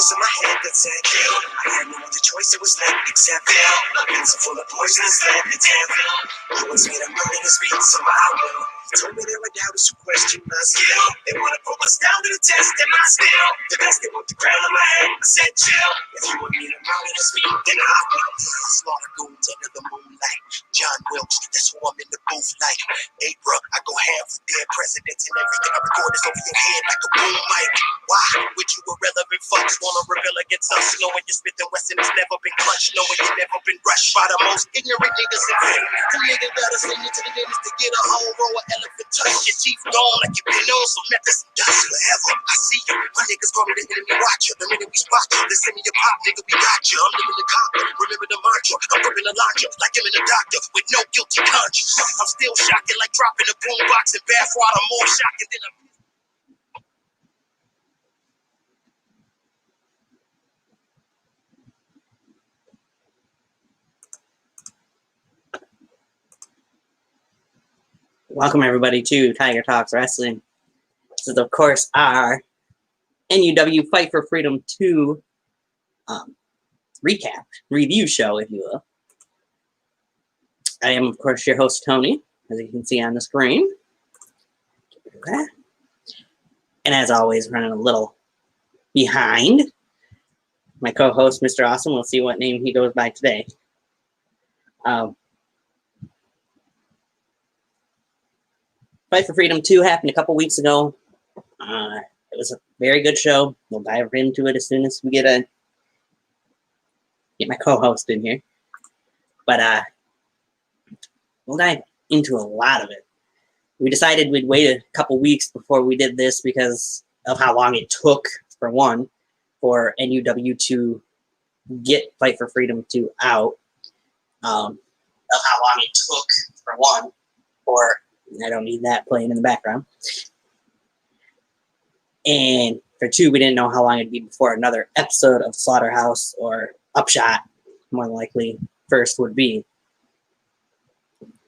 voice in my head that said, kill. I had no other choice, it was left except kill. My guns are full of poisonous lead, it's devil. You was made a murder to speak, so I will. Told me there were doubters who question my skill. They want to put us down to the test, and I still the best. They want the crown on my head. I said, chill. If you want me to murder to speak, then I will. Slaughter goons under the moonlight. John Wilkes, that's who I'm in the booth like. Hey, bro, I go ham for dead presidents, and everything I record is over your head like a boom mic. Why would you irrelevant fucks wanna rebel against us? Knowing you're spitting Weston has never been clutched, knowing you've never been rushed by the most ignorant niggas in fame. Who niggas gotta send you to the dentist to get a whole row of elephant tusk? Your teeth gone like you've been on some Memphis dust forever. I see you, my niggas call me the enemy watcher. The minute we spot you, they send me your pop, nigga, we got you. I'm living the Compton, remember the mantra. I'm ripping the launcher like him and the doctor with no guilty conscience. I'm still shocking like dropping a boombox in bathwater, more shocking than a Welcome, everybody, to Tiger Talks Wrestling. This is, of course, our NUW Fight for Freedom 2 recap, review show, if you will. I am, of course, your host, Tony, as you can see on the screen. And as always, running a little behind. My co-host, Mr. Awesome, we'll see what name he goes by today. Fight for Freedom 2 happened a couple weeks ago. It was a very good show. We'll dive into it as soon as we get my co-host in here. But we'll dive into a lot of it. We decided we'd wait a couple weeks before we did this because of how long it took, for one, for NUW to get Fight for Freedom 2 out. Of how long it took, for one, for... I don't need that playing in the background. And for two, we didn't know how long it'd be before another episode of Slaughterhouse or Upshot, more likely, first would be.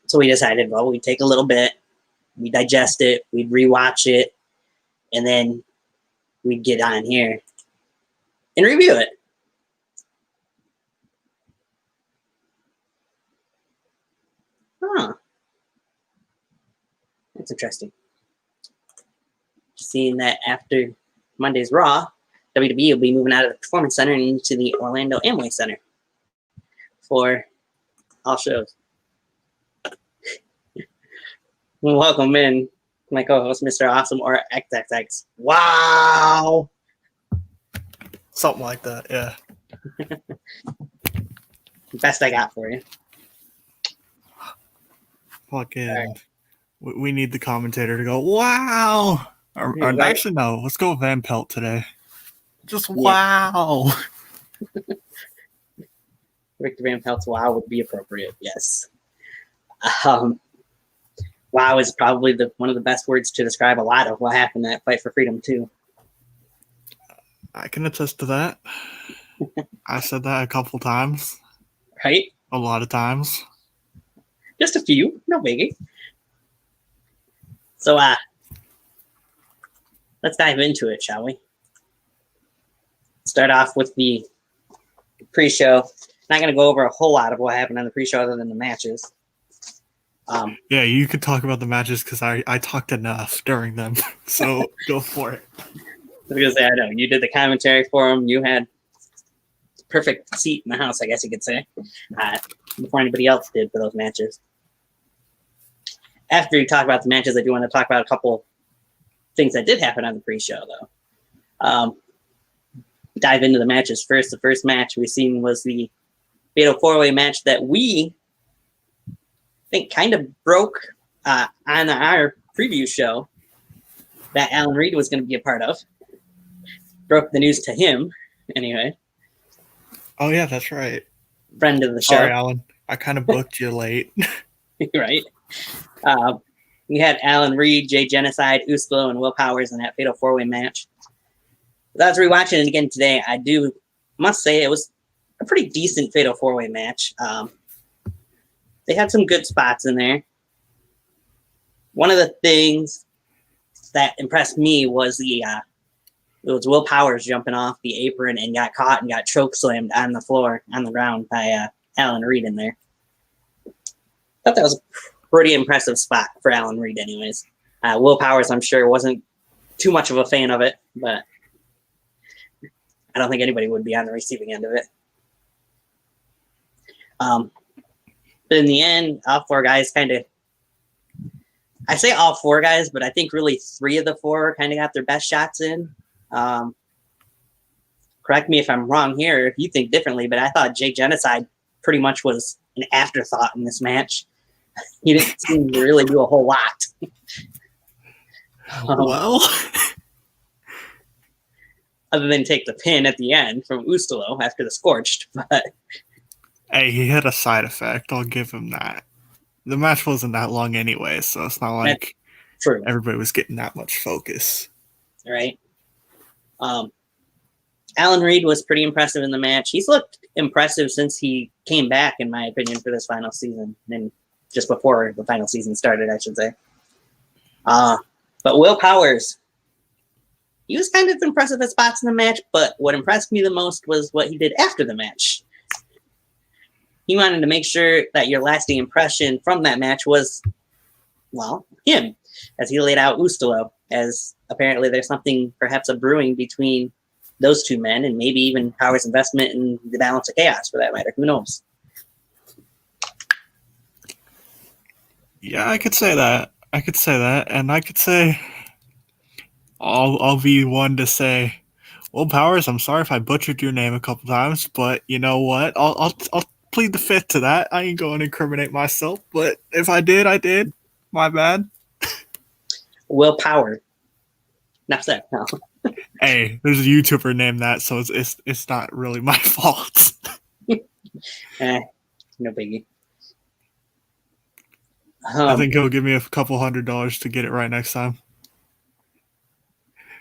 So we decided, well, we'd take a little bit, we'd digest it, we'd rewatch it, and then we'd get on here and review it. Huh. That's interesting. Seeing that after Monday's Raw, WWE will be moving out of the Performance Center and into the Orlando Amway Center for all shows. Welcome in, my co-host, Mr. Awesome, or XXX. Wow! Something like that, yeah. Best I got for you. Fucking... Right. We need the commentator to go, wow! Or right. Actually, no. Let's go Van Pelt today. Just wow! Victor Van Pelt's wow would be appropriate, yes. Wow is probably one of the best words to describe a lot of what happened at Fight for Freedom 2. I can attest to that. I said that a couple times. Right? A lot of times. Just a few. No biggie. So, let's dive into it, shall we? Start off with the pre-show. Not going to go over a whole lot of what happened on the pre-show other than the matches. Yeah, you could talk about the matches because I talked enough during them. So, go for it. I was going to say, I know. You did the commentary for them. You had the perfect seat in the house, I guess you could say, before anybody else did for those matches. After you talk about the matches, I do want to talk about a couple things that did happen on the pre-show, though. Dive into the matches first. The first match we seen was the Fatal 4-Way match that we think kind of broke on our preview show that Alan Reed was going to be a part of. Broke the news to him, anyway. Oh, yeah, that's right. Friend of the show. Sorry, Alan. I kind of booked you late. Right. We had Alan Reed, Jay Genocide, Usko, and Will Powers in that Fatal 4-Way match. As I was rewatching it again today, I must say it was a pretty decent Fatal 4-Way match. They had some good spots in there. One of the things that impressed me was the it was Will Powers jumping off the apron and got caught and got choke slammed on the floor, on the ground by Alan Reed in there. Thought that was a pretty impressive spot for Alan Reed anyways. Will Powers, I'm sure, wasn't too much of a fan of it, but I don't think anybody would be on the receiving end of it. But in the end, all four guys I say all four guys, but I think really three of the four kind of got their best shots in. Correct me if I'm wrong here, if you think differently, but I thought Jake Genocide pretty much was an afterthought in this match. He didn't seem to really do a whole lot. Well, other than take the pin at the end from Ustalo after the Scorched. But hey, he had a side effect. I'll give him that. The match wasn't that long anyway, so it's not like true. Everybody was getting that much focus. Right. Alan Reed was pretty impressive in the match. He's looked impressive since he came back, in my opinion, for this final season. And just before the final season started, I should say. But Will Powers, he was kind of impressive at spots in the match, but what impressed me the most was what he did after the match. He wanted to make sure that your lasting impression from that match was, well, him, as he laid out Ustalo, as apparently there's something perhaps a brewing between those two men, and maybe even Powers' investment in the Balance of Chaos, for that matter. Who knows? Yeah, I could say that. And I could say, I'll be one to say, well, Powers, I'm sorry if I butchered your name a couple times, but you know what? I'll plead the fifth to that. I ain't going to incriminate myself, but if I did, I did. My bad. Will Power. Not that. No. Hey, there's a YouTuber named that, so it's not really my fault. No biggie. I think he'll give me a couple $100 to get it right next time.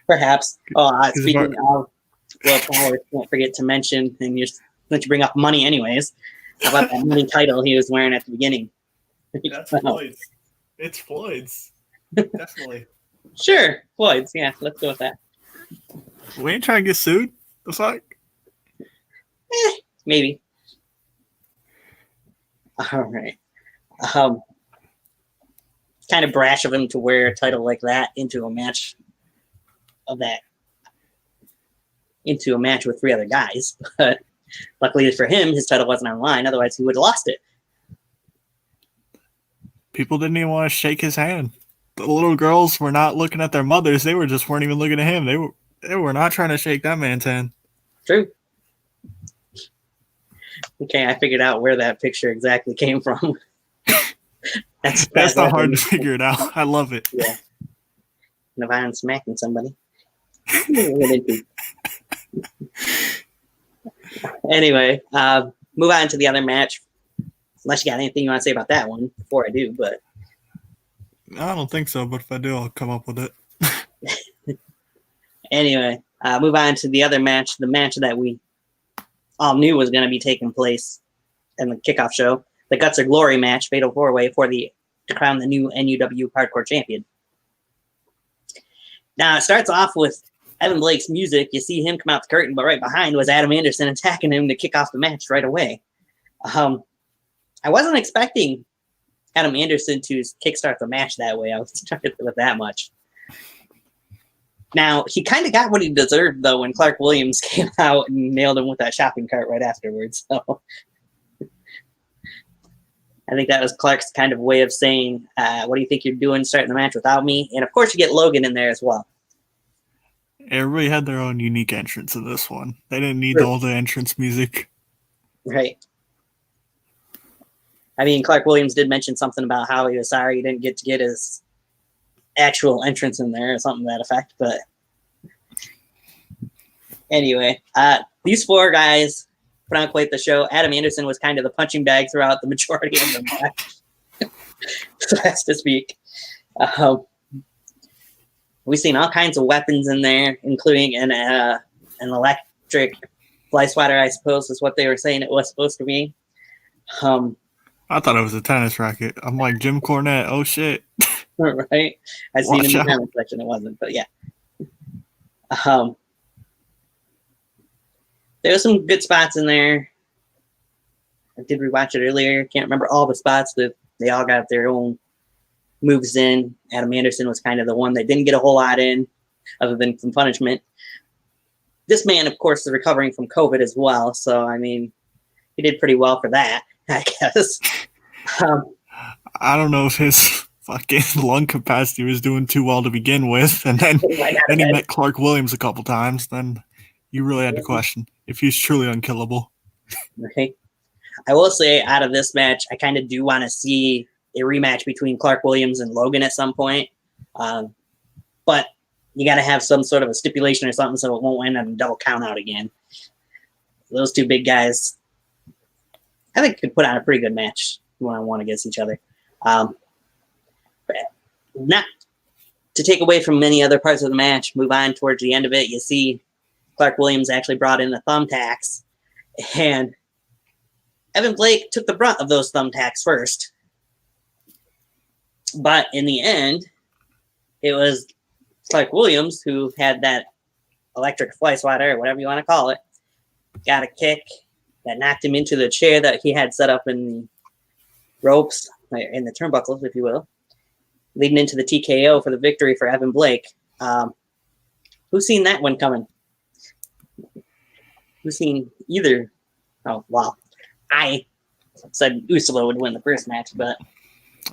Perhaps. Speaking of Will Powers, can't forget to mention, and since you bring up money anyways, how about that money title he was wearing at the beginning? That's Floyd's. It's Floyd's. Definitely. Sure, Floyd's. Yeah, let's go with that. We ain't trying to get sued. The fuck? Maybe. All right. Kind of brash of him to wear a title like that into a match with three other guys. But luckily for him, his title wasn't on the line. Otherwise, he would have lost it. People didn't even want to shake his hand. The little girls were not looking at their mothers. They weren't even looking at him. They were not trying to shake that man's hand. True. Okay, I figured out where that picture exactly came from. That's not hard to figure it out. I love it. Yeah. Navine smacking somebody. Anyway, move on to the other match. Unless you got anything you want to say about that one before I do, but I don't think so, but if I do, I'll come up with it. Anyway, move on to the other match, the match that we all knew was going to be taking place in the kickoff show, the Guts or Glory match, Fatal 4-Way to crown the new NUW Hardcore Champion. Now, it starts off with Evan Blake's music. You see him come out the curtain, but right behind was Adam Anderson attacking him to kick off the match right away. I wasn't expecting Adam Anderson to kickstart the match that way. I was started with that much. Now, he kind of got what he deserved, though, when Clark Williams came out and nailed him with that shopping cart right afterwards. So I think that was Clark's kind of way of saying, what do you think you're doing starting the match without me? And, of course, you get Logan in there as well. Everybody had their own unique entrance in this one. They didn't need all the entrance music. Right. I mean, Clark Williams did mention something about how he was sorry he didn't get to get his actual entrance in there or something to that effect. But anyway, these four guys put on quite the show. Adam Anderson was kind of the punching bag throughout the majority of the match, so that's to speak. We've seen all kinds of weapons in there, including an electric fly swatter, I suppose, is what they were saying it was supposed to be. I thought it was a tennis racket. I'm like, Jim Cornette, oh shit. Right? I seen in the comment section it wasn't, but yeah. There was some good spots in there. I did rewatch it earlier. Can't remember all the spots, but they all got their own moves in. Adam Anderson was kind of the one that didn't get a whole lot in, other than some punishment. This man, of course, is recovering from COVID as well. So, I mean, he did pretty well for that, I guess. I don't know if his fucking lung capacity was doing too well to begin with, and then he met Clark Williams a couple times. Then you really had to question if he's truly unkillable. Okay. I will say, out of this match, I kind of do want to see a rematch between Clark Williams and Logan at some point. But you got to have some sort of a stipulation or something so it won't end on a double count out again. Those two big guys, I think, could put on a pretty good match one-on-one against each other. Not to take away from many other parts of the match, move on towards the end of it, you see Clark Williams actually brought in the thumbtacks, and Evan Blake took the brunt of those thumbtacks first. But in the end, it was Clark Williams who had that electric fly swatter, or whatever you want to call it, got a kick that knocked him into the chair that he had set up in the ropes, in the turnbuckles, if you will, leading into the TKO for the victory for Evan Blake. Who's seen that one coming? Who's seen either? Oh, wow. I said Ursula would win the first match, but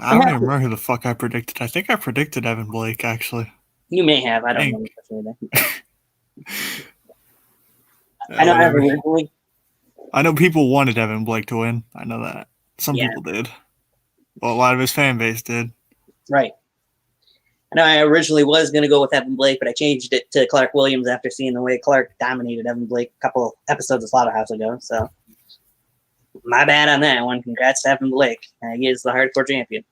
I don't even remember who the fuck I predicted. I think I predicted Evan Blake, actually. You may have. I don't know. I know Evan Blake. I know people wanted Evan Blake to win. I know that. Some people did. Well, a lot of his fan base did. Right. I know I originally was going to go with Evan Blake, but I changed it to Clark Williams after seeing the way Clark dominated Evan Blake a couple episodes of Slaughterhouse ago. So, my bad on that one. Congrats to Evan Blake. He is the hardcore champion.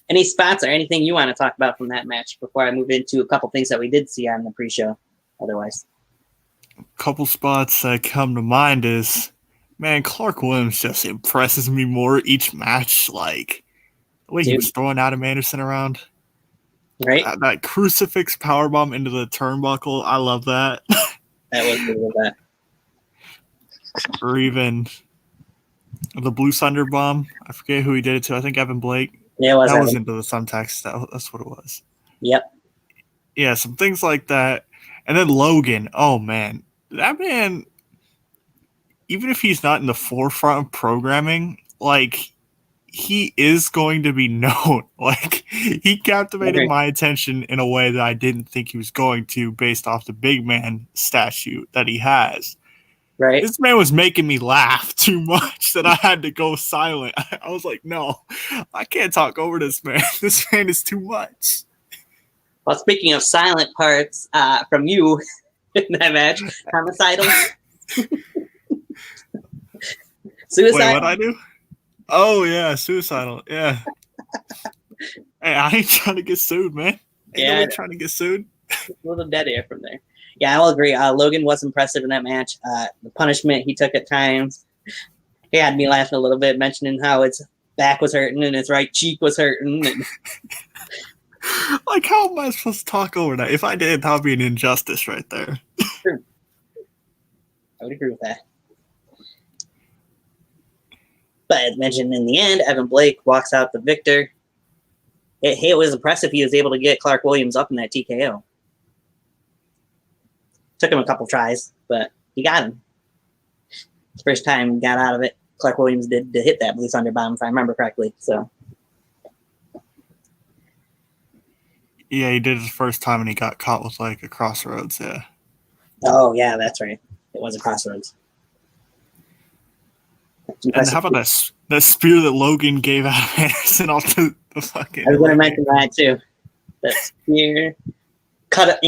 Any spots or anything you want to talk about from that match before I move into a couple things that we did see on the pre-show? Otherwise, a couple spots that come to mind is, man, Clark Williams just impresses me more each match. Like the way he was throwing Adam Anderson around, right? That crucifix powerbomb into the turnbuckle, I love that. That was good with that. Or even the Blue Thunder bomb. I forget who he did it to. I think Evan Blake. Yeah, that was into the thumbtacks. That's what it was. Yep. Yeah, some things like that. And then Logan. Oh, man. That man, even if he's not in the forefront of programming, like, he is going to be known. Like, he captivated my attention in a way that I didn't think he was going to based off the big man statue that he has. Right. This man was making me laugh too much that I had to go silent. I was like, no, I can't talk over this man. This man is too much. Well, speaking of silent parts from you in that match, homicidal. Suicide. Wait, what'd I do? Oh, yeah, suicidal. Yeah. Hey, I ain't trying to get sued, man. Ain't trying to get sued. A little dead air from there. Yeah, I will agree. Logan was impressive in that match. The punishment he took at times, he had me laughing a little bit, mentioning how his back was hurting and his right cheek was hurting. And like, how am I supposed to talk over that? If I did, that would be an injustice right there. True. I would agree with that. But as mentioned in the end, Evan Blake walks out the victor. It was impressive he was able to get Clark Williams up in that TKO. Took him a couple tries, but he got him. The first time he got out of it, Clark Williams did to hit that Blue Thunder bomb, if I remember correctly. So, yeah, he did it the first time, and he got caught with like a crossroads. Yeah. Oh yeah, that's right. It was a crossroads. And how about that spear that Logan gave Adam Anderson off the fucking... I was going to mention that too. That spear cut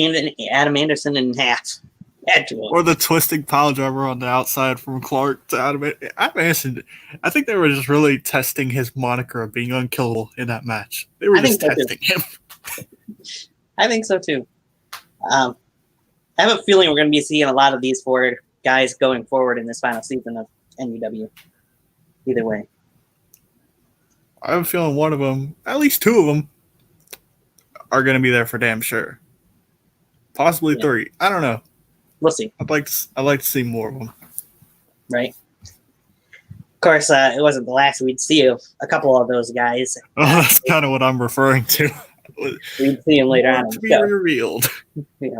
Adam Anderson in half. Or the twisting pile driver on the outside from Clark to Adam Anderson. I think they were just really testing his moniker of being unkillable in that match. They were just testing him. I think so too. I have a feeling we're going to be seeing a lot of these four guys going forward in this final season of NUW. Either way. I have a feeling one of them, at least two of them, are going to be there for damn sure. Possibly three. I don't know. we'll see. I'd like to see more of them. Right. Of course, it wasn't the last we'd see of a couple of those guys. That's kind of what I'm referring to. We'd see them later on in To the be show. revealed. Yeah.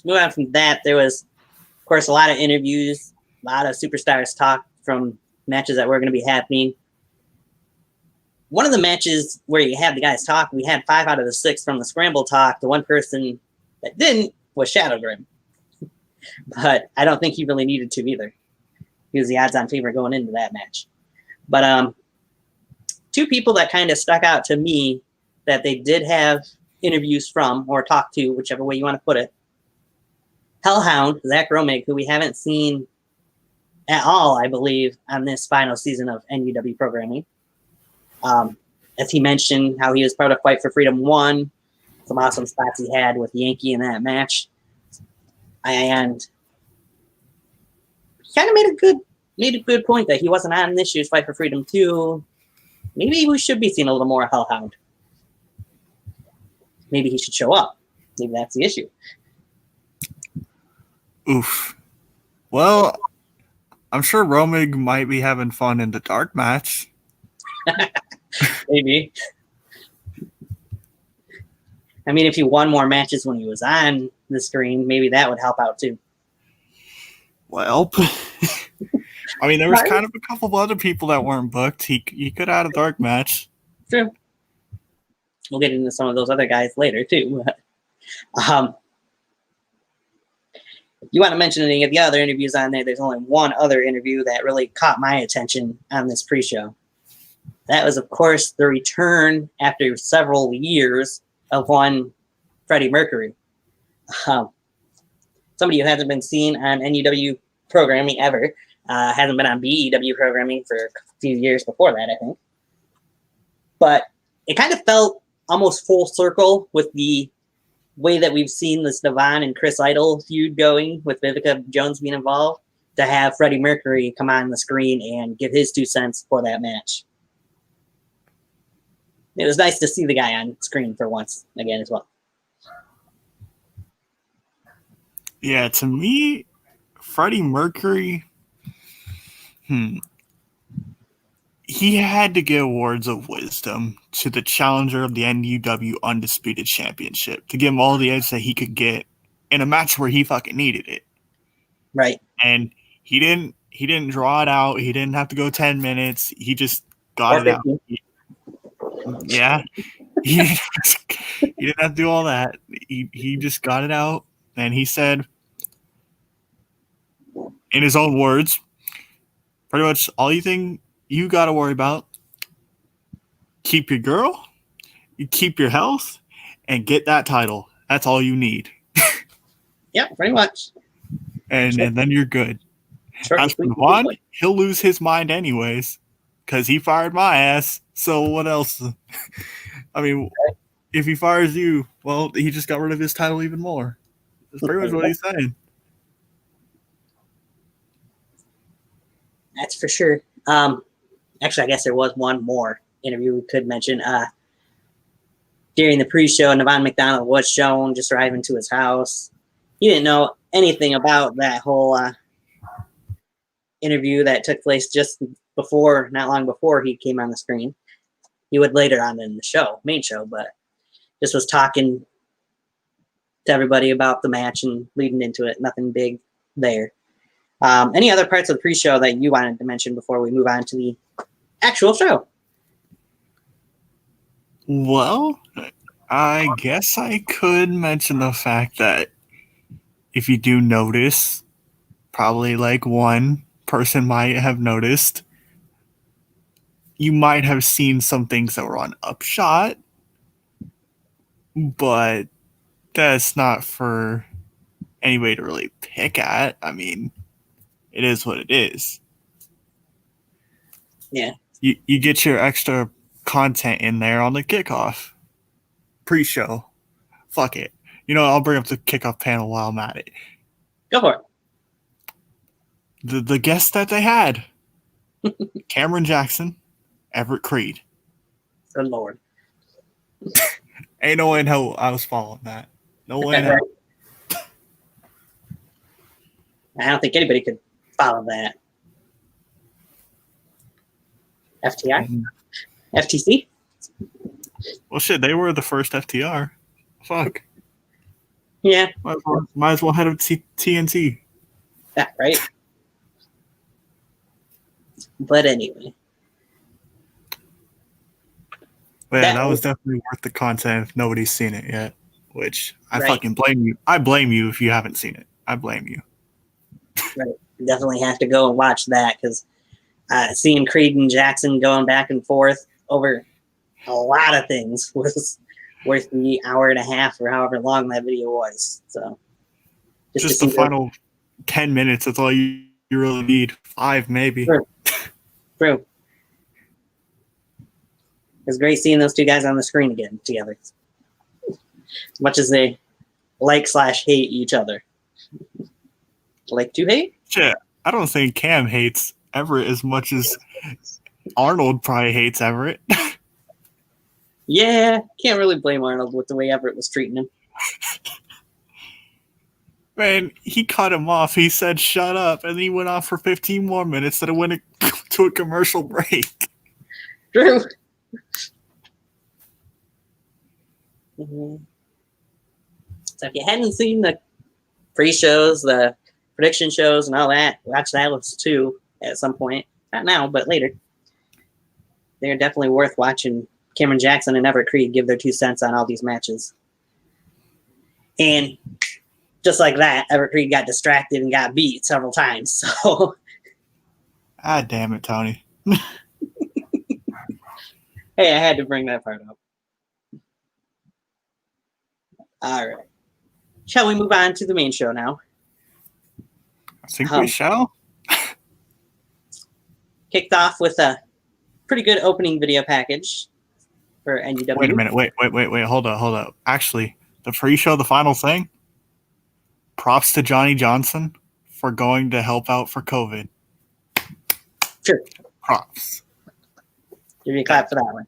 Move on from that, there was, of course, a lot of interviews, a lot of superstars talk from matches that were going to be happening. One of the matches where you had the guys talk, we had 5 out of the 6 from the Scramble talk. The one person that didn't was Shadow Grim. But I don't think he really needed to either. He was the odds-on favorite going into that match. But 2 people that kind of stuck out to me that they did have interviews from or talked to, whichever way you want to put it. Hellhound, Zach Romig, who we haven't seen at all, I believe, on this final season of NUW programming. As he mentioned, how he was part of Fight for Freedom 1, some awesome spots he had with Yankee in that match. And he kind of made a good point that he wasn't on this year's Fight for Freedom 2. Maybe we should be seeing a little more Hellhound. Maybe he should show up. Maybe that's the issue. Oof. Well, I'm sure Romig might be having fun in the dark match. Maybe. I mean, if he won more matches when he was on the screen, maybe that would help out too. Well, I mean, there was kind of a couple of other people that weren't booked. He could have had a dark match. True. We'll get into some of those other guys later too. If you want to mention any of the other interviews on there, there's only one other interview that really caught my attention on this pre-show. That was, of course, the return after several years of one Freddie Mercury. Somebody who hasn't been seen on NUW programming ever, hasn't been on BEW programming for a few years before that, I think. But it kind of felt almost full circle with the way that we've seen this Devon and Chris Idol feud going with Vivica Jones being involved, to have Freddie Mercury come on the screen and give his 2 cents for that match. It was nice to see the guy on screen for once again as well. Yeah, to me, Freddie Mercury, he had to give words of wisdom to the challenger of the NUW Undisputed Championship to give him all the edge that he could get in a match where he fucking needed it. Right. And he didn't draw it out. He didn't have to go 10 minutes. He just got it out. Yeah. He didn't have to do all that. He just got it out, and he said, in his own words, pretty much all you got to worry about, keep your girl, you keep your health, and get that title. That's all you need. Yeah, pretty much. And then you're good. As for Devon, he'll lose his mind anyways, because he fired my ass. So what else? I mean, if he fires you, well, he just got rid of his title even more. That's pretty much what he's saying. That's for sure. Actually, I guess there was one more interview we could mention. During the pre-show, Nevon McDonald was shown just arriving to his house. He didn't know anything about that whole interview that took place just before, not long before he came on the screen. He would later on in the show, main show, but just was talking to everybody about the match and leading into it. Nothing big there. Any other parts of the pre-show that you wanted to mention before we move on to the actual show? Well, I guess I could mention the fact that if you do notice, probably like one person might have noticed, you might have seen some things that were on Upshot, but that's not for anybody to really pick at. I mean, it is what it is. Yeah. You get your extra content in there on the kickoff pre-show. Fuck it. I'll bring up the kickoff panel while I'm at it. Go for it. The guests that they had. Cameron Jackson, Everett Creed. Good Lord. Ain't no way in hell I was following that. No way now. I don't think anybody could follow that. FTI? Mhm. FTC? Well, shit, they were the first FTR. Fuck. Yeah, Might as well head up TNT. yeah, right. But anyway, But yeah, That that was- was definitely worth the content if nobody's seen it yet. Which I Right. fucking blame you. I blame you if you haven't seen it. I blame you. definitely have to go and watch that because seeing Creed and Jackson going back and forth over a lot of things was worth the hour and a half or however long that video was. So Just to the see final 10 minutes. That's all you really need. 5 maybe. Sure. True. It's great seeing those two guys on the screen again together. As much as they like/hate each other. Like to hate? Shit, I don't think Cam hates Everett as much as Arnold probably hates Everett. Yeah, can't really blame Arnold with the way Everett was treating him. Man, he cut him off. He said, "Shut up," and then he went off for 15 more minutes. Then it went to a commercial break. True. Mhm. So if you hadn't seen the pre-shows, the prediction shows, and all that, watch those too at some point. Not now, but later. They're definitely worth watching. Cameron Jackson and Everett Creed give their 2 cents on all these matches. And just like that, Everett Creed got distracted and got beat several times. So, Ah, damn it, Tony. hey, I had to bring that part up. All right. Shall we move on to the main show now? I think we shall. Kicked off with a pretty good opening video package for NUW. Wait a minute. Wait. Hold up. Actually, the pre-show, the final thing. Props to Johnny Johnson for going to help out for COVID. Sure. Props. Give me a clap for that one.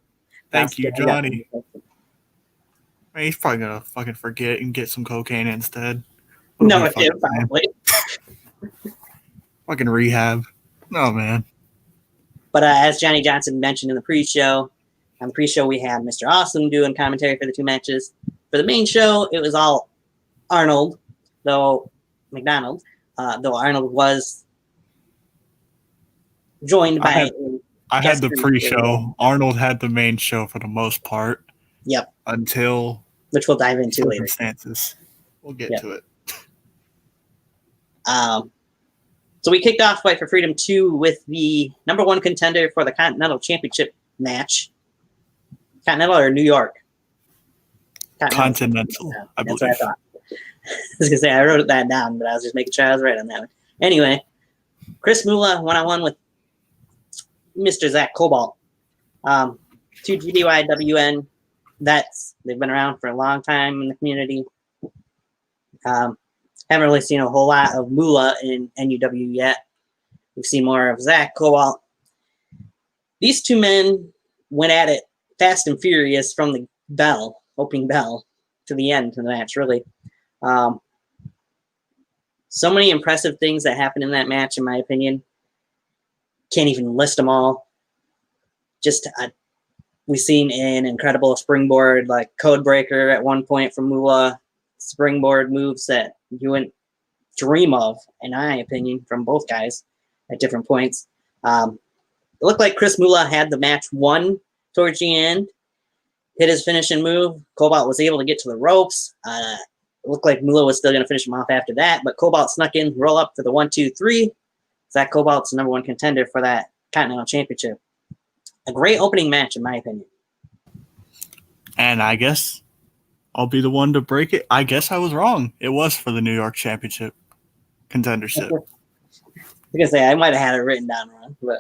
Thank you, Johnny. I mean, he's probably gonna fucking forget and get some cocaine instead. No, What'll it be did, probably. fucking rehab. No, man. But as Johnny Johnson mentioned in the pre-show, on the pre-show we had Mr. Awesome doing commentary for the 2 matches. For the main show, it was all Arnold, though Arnold was joined by. I had the pre-show. Arnold had the main show for the most part. Yep. Until which we'll dive into later. Circumstances. We'll get to it. So we kicked off Fight for Freedom 2 with the number 1 contender for the Continental Championship match. Continental or New York? Continental, I believe. That's what I thought. I was going to say, I wrote that down, but I was just making sure I was right on that one. Anyway, Chris Mula one-on-one with Mr. Zach Cobalt. 2 GDYWN vets. They've been around for a long time in the community. Haven't really seen a whole lot of Mula in NUW yet. We've seen more of Zach Cobalt. These 2 men went at it fast and furious from the opening bell, to the end of the match, really. So many impressive things that happened in that match, in my opinion. Can't even list them all. Just we've seen an incredible springboard, like code breaker at one point from Mula. Springboard moves that you wouldn't dream of, in my opinion, from both guys at different points. It looked like Chris Mula had the match won towards the end. Hit his finishing move. Cobalt was able to get to the ropes. It looked like Mula was still going to finish him off after that, but Cobalt snuck in, roll up for the 1-2-3. Zach Cobalt's the number 1 contender for that Continental Championship. A great opening match, in my opinion. And I guess I'll be the one to break it. I guess I was wrong. It was for the New York Championship contendership. I was going to say, I might have had it written down wrong, but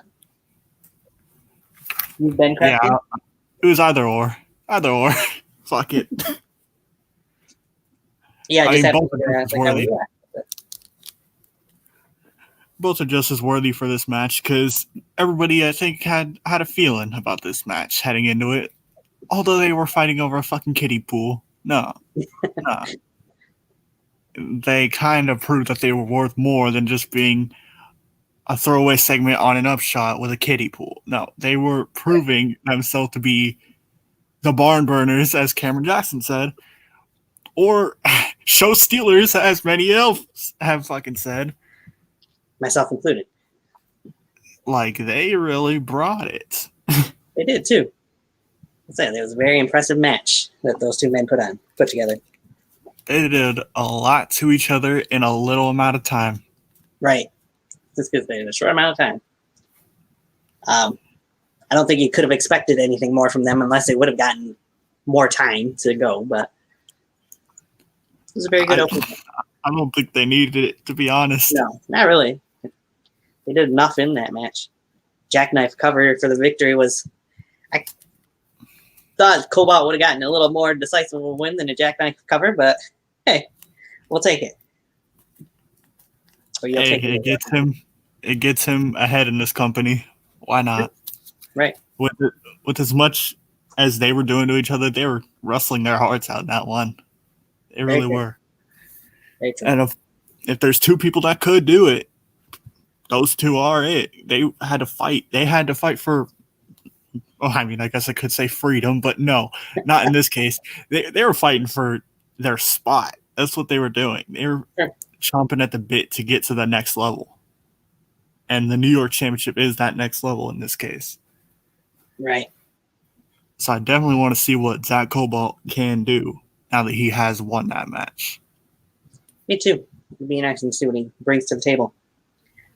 you've been corrected? Yeah, it was either or. Either or. Fuck it. Yeah, I just both to are just worthy. Both are just as worthy for this match because everybody, I think, had a feeling about this match heading into it. Although they were fighting over a fucking kiddie pool. No. they kind of proved that they were worth more than just being a throwaway segment on an upshot with a kiddie pool. No, they were proving themselves to be the barn burners, as Cameron Jackson said, or show stealers, as many else have fucking said. Myself included. Like, they really brought it. They did too. It was a very impressive match that those two men put together. They did a lot to each other in a little amount of time. Right. Just because they had a short amount of time. I don't think you could have expected anything more from them unless they would have gotten more time to go, but it was a very good opening. I don't think they needed it, to be honest. No, not really. They did enough in that match. Jackknife cover for the victory was... I thought Cobalt would have gotten a little more decisive of a win than a jackknife cover, but hey, we'll take it. It gets him ahead in this company. Why not? Right. With as much as they were doing to each other, they were wrestling their hearts out in that one. They really were. And if there's two people that could do it, those two are it. They had to fight. They had to fight for, I guess I could say freedom, but no, not in this case. They were fighting for their spot. That's what they were doing. They were chomping at the bit to get to the next level. And the New York Championship is that next level in this case. Right. So I definitely want to see what Zach Cobalt can do now that he has won that match. Me too. It'd be interesting to see what he brings to the table.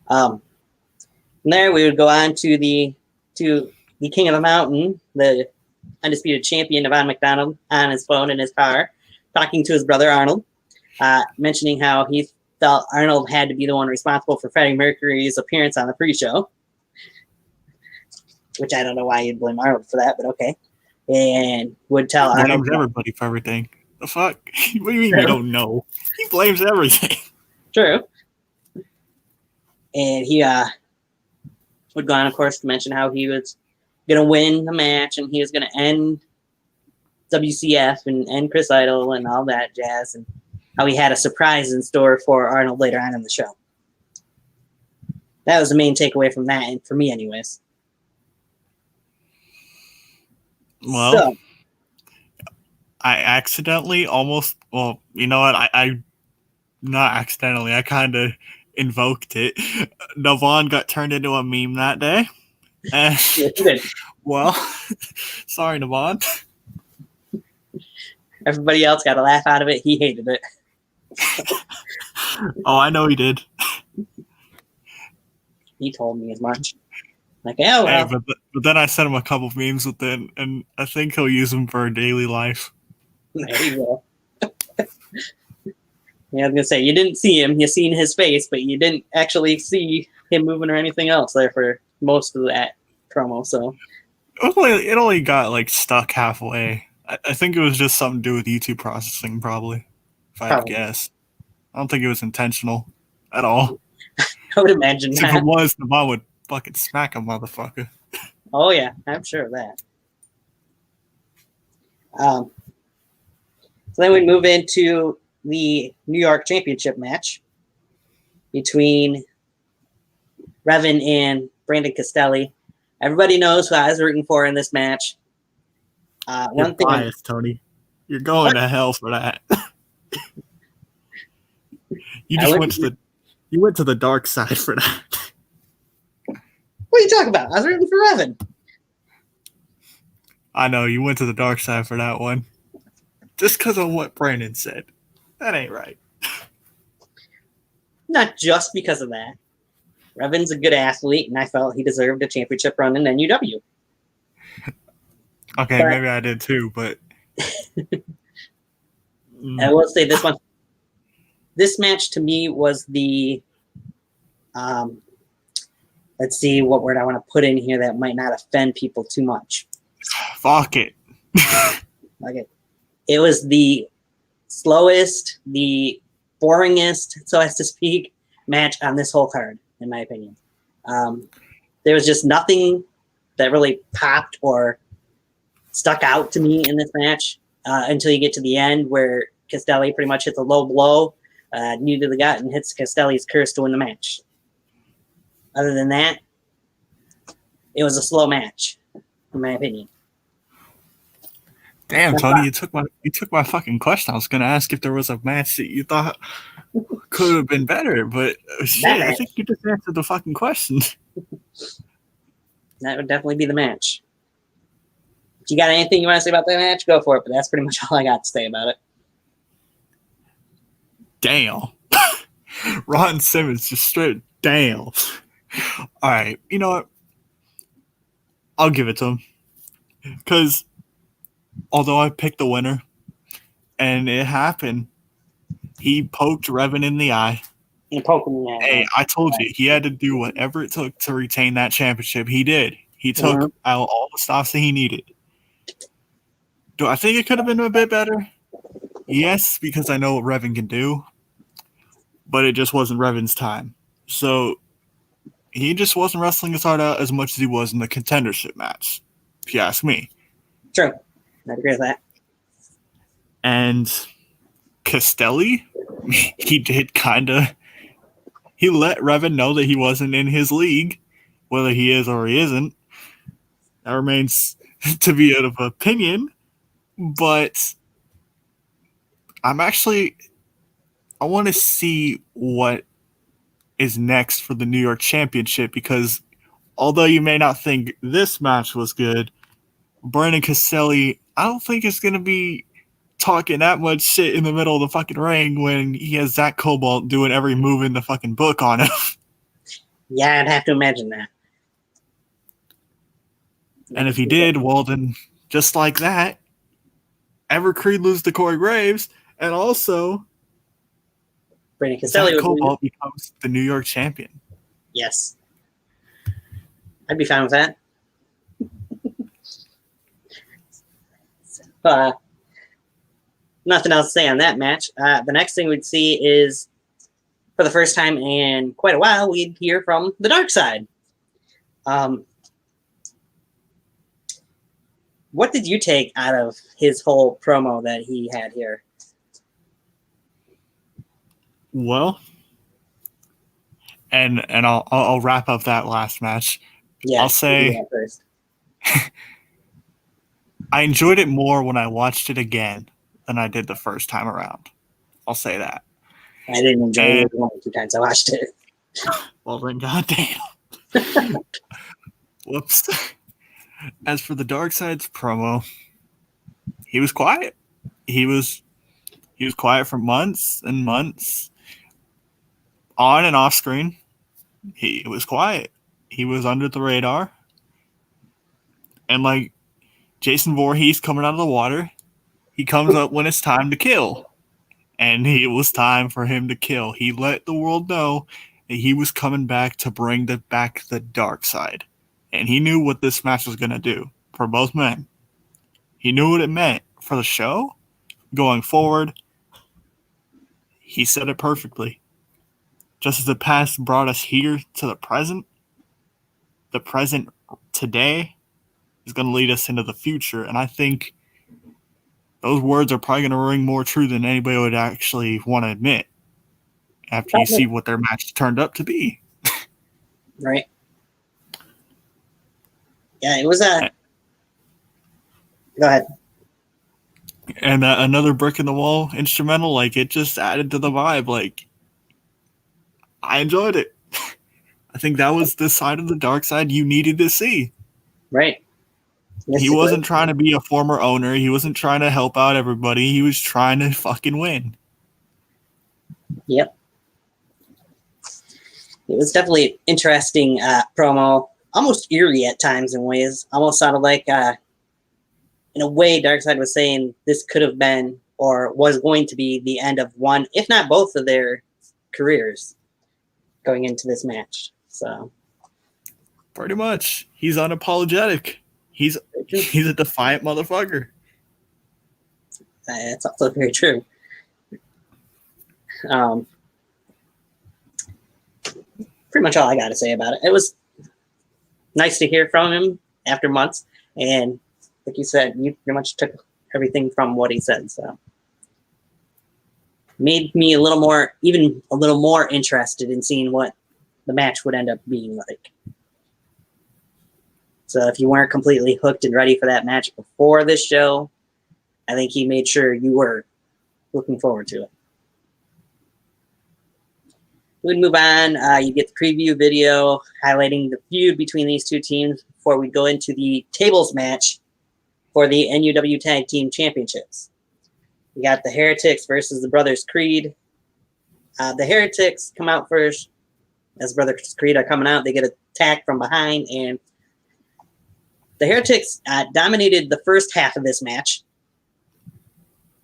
From there, we would go on to the King of the Mountain, the undisputed champion, Devon McDonald, on his phone in his car, talking to his brother Arnold, mentioning how he felt Arnold had to be the one responsible for Freddie Mercury's appearance on the pre-show, which I don't know why you'd blame Arnold for that, but okay. And would tell He Arnold... blames everybody for everything. The fuck? What do you mean you don't know? He blames everything. True. And he would go on, of course, to mention how he was going to win the match and he was going to end WCF and end Chris Idol and all that jazz, and how he had a surprise in store for Arnold later on in the show. That was the main takeaway from that, and for me anyways. Well, so, I accidentally almost, well, you know what? I not accidentally, I kind of invoked it. Navon got turned into a meme that day. And, well, sorry, Navon. Everybody else got a laugh out of it. He hated it. Oh, I know he did. He told me as much. Like, oh, well. Hey, but then I sent him a couple of memes with it, and I think he'll use them for daily life. There you go. Yeah, I was going to say, you didn't see him. You seen his face, but you didn't actually see him moving or anything else there for most of that promo. So it only got, like, stuck halfway. I think it was just something to do with YouTube processing, probably, if I had to guess. I don't think it was intentional at all. I would imagine that. If it was, the mom would fucking smack a motherfucker. Oh, yeah. I'm sure of that. So then we move into the New York Championship match between Revan and Brandon Castelli. Everybody knows who I was rooting for in this match. You're biased, Tony. You're going to hell for that. You went to the dark side for that. What are you talking about? I was rooting for Revan. I know, you went to the dark side for that one. Just because of what Brandon said. That ain't right. Not just because of that. Revan's a good athlete, and I felt he deserved a championship run in NUW. Okay, maybe I did too, but... I will say this one. This match to me was the... let's see what word I want to put in here that might not offend people too much. Fuck it. Okay. It was the slowest, the boringest, so as to speak, match on this whole card, in my opinion. There was just nothing that really popped or stuck out to me in this match until you get to the end where Castelli pretty much hits a low blow knee to the gut and hits Castelli's curse to win the match. Other than that, it was a slow match, in my opinion. Damn, Tony, you took my fucking question. I was gonna ask if there was a match that you thought could have been better, but shit, I think you just answered the fucking question. That would definitely be the match. If you got anything you want to say about that match, go for it. But that's pretty much all I got to say about it. Damn. Ron Simmons just straight damn. All right, you know what? I'll give it to him. Because although I picked the winner, and it happened, he poked Revan in the eye. He poked him in the eye. Hey, I told you, he had to do whatever it took to retain that championship. He did. He took out all the stops that he needed. Do I think it could have been a bit better? Yes, because I know what Revan can do. But it just wasn't Revan's time. So he just wasn't wrestling his heart out as much as he was in the contendership match, if you ask me. True. I agree with that. And Castelli, he did kind of... He let Revan know that he wasn't in his league. Whether he is or he isn't, that remains to be out of opinion. But I want to see what is next for the New York Championship, because although you may not think this match was good, Brandon Castelli, I don't think it's going to be talking that much shit in the middle of the fucking ring when he has Zach Cobalt doing every move in the fucking book on him. Yeah, I'd have to imagine that. And if he did, well then, just like that, Evercreed loses to Corey Graves, and also Brandon Castelli Zach Cobalt becomes the New York champion. Yes. I'd be fine with that. Nothing else to say on that match. The next thing we'd see is, for the first time in quite a while, we'd hear from the dark side. What did you take out of his whole promo that he had here? Well, and I'll wrap up that last match. Yeah, I'll say first. I enjoyed it more when I watched it again than I did the first time around. I'll say that. I didn't enjoy it one or two times I watched it. Well then, goddamn. Whoops. As for the Dark Side's promo, he was quiet. He was quiet for months and months. On and off screen, he was quiet. He was under the radar. And like Jason Voorhees coming out of the water, he comes up when it's time to kill. And it was time for him to kill. He let the world know that he was coming back to bring back the dark side. And he knew what this match was going to do for both men. He knew what it meant for the show going forward. He said it perfectly. Just as the past brought us here to the present today is going to lead us into the future. And I think those words are probably going to ring more true than anybody would actually want to admit after you see what their match turned up to be. Right. Yeah, it was a... Go ahead. And another brick in the wall instrumental, like, it just added to the vibe. Like, I enjoyed it. I think that was the side of the dark side you needed to see. Right. He wasn't trying to be a former owner. He wasn't trying to help out everybody. He was trying to fucking win. Yep. It was definitely an interesting promo. Almost eerie at times in ways. Almost sounded like, in a way, Darkseid was saying this could have been or was going to be the end of one, if not both of their careers going into this match. So, pretty much. He's unapologetic. He's a defiant motherfucker. That's also very true. Pretty much all I got to say about it. It was nice to hear from him after months, and like you said, you pretty much took everything from what he said. So, made me even a little more interested in seeing what the match would end up being like. So if you weren't completely hooked and ready for that match before this show, I think he made sure you were looking forward to it. We'd move on. You get the preview video highlighting the feud between these two teams before we go into the tables match for the NUW Tag Team Championships. You got the Heretics versus the Brothers Creed. The Heretics come out first. As Brothers Creed are coming out, they get attacked from behind, and the Heretics dominated the first half of this match.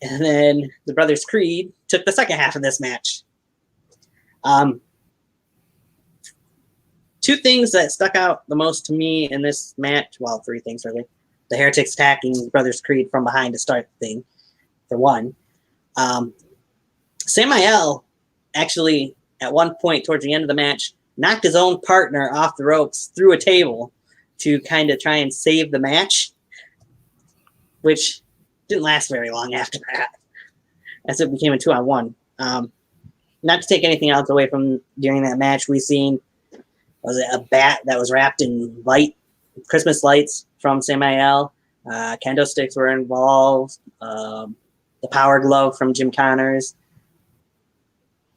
And then the Brothers Creed took the second half of this match. Two things that stuck out the most to me in this match, well, three things really. The Heretics attacking Brothers Creed from behind to start the thing, for one. Samael actually, at one point towards the end of the match, knocked his own partner off the ropes through a table to kind of try and save the match, which didn't last very long after that, as it became a 2-on-1. Not to take anything else away from during that match, we seen was it a bat that was wrapped in Christmas lights from Samael. Kendo sticks were involved. The power glove from Jim Connors.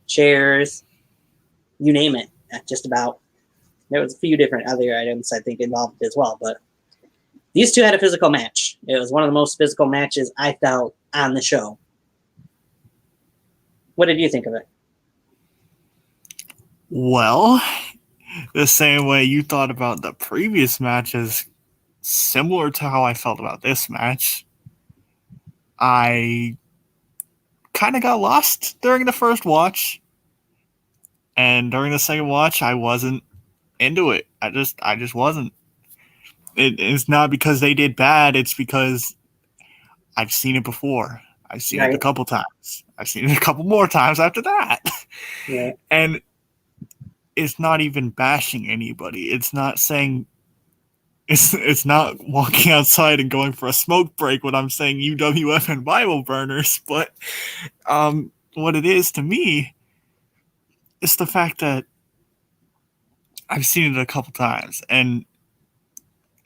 Chairs. You name it. Just about. There was a few different other items I think involved as well, but these two had a physical match. It was one of the most physical matches I felt on the show. What did you think of it? Well, the same way you thought about the previous matches, similar to how I felt about this match. I kind of got lost during the first watch, and during the second watch, I wasn't into it. I just wasn't. It's not because they did bad. It's because I've seen it before. I've seen it a couple times. I've seen it a couple more times after that. Yeah. And it's not even bashing anybody. It's not saying it's not walking outside and going for a smoke break when I'm saying UWF and Bible burners, but what it is to me is the fact that I've seen it a couple times, and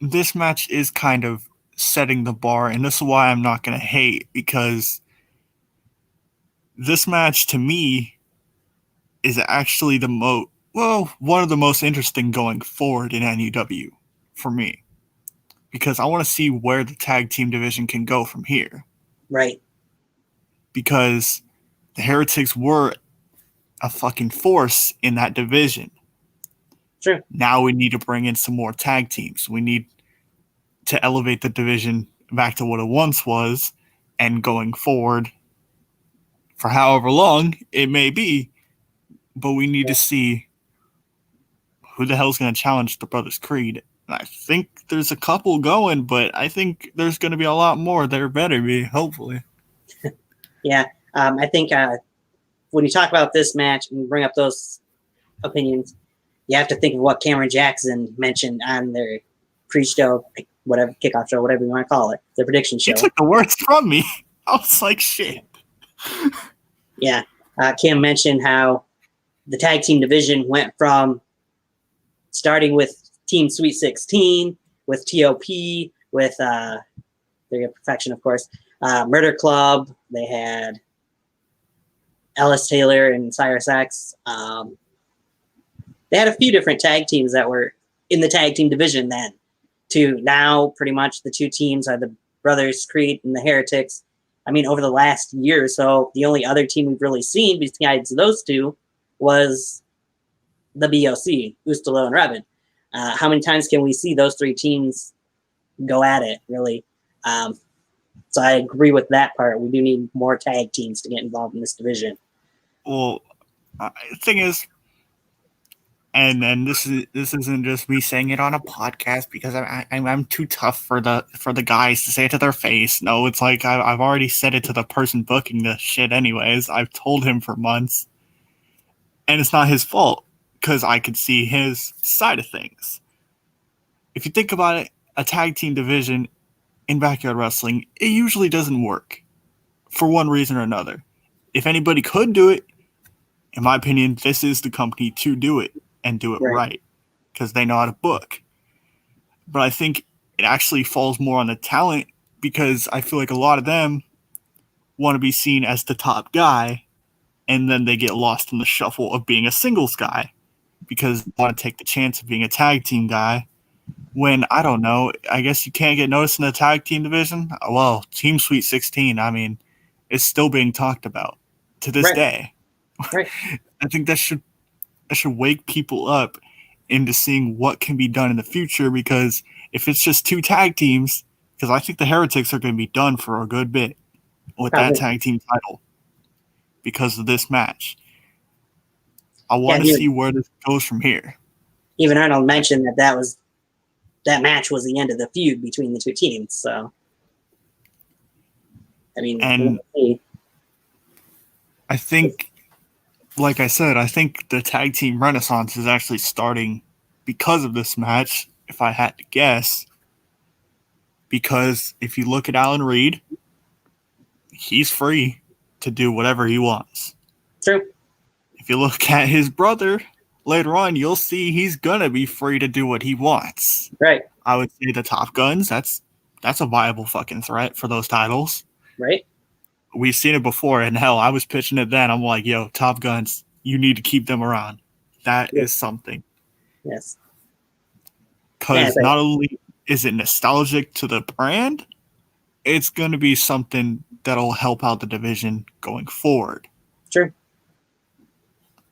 this match is kind of setting the bar, and this is why I'm not going to hate, because this match to me is actually one of the most interesting going forward in NUW for me, because I want to see where the tag team division can go from here. Right. Because the Heretics were a fucking force in that division. Sure. Now we need to bring in some more tag teams. We need to elevate the division back to what it once was, and going forward for however long it may be, but we need to see who the hell's going to challenge the Brothers Creed. And I think there's a couple going, but I think there's going to be a lot more. There better be, hopefully. Yeah, I think when you talk about this match and bring up those opinions, you have to think of what Cameron Jackson mentioned on their pre-show, whatever, kickoff show, whatever you want to call it, the prediction show. You took the words from me. I was like, shit. Yeah, Cam mentioned how the tag team division went from starting with Team Sweet 16, with TOP, with their Perfection, of course, Murder Club. They had Ellis Taylor and Cyrus X. They had a few different tag teams that were in the tag team division then. To now, pretty much the two teams are the Brothers Creed and the Heretics. I mean, over the last year or so, the only other team we've really seen besides those two was the BOC, Ustalo and Revin. How many times can we see those three teams go at it, really? So I agree with that part. We do need more tag teams to get involved in this division. Well, the thing is, and this isn't just me saying it on a podcast because I'm too tough for the guys to say it to their face. No, it's like I've already said it to the person booking the shit anyways. I've told him for months, and it's not his fault because I could see his side of things. If you think about it, a tag team division in backyard wrestling, it usually doesn't work for one reason or another. if anybody could do it, in my opinion, this is the company to do it and do it right because they know how to book. But I think it actually falls more on the talent because I feel like a lot of them want to be seen as the top guy, and then they get lost in the shuffle of being a singles guy because they want to take the chance of being a tag team guy. When, I don't know, I guess you can't get noticed in the tag team division. Well, Team Sweet 16, I mean, is still being talked about to this day. Right. I think that should wake people up into seeing what can be done in the future, because if it's just 2 tag teams, because I think the Heretics are going to be done for a good bit with that tag team title because of this match. I want to see where this goes from here. Even Arnold mentioned that match was the end of the feud between the 2 teams. So, I mean, and I think, like I said, I think the tag team renaissance is actually starting because of this match, if I had to guess. Because if you look at Alan Reed, he's free to do whatever he wants. True. If you look at his brother later on, you'll see he's gonna be free to do what he wants. Right. I would say the Top Guns, that's a viable fucking threat for those titles. Right. We've seen it before, and hell, I was pitching it then. I'm like, yo, Top Guns, you need to keep them around. That is something. Yes. Because not only is it nostalgic to the brand, it's going to be something that'll help out the division going forward. Sure.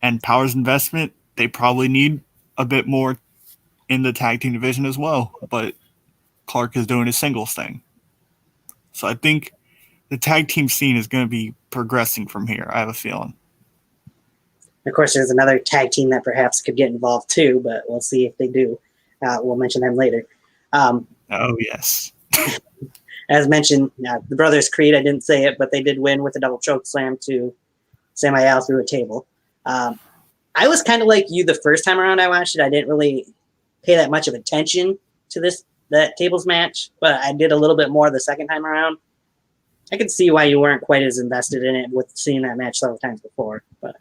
And Power's investment, they probably need a bit more in the tag team division as well, but Clark is doing his singles thing. So I think the tag team scene is going to be progressing from here, I have a feeling. Of course, there's another tag team that perhaps could get involved too, but we'll see if they do. We'll mention them later. Oh, yes. As mentioned, the Brothers Creed, I didn't say it, but they did win with a double choke slam to Samael through a table. I was kind of like you the first time around I watched it. I didn't really pay that much of attention to that tables match, but I did a little bit more the second time around. I could see why you weren't quite as invested in it with seeing that match several times before. But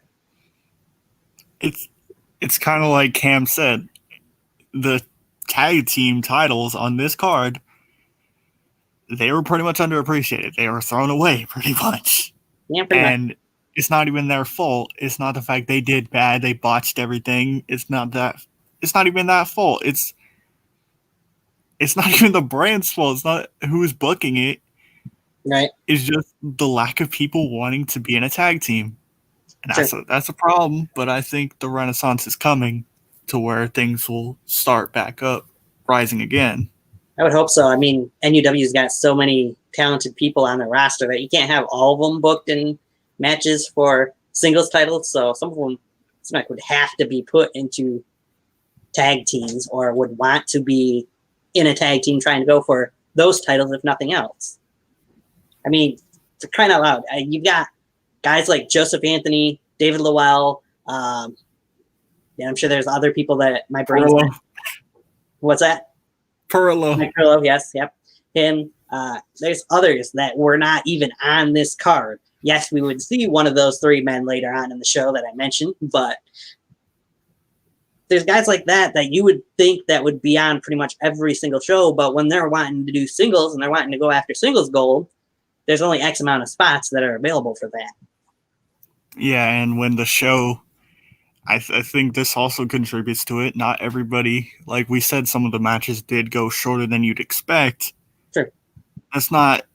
it's kind of like Cam said, the tag team titles on this card, they were pretty much underappreciated. They were thrown away pretty much. Yeah, pretty much. It's not even their fault. It's not the fact they did bad, they botched everything. It's not even that fault. It's not even the brand's fault. It's not who's booking it. Right. It's just the lack of people wanting to be in a tag team. And that's a problem, but I think the renaissance is coming to where things will start back up, rising again. I would hope so. I mean, NUW's got so many talented people on the roster that you can't have all of them booked in matches for singles titles. So some of them would have to be put into tag teams or would want to be in a tag team trying to go for those titles, if nothing else. I mean, for crying out loud, you've got guys like Joseph Anthony, David Lowell. I'm sure there's other people that my brain's. What's that? Perillo. Mike Perillo, yes, yep. Him. There's others that were not even on this card. Yes, we would see one of those 3 men later on in the show that I mentioned, but there's guys like that you would think that would be on pretty much every single show, but when they're wanting to do singles and they're wanting to go after singles gold, there's only X amount of spots that are available for that. Yeah, and when the show, I think this also contributes to it. Not everybody, like we said, some of the matches did go shorter than you'd expect. Sure. That's not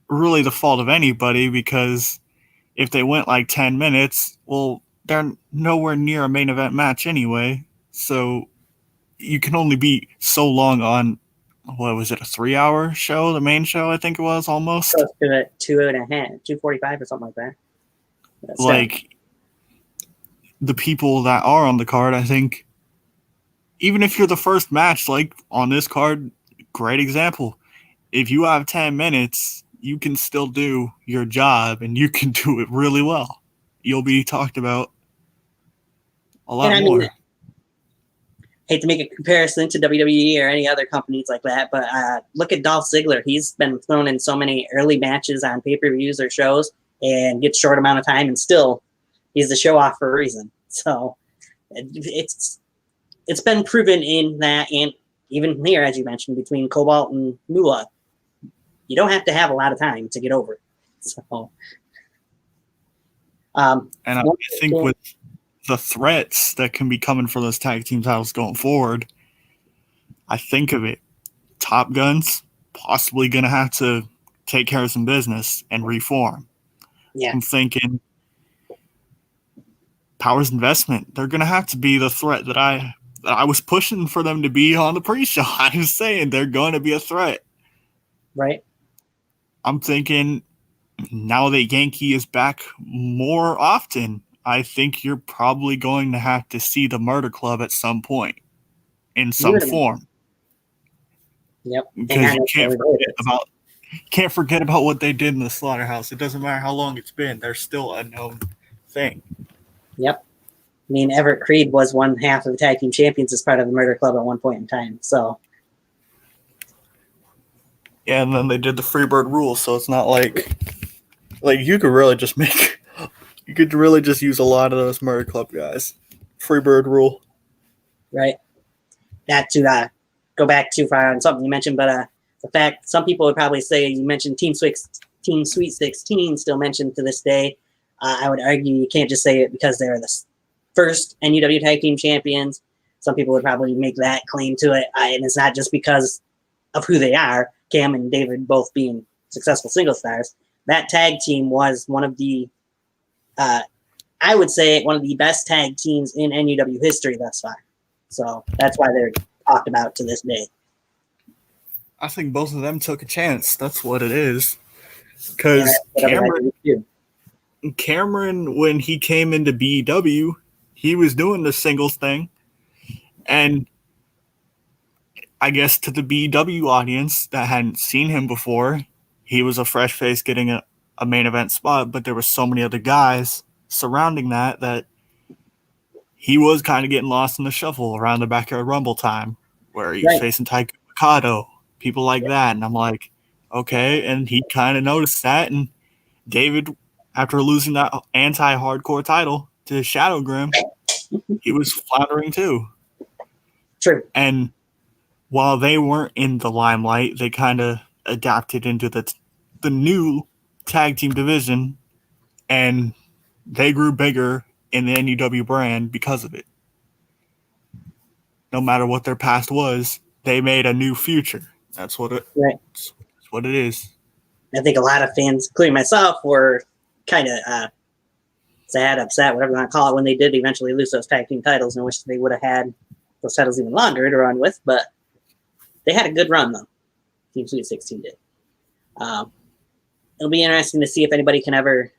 really the fault of anybody, because if they went like 10 minutes, well, they're nowhere near a main event match anyway. So you can only be so long on, what was it, a 3-hour show? The main show, I think it was, almost. Close to 2:45 or something like that. Like, the people that are on the card, I think, even if you're the first match, like on this card, great example. If you have 10 minutes, you can still do your job and you can do it really well. You'll be talked about a lot more. Hate to make a comparison to WWE or any other companies like that, but look at Dolph Ziggler. He's been thrown in so many early matches on pay-per-views or shows, and gets short amount of time, and still he's the show off for a reason. So it's been proven in that, and even here, as you mentioned, between Cobalt and NUW, you don't have to have a lot of time to get over it. So, and I think with the threats that can be coming for those tag team titles going forward, I think of it, Top Gun's possibly going to have to take care of some business and reform. Yeah. I'm thinking Powers Investment, they're going to have to be the threat that I was pushing for them to be on the pre-show. I was saying they're going to be a threat. Right. I'm thinking now that Yankee is back more often, I think you're probably going to have to see the Murder Club at some point in some form. Yep. Because you can't forget about what they did in the Slaughterhouse. It doesn't matter how long it's been. They're still a known thing. Yep. I mean, Everett Creed was one half of the tag team champions as part of the Murder Club at one point in time. So, yeah, and then they did the Freebird rule, so it's not like you could really just use a lot of those Murder Club guys. Freebird rule. Right. Not to go back too far on something you mentioned, but the fact some people would probably say you mentioned Team Sweet 16 still mentioned to this day. I would argue you can't just say it because they're the first NUW Tag Team Champions. Some people would probably make that claim to it, and it's not just because of who they are, Cam and David both being successful single stars. That tag team was one of the, I would say, one of the best tag teams in NUW history thus far. So that's why they're talked about to this day. I think both of them took a chance. That's what it is. Because Cameron, when he came into BEW, he was doing the singles thing. And I guess to the BEW audience that hadn't seen him before, he was a fresh face getting a main event spot, but there were so many other guys surrounding that he was kind of getting lost in the shuffle around the Backyard Rumble time, where he was facing Taiko Mikado, people like that. And I'm like, okay. And he kind of noticed that. And David, after losing that anti-hardcore title to Shadow Grim, he was floundering too. True. And while they weren't in the limelight, they kind of adapted into the new tag team division, and they grew bigger in the NUW brand because of it. No matter what their past was, they made a new future. That's what it. Right. That's what it is. I think a lot of fans, including myself, were kind of sad, upset, whatever you want to call it, when they did eventually lose those tag team titles, and wish they would have had those titles even longer to run with. But they had a good run, though. Team Sweet 16 did. It'll be interesting to see if anybody can ever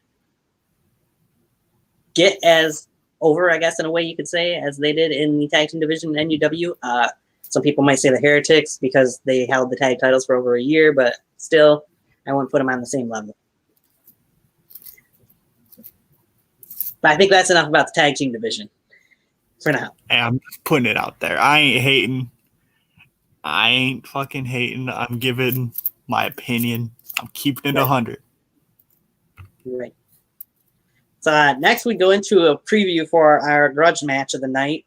get as over, I guess, in a way you could say, as they did in the tag team division in NUW. Some people might say the Heretics because they held the tag titles for over a year, but still, I wouldn't put them on the same level. But I think that's enough about the tag team division for now. Hey, I'm just putting it out there. I ain't hating. I ain't fucking hating. I'm giving my opinion. I'm keeping it 100. Right. So next we go into a preview for our grudge match of the night.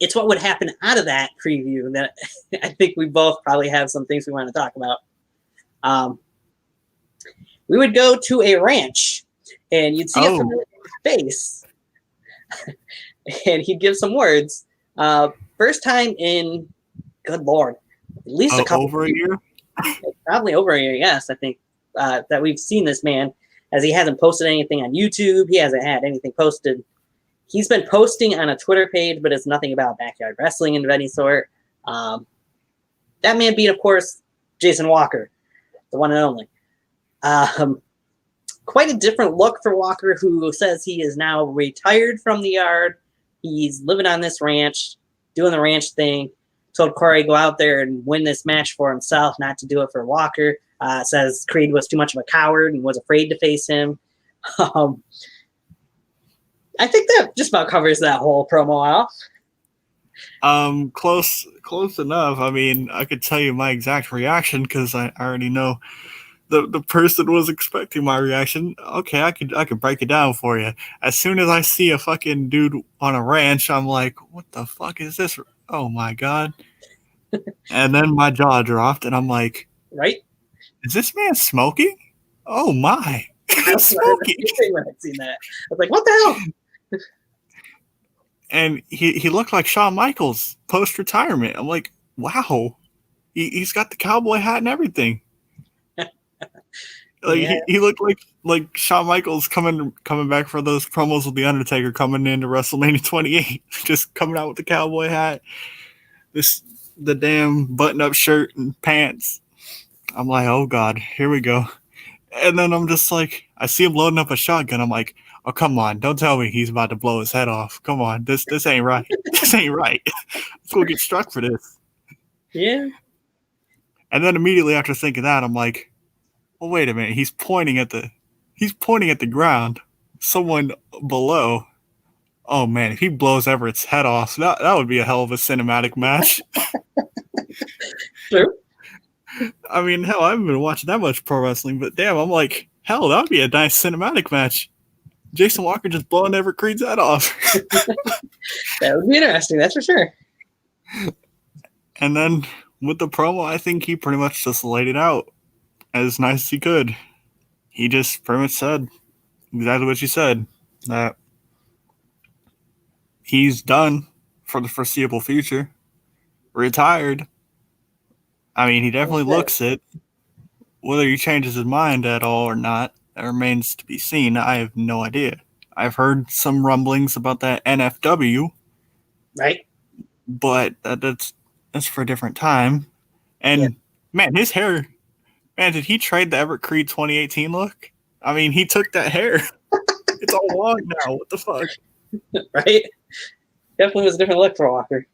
It's what would happen out of that preview that I think we both probably have some things we want to talk about. We would go to a ranch, and you'd see a familiar face, and he'd give some words. First time in, good Lord, at least a couple over a year? Probably over a year, yes, I think, that we've seen this man, as he hasn't posted anything on YouTube. He hasn't had anything posted. He's been posting on a Twitter page, but it's nothing about backyard wrestling of any sort. That man being, of course, Jason Walker, the one and only. Quite a different look for Walker, who says he is now retired from the yard. He's living on this ranch, doing the ranch thing. Told Corey go out there and win this match for himself, not to do it for Walker. Says Creed was too much of a coward and was afraid to face him. I think that just about covers that whole promo off. Close enough. I mean, I could tell you my exact reaction because I already know the person was expecting my reaction. Okay, I could break it down for you. As soon as I see a fucking dude on a ranch, I'm like, what the fuck is this? Oh my god. And then my jaw dropped and I'm like, Right? is this man smoking? Oh my. I He's was wondering smoking. the same thing when I seen that. I was like, what the hell? And he looked like Shawn Michaels post retirement. I'm like, wow. He's got the cowboy hat and everything. Like Yeah. he looked like Shawn Michaels coming back for those promos with the Undertaker coming into WrestleMania 28, just coming out with the cowboy hat, the damn button up shirt and pants. I'm like, oh god, here we go. And then I'm just like, I see him loading up a shotgun. I'm like, oh come on, don't tell me he's about to blow his head off. Come on, this ain't right. This ain't right. Let's go get struck for this. Yeah. And then immediately after thinking that, I'm like, well, wait a minute. He's pointing at the ground. Someone below. Oh man, if he blows Everett's head off, that would be a hell of a cinematic match. True. I mean, hell, I haven't been watching that much pro wrestling, but damn, I'm like, hell, that would be a nice cinematic match. Jason Walker just blowing Everett Creed's head off. That would be interesting, that's for sure. And then with the promo, I think he pretty much just laid it out as nice as he could. He just pretty much said exactly what you said, that he's done for the foreseeable future, retired. I mean, he definitely looks it. Whether he changes his mind at all or not, that remains to be seen. I have no idea. I've heard some rumblings about that NFW, Right? but that's for a different time. And man, his hair, man, did he trade the Everett Creed 2018 look? I mean, he took that hair. It's all long now. What the fuck? Right? Definitely was a different look for Walker.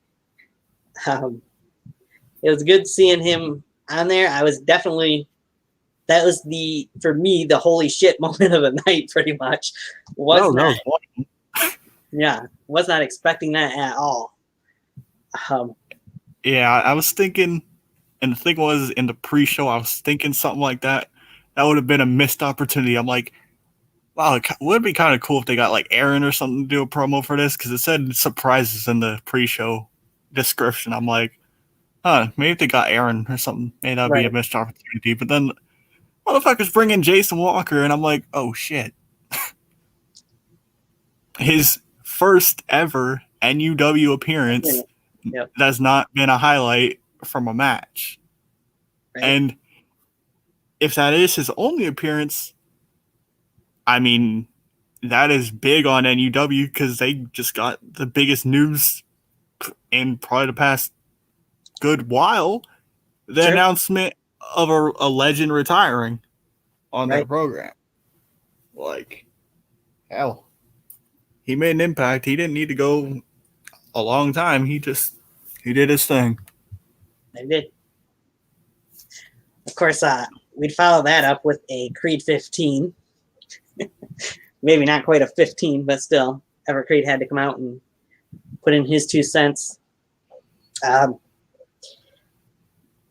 It was good seeing him on there. I was definitely, that was for me, the holy shit moment of the night, pretty much. Was not expecting that at all. Yeah, I was thinking, and the thing was, in the pre-show, I was thinking something like that. That would have been a missed opportunity. I'm like, wow, it would be kind of cool if they got like Aaron or something to do a promo for this, because it said surprises in the pre-show description. I'm like, maybe if they got Aaron or something, maybe that'd be a missed opportunity. But then motherfuckers bring in Jason Walker, and I'm like, oh shit. His first ever NUW appearance that's not been a highlight from a match. Right. And if that is his only appearance, I mean, that is big on NUW because they just got the biggest news in probably the past good while. The announcement of a legend retiring on their program. Like, hell. He made an impact. He didn't need to go a long time. He did his thing. He did. Of course, we'd follow that up with a Creed 15. Maybe not quite a 15, but still, Everett Creed had to come out and put in his 2 cents. I'm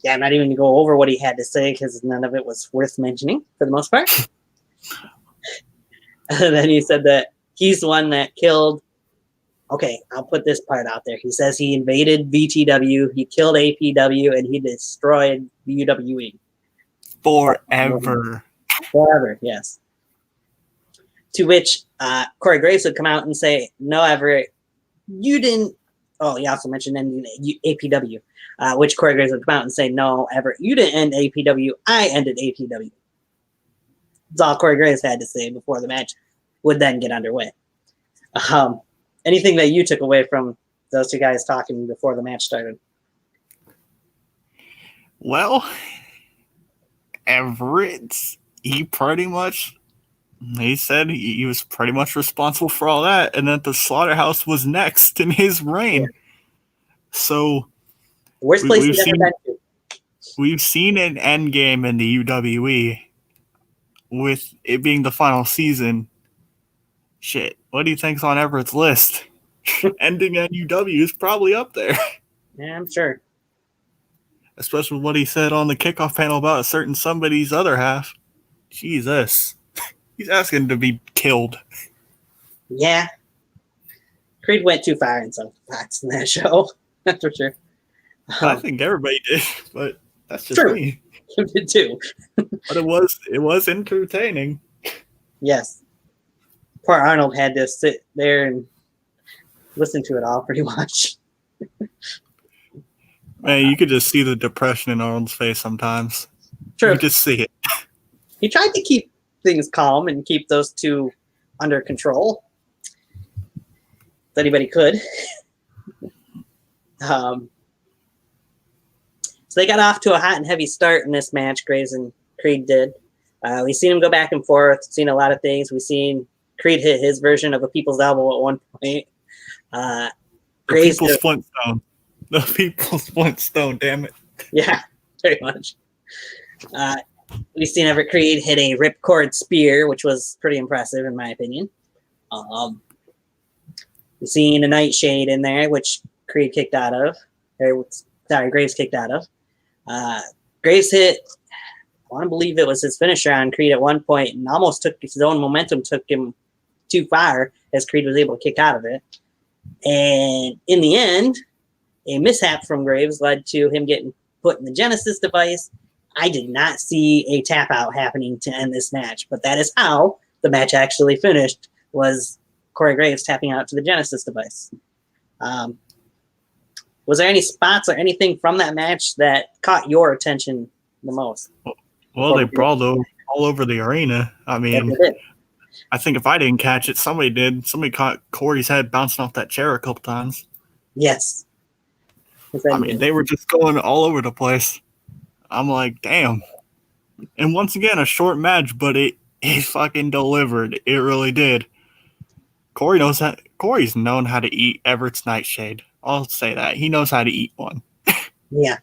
not even going to go over what he had to say because none of it was worth mentioning for the most part. And then he said that he's the one that killed. Okay, I'll put this part out there. He says he invaded VTW, he killed APW, and he destroyed the UWE. Forever, yes. To which Corey Graves would come out and say, no, Everett, you didn't. Oh, he also mentioned ending APW, which Corey Graves would come out and say, no, Everett, you didn't end APW. I ended APW. That's all Corey Graves had to say before the match would then get underway. Anything that you took away from those two guys talking before the match started? Well, Everett, he said he was pretty much responsible for all that, and that the Slaughterhouse was next in his reign. Yeah. So, worst place he's ever been to. We've seen an endgame in the UWE with it being the final season. Shit, what do you think's on Everett's list? Ending NUW is probably up there. Yeah, I'm sure. especially what he said on the kickoff panel about a certain somebody's other half. Jesus. He's asking to be killed. Yeah. Creed went too far in some spots in that show. That's for sure. I think everybody did, but that's just True. me. You did too. But it was entertaining. Yes. Poor Arnold had to sit there and listen to it all pretty much. Man, you could just see the depression in Arnold's face sometimes. True. You could just see it. He tried to keep things calm and keep those two under control. If anybody could. So they got off to a hot and heavy start in this match, Graves and Creed did. We've seen them go back and forth, seen a lot of things. We've seen Creed hit his version of a people's elbow at one point. Graves people's Flintstone. The people's Flintstone, damn it. Yeah, very much. We've seen Everett Creed hit a ripcord spear, which was pretty impressive in my opinion. We've seen a nightshade in there, which Creed kicked out of. Graves kicked out of. Graves hit, I want to believe it was his finisher on Creed at one point, and almost took his own momentum, took him too far as Creed was able to kick out of it. And in the end, a mishap from Graves led to him getting put in the Genesis device. I did not see a tap out happening to end this match, but that is how the match actually finished, was Corey Graves tapping out to the Genesis device. Was there any spots or anything from that match that caught your attention the most? Well, they brawled all over the arena. I mean, I think if I didn't catch it, somebody did. Somebody caught Corey's head bouncing off that chair a couple times. Yes. I mean, they were just going all over the place. I'm like, damn. And once again, a short match, but it fucking delivered. It really did. Corey's known how to eat Everett's Nightshade. I'll say that. He knows how to eat one. Yeah.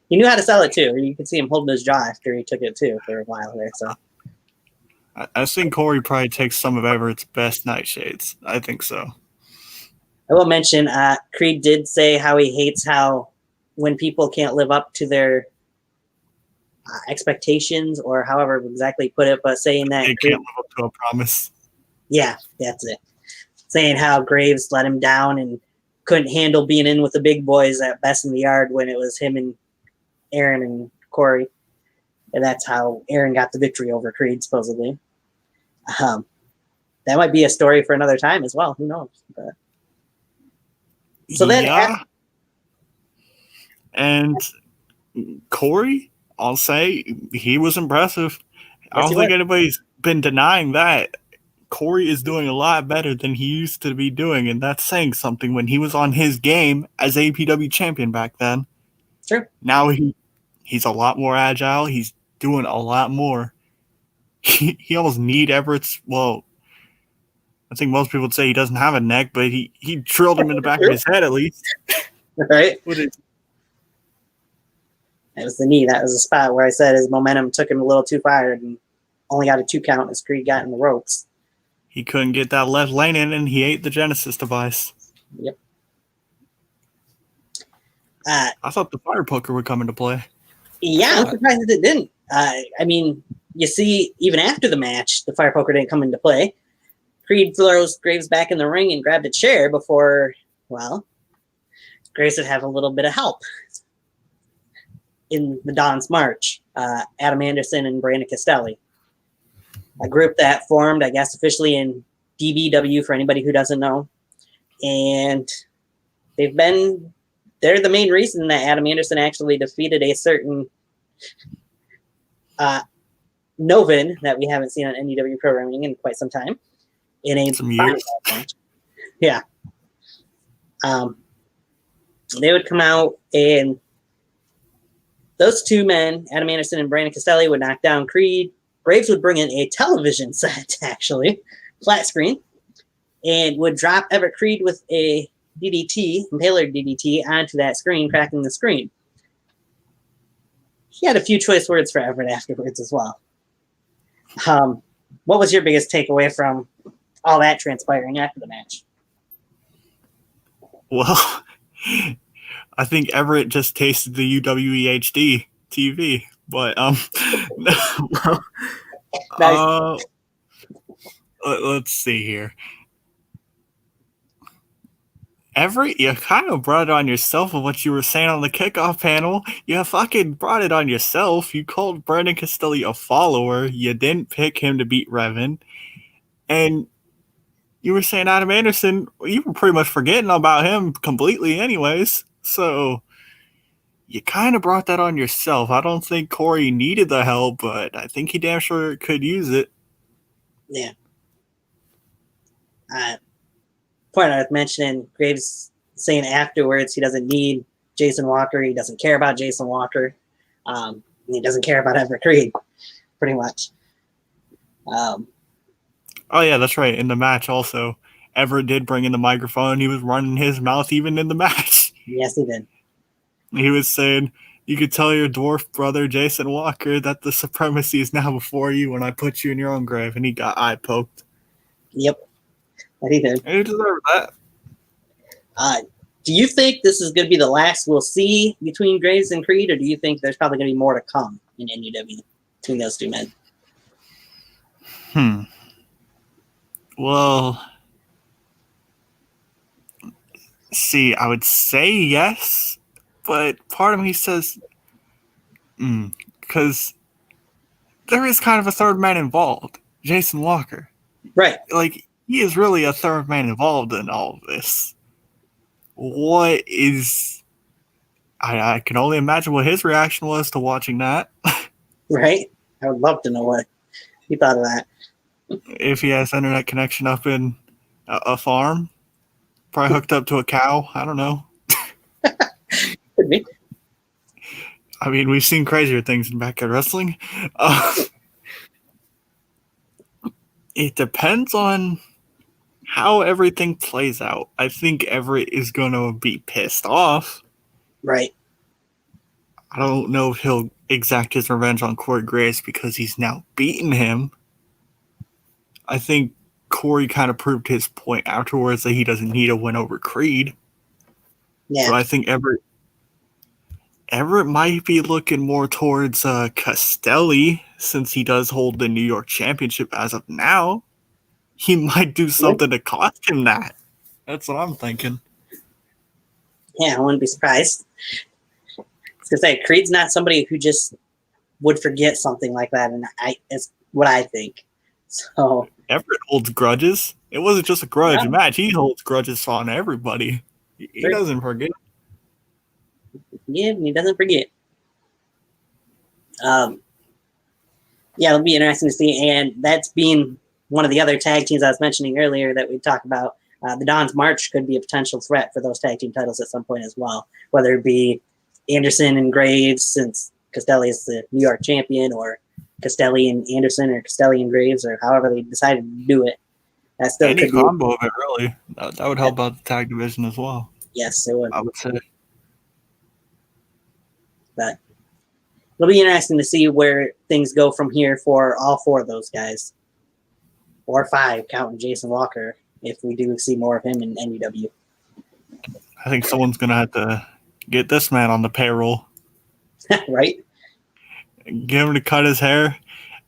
He knew how to sell it too. You could see him holding his jaw after he took it too for a while there. So I think Corey probably takes some of Everett's best nightshades. I think so. I will mention, Creed did say how he hates how when people can't live up to their expectations, or however exactly put it, but saying that they can't live up to a promise. Yeah, that's it. Saying how Graves let him down and couldn't handle being in with the big boys at Best in the Yard when it was him and Aaron and Corey. And that's how Aaron got the victory over Creed, supposedly. That might be a story for another time as well. Who knows? But so then, yeah. And Corey, I'll say he was impressive. I don't think anybody's been denying that. Corey is doing a lot better than he used to be doing, and that's saying something when he was on his game as APW champion back then. Sure. Now he's a lot more agile. He's doing a lot more. He almost need Everett's, well, I think most people would say he doesn't have a neck, but he drilled him in the back of his head at least. Right? That was the knee. That was the spot where I said his momentum took him a little too far and only got a 2 count as Creed got in the ropes. He couldn't get that left lane in, and he ate the Genesis device. Yep. I thought the fire poker would come into play. Yeah, I'm surprised that it didn't. I mean, you see, even after the match, the fire poker didn't come into play. Creed throws Graves back in the ring and grabbed a chair before, well, Graves would have a little bit of help in the Don's March. Adam Anderson and Brandon Castelli. A group that formed, I guess, officially in DBW for anybody who doesn't know. And they're the main reason that Adam Anderson actually defeated a certain Novin that we haven't seen on NUW programming in quite some time. In a match. Yeah. They would come out, and those two men, Adam Anderson and Brandon Castelli, would knock down Creed. Graves would bring in a television set, actually, flat screen, and would drop Everett Creed with a DDT, impaler DDT, onto that screen, cracking the screen. He had a few choice words for Everett afterwards as well. What was your biggest takeaway from all that transpiring after the match? Well, I think Everett just tasted the UWEHD TV, but Nice. let's see here. Everett, you kind of brought it on yourself with what you were saying on the kickoff panel. You fucking brought it on yourself. You called Brandon Castelli a follower. You didn't pick him to beat Revan. And you were saying Adam Anderson, you were pretty much forgetting about him completely anyways. So you kind of brought that on yourself. I don't think Corey needed the help, but I think he damn sure could use it. Yeah. Point I was mentioning, Graves saying afterwards he doesn't need Jason Walker. He doesn't care about Jason Walker. He doesn't care about Everett Creed, pretty much. Oh, yeah, that's right. In the match also, Everett did bring in the microphone. He was running his mouth even in the match. Yes, he did. He was saying, you could tell your dwarf brother, Jason Walker, that the supremacy is now before you when I put you in your own grave. And he got eye poked. Yep. That he did. And he deserved that. Do you think this is going to be the last we'll see between Graves and Creed, or do you think there's probably going to be more to come in NUW between those two men? Well, see, I would say yes, but part of me says, because there is kind of a third man involved, Jason Walker. Right. Like, he is really a third man involved in all of this. What is... I can only imagine what his reaction was to watching that. Right? I would love to know what he thought of that. If he has internet connection up in a farm, probably hooked up to a cow. I don't know. Could be. I mean, we've seen crazier things in backyard wrestling. It depends on how everything plays out. I think Everett is going to be pissed off. Right. I don't know if he'll exact his revenge on Corey Graves because he's now beaten him. I think Corey kind of proved his point afterwards that he doesn't need a win over Creed. Yeah. So I think Everett might be looking more towards Castelli since he does hold the New York Championship as of now. He might do something to cost him that. That's what I'm thinking. Yeah, I wouldn't be surprised. I was gonna say Creed's not somebody who just would forget something like that, and it's what I think. So Everett holds grudges. It wasn't just a grudge match. He holds grudges on everybody. He doesn't forget. Yeah, he doesn't forget. Yeah, it'll be interesting to see, and that's being one of the other tag teams I was mentioning earlier that we talked about. The Don's March could be a potential threat for those tag team titles at some point as well, whether it be Anderson and Graves, since Castelli is the New York champion, or Castelli and Anderson, or Castelli and Graves, or however they decided to do it. That still Any could be combo of it, really. That would help out the tag division as well. Yes, it would. I would say. But it'll be interesting to see where things go from here for all four of those guys. 4 or 5, counting Jason Walker, if we do see more of him in NUW. I think someone's going to have to get this man on the payroll. Right? Get him to cut his hair.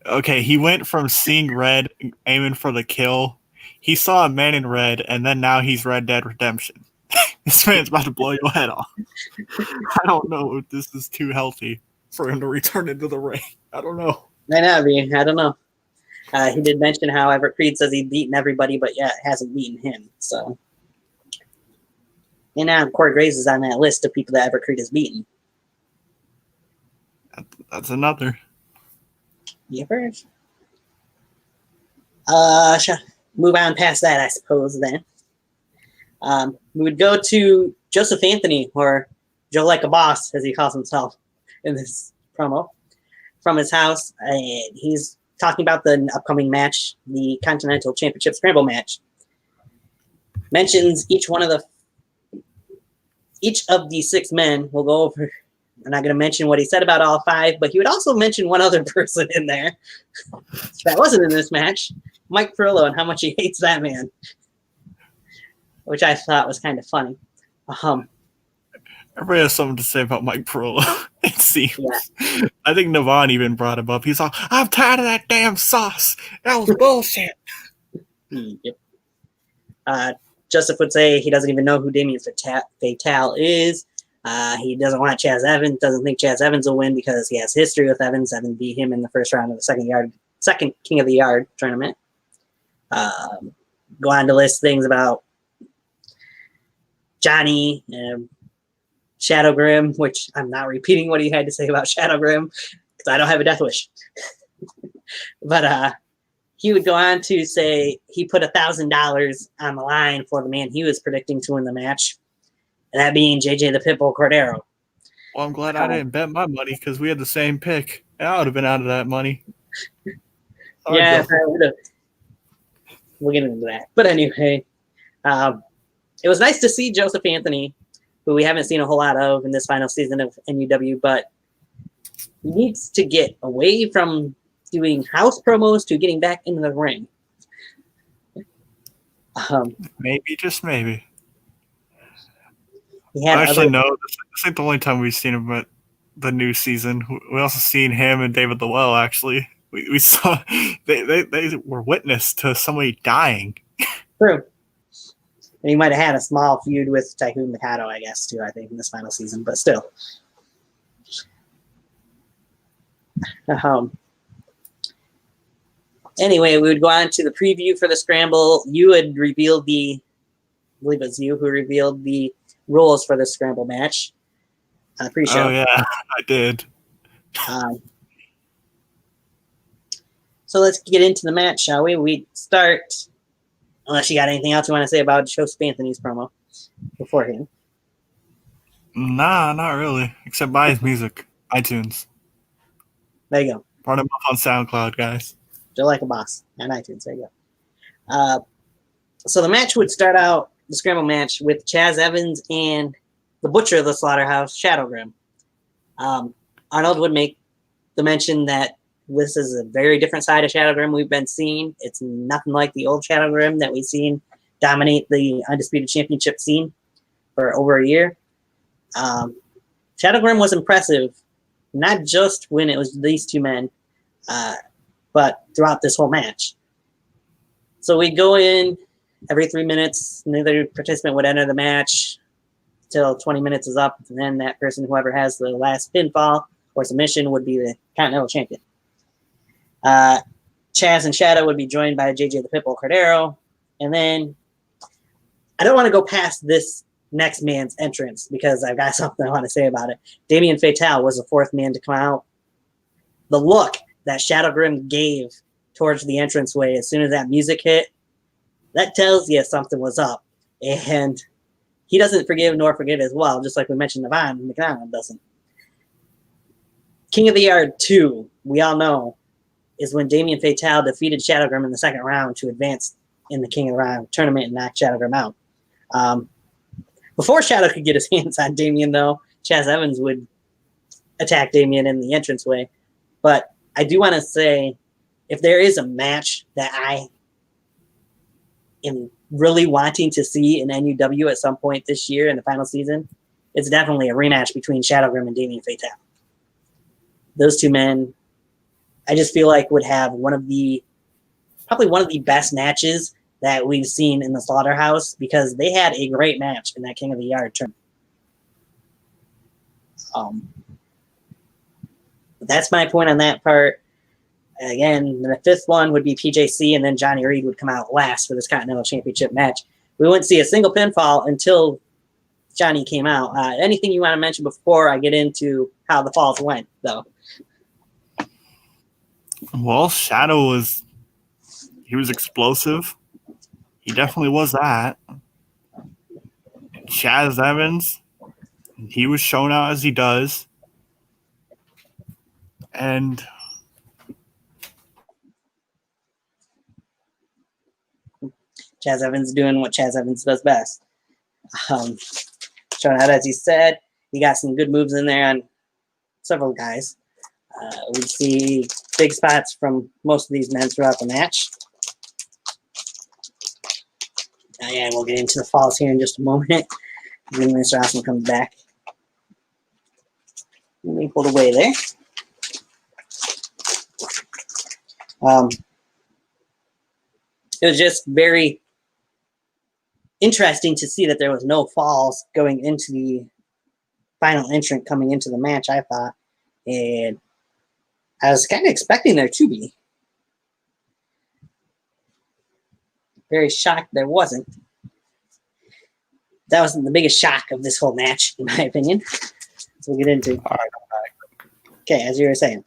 Okay, he went from seeing red, aiming for the kill. He saw a man in red, and then now he's Red Dead Redemption. This man's about to blow your head off. I don't know if this is too healthy for him to return into the ring. I don't know. I don't know. He did mention how Everett Creed says he's beaten everybody, but yeah, hasn't beaten him. So, and now Corey Graves is on that list of people that Everett Creed has beaten. That's another. You first. Move on past that, I suppose. Then we would go to Joseph Anthony, or Joe Like a Boss, as he calls himself in this promo, from his house, and he's talking about the upcoming match, the Continental Championship Scramble match. Mentions each of the 6 men. We'll go over. I'm not going to mention what he said about all 5, but he would also mention one other person in there that wasn't in this match, Mike Perillo, and how much he hates that man, which I thought was kind of funny. Everybody has something to say about Mike Perola, it seems. Yeah. I think Navon even brought him up. He's all, I'm tired of that damn sauce. That was bullshit. Yep. Joseph would say he doesn't even know who Damien Fatale is. He doesn't want Chaz Evans, doesn't think Chaz Evans will win because he has history with Evans. Evans beat him in the first round of the second King of the Yard tournament. Go on to list things about Johnny and Shadow Grim, which I'm not repeating what he had to say about Shadow Grim because I don't have a death wish. But he would go on to say he put $1,000 on the line for the man he was predicting to win the match, and that being JJ the Pitbull Cordero. Well, I'm glad I didn't bet my money because we had the same pick. I would have been out of that money. Yeah, we'll get into that. But anyway, it was nice to see Joseph Anthony, who we haven't seen a whole lot of in this final season of NUW, but he needs to get away from doing house promos to getting back into the ring. Maybe, just maybe. Actually, no, this ain't the only time we've seen him at the new season. We also seen him and David Lowell, actually. We saw they were witness to somebody dying. True. And he might have had a small feud with Tycoon Mikado, I guess, too, I think, in this final season, but still. Anyway, we would go on to the preview for the Scramble. You had revealed I believe it was you who revealed the rules for the Scramble match on the pre-show. Oh, yeah, I did. So let's get into the match, shall we? We start, unless you got anything else you want to say about Joseph Anthony's promo beforehand. Nah, not really. Except buy his music. iTunes. There you go. Brought him up on SoundCloud, guys. Just like a boss on iTunes. There you go. So the match would start out, the Scramble match, with Chaz Evans and the Butcher of the Slaughterhouse, Shadow Grim. Arnold would make the mention that this is a very different side of Shadow Grim we've been seeing. It's nothing like the old Shadow Grim that we've seen dominate the Undisputed Championship scene for over a year. Shadow Grim was impressive, not just when it was these two men, but throughout this whole match. So we go in every 3 minutes, neither participant would enter the match till 20 minutes is up, and then that person, whoever has the last pinfall or submission, would be the Continental Champion. Chaz and Shadow would be joined by JJ the Pitbull Cordero, and then I don't want to go past this next man's entrance because I've got something I want to say about it. Damien Fatale was the fourth man to come out. The look that Shadow Grim gave towards the entranceway as soon as that music hit, that tells you something was up. And he doesn't forgive nor forget as well, just like we mentioned, Navon McDonald doesn't. King of the Yard 2, we all know, is when Damien Fatale defeated Shadow Grim in the second round to advance in the King of the Round tournament and knock Shadow Grim out. Before Shadow could get his hands on Damien, though, Chaz Evans would attack Damien in the entranceway. But I do want to say, if there is a match that I am really wanting to see in NUW at some point this year in the final season, it's definitely a rematch between Shadow Grim and Damien Fatale. Those two men, I just feel like would have probably one of the best matches that we've seen in the Slaughterhouse because they had a great match in that King of the Yard tournament. That's my point on that part. Again, the fifth one would be PJC, and then Johnny Reed would come out last for this Continental Championship match. We wouldn't see a single pinfall until Johnny came out. Anything you want to mention before I get into how the falls went, though? Well, Shadow was explosive. He definitely was that. Chaz Evans, he was shown out as he does. And Chaz Evans doing what Chaz Evans does best. Showing out as he said. He got some good moves in there on several guys. We see big spots from most of these men throughout the match. And we'll get into the falls here in just a moment when Mr. Awesome comes back. Let me pull away there. It was just very interesting to see that there was no falls going into the final entrant coming into the match, I thought. And I was kind of expecting there to be. Very shocked there wasn't. That was the biggest shock of this whole match, in my opinion. So we'll get into. All right. Okay, as you were saying.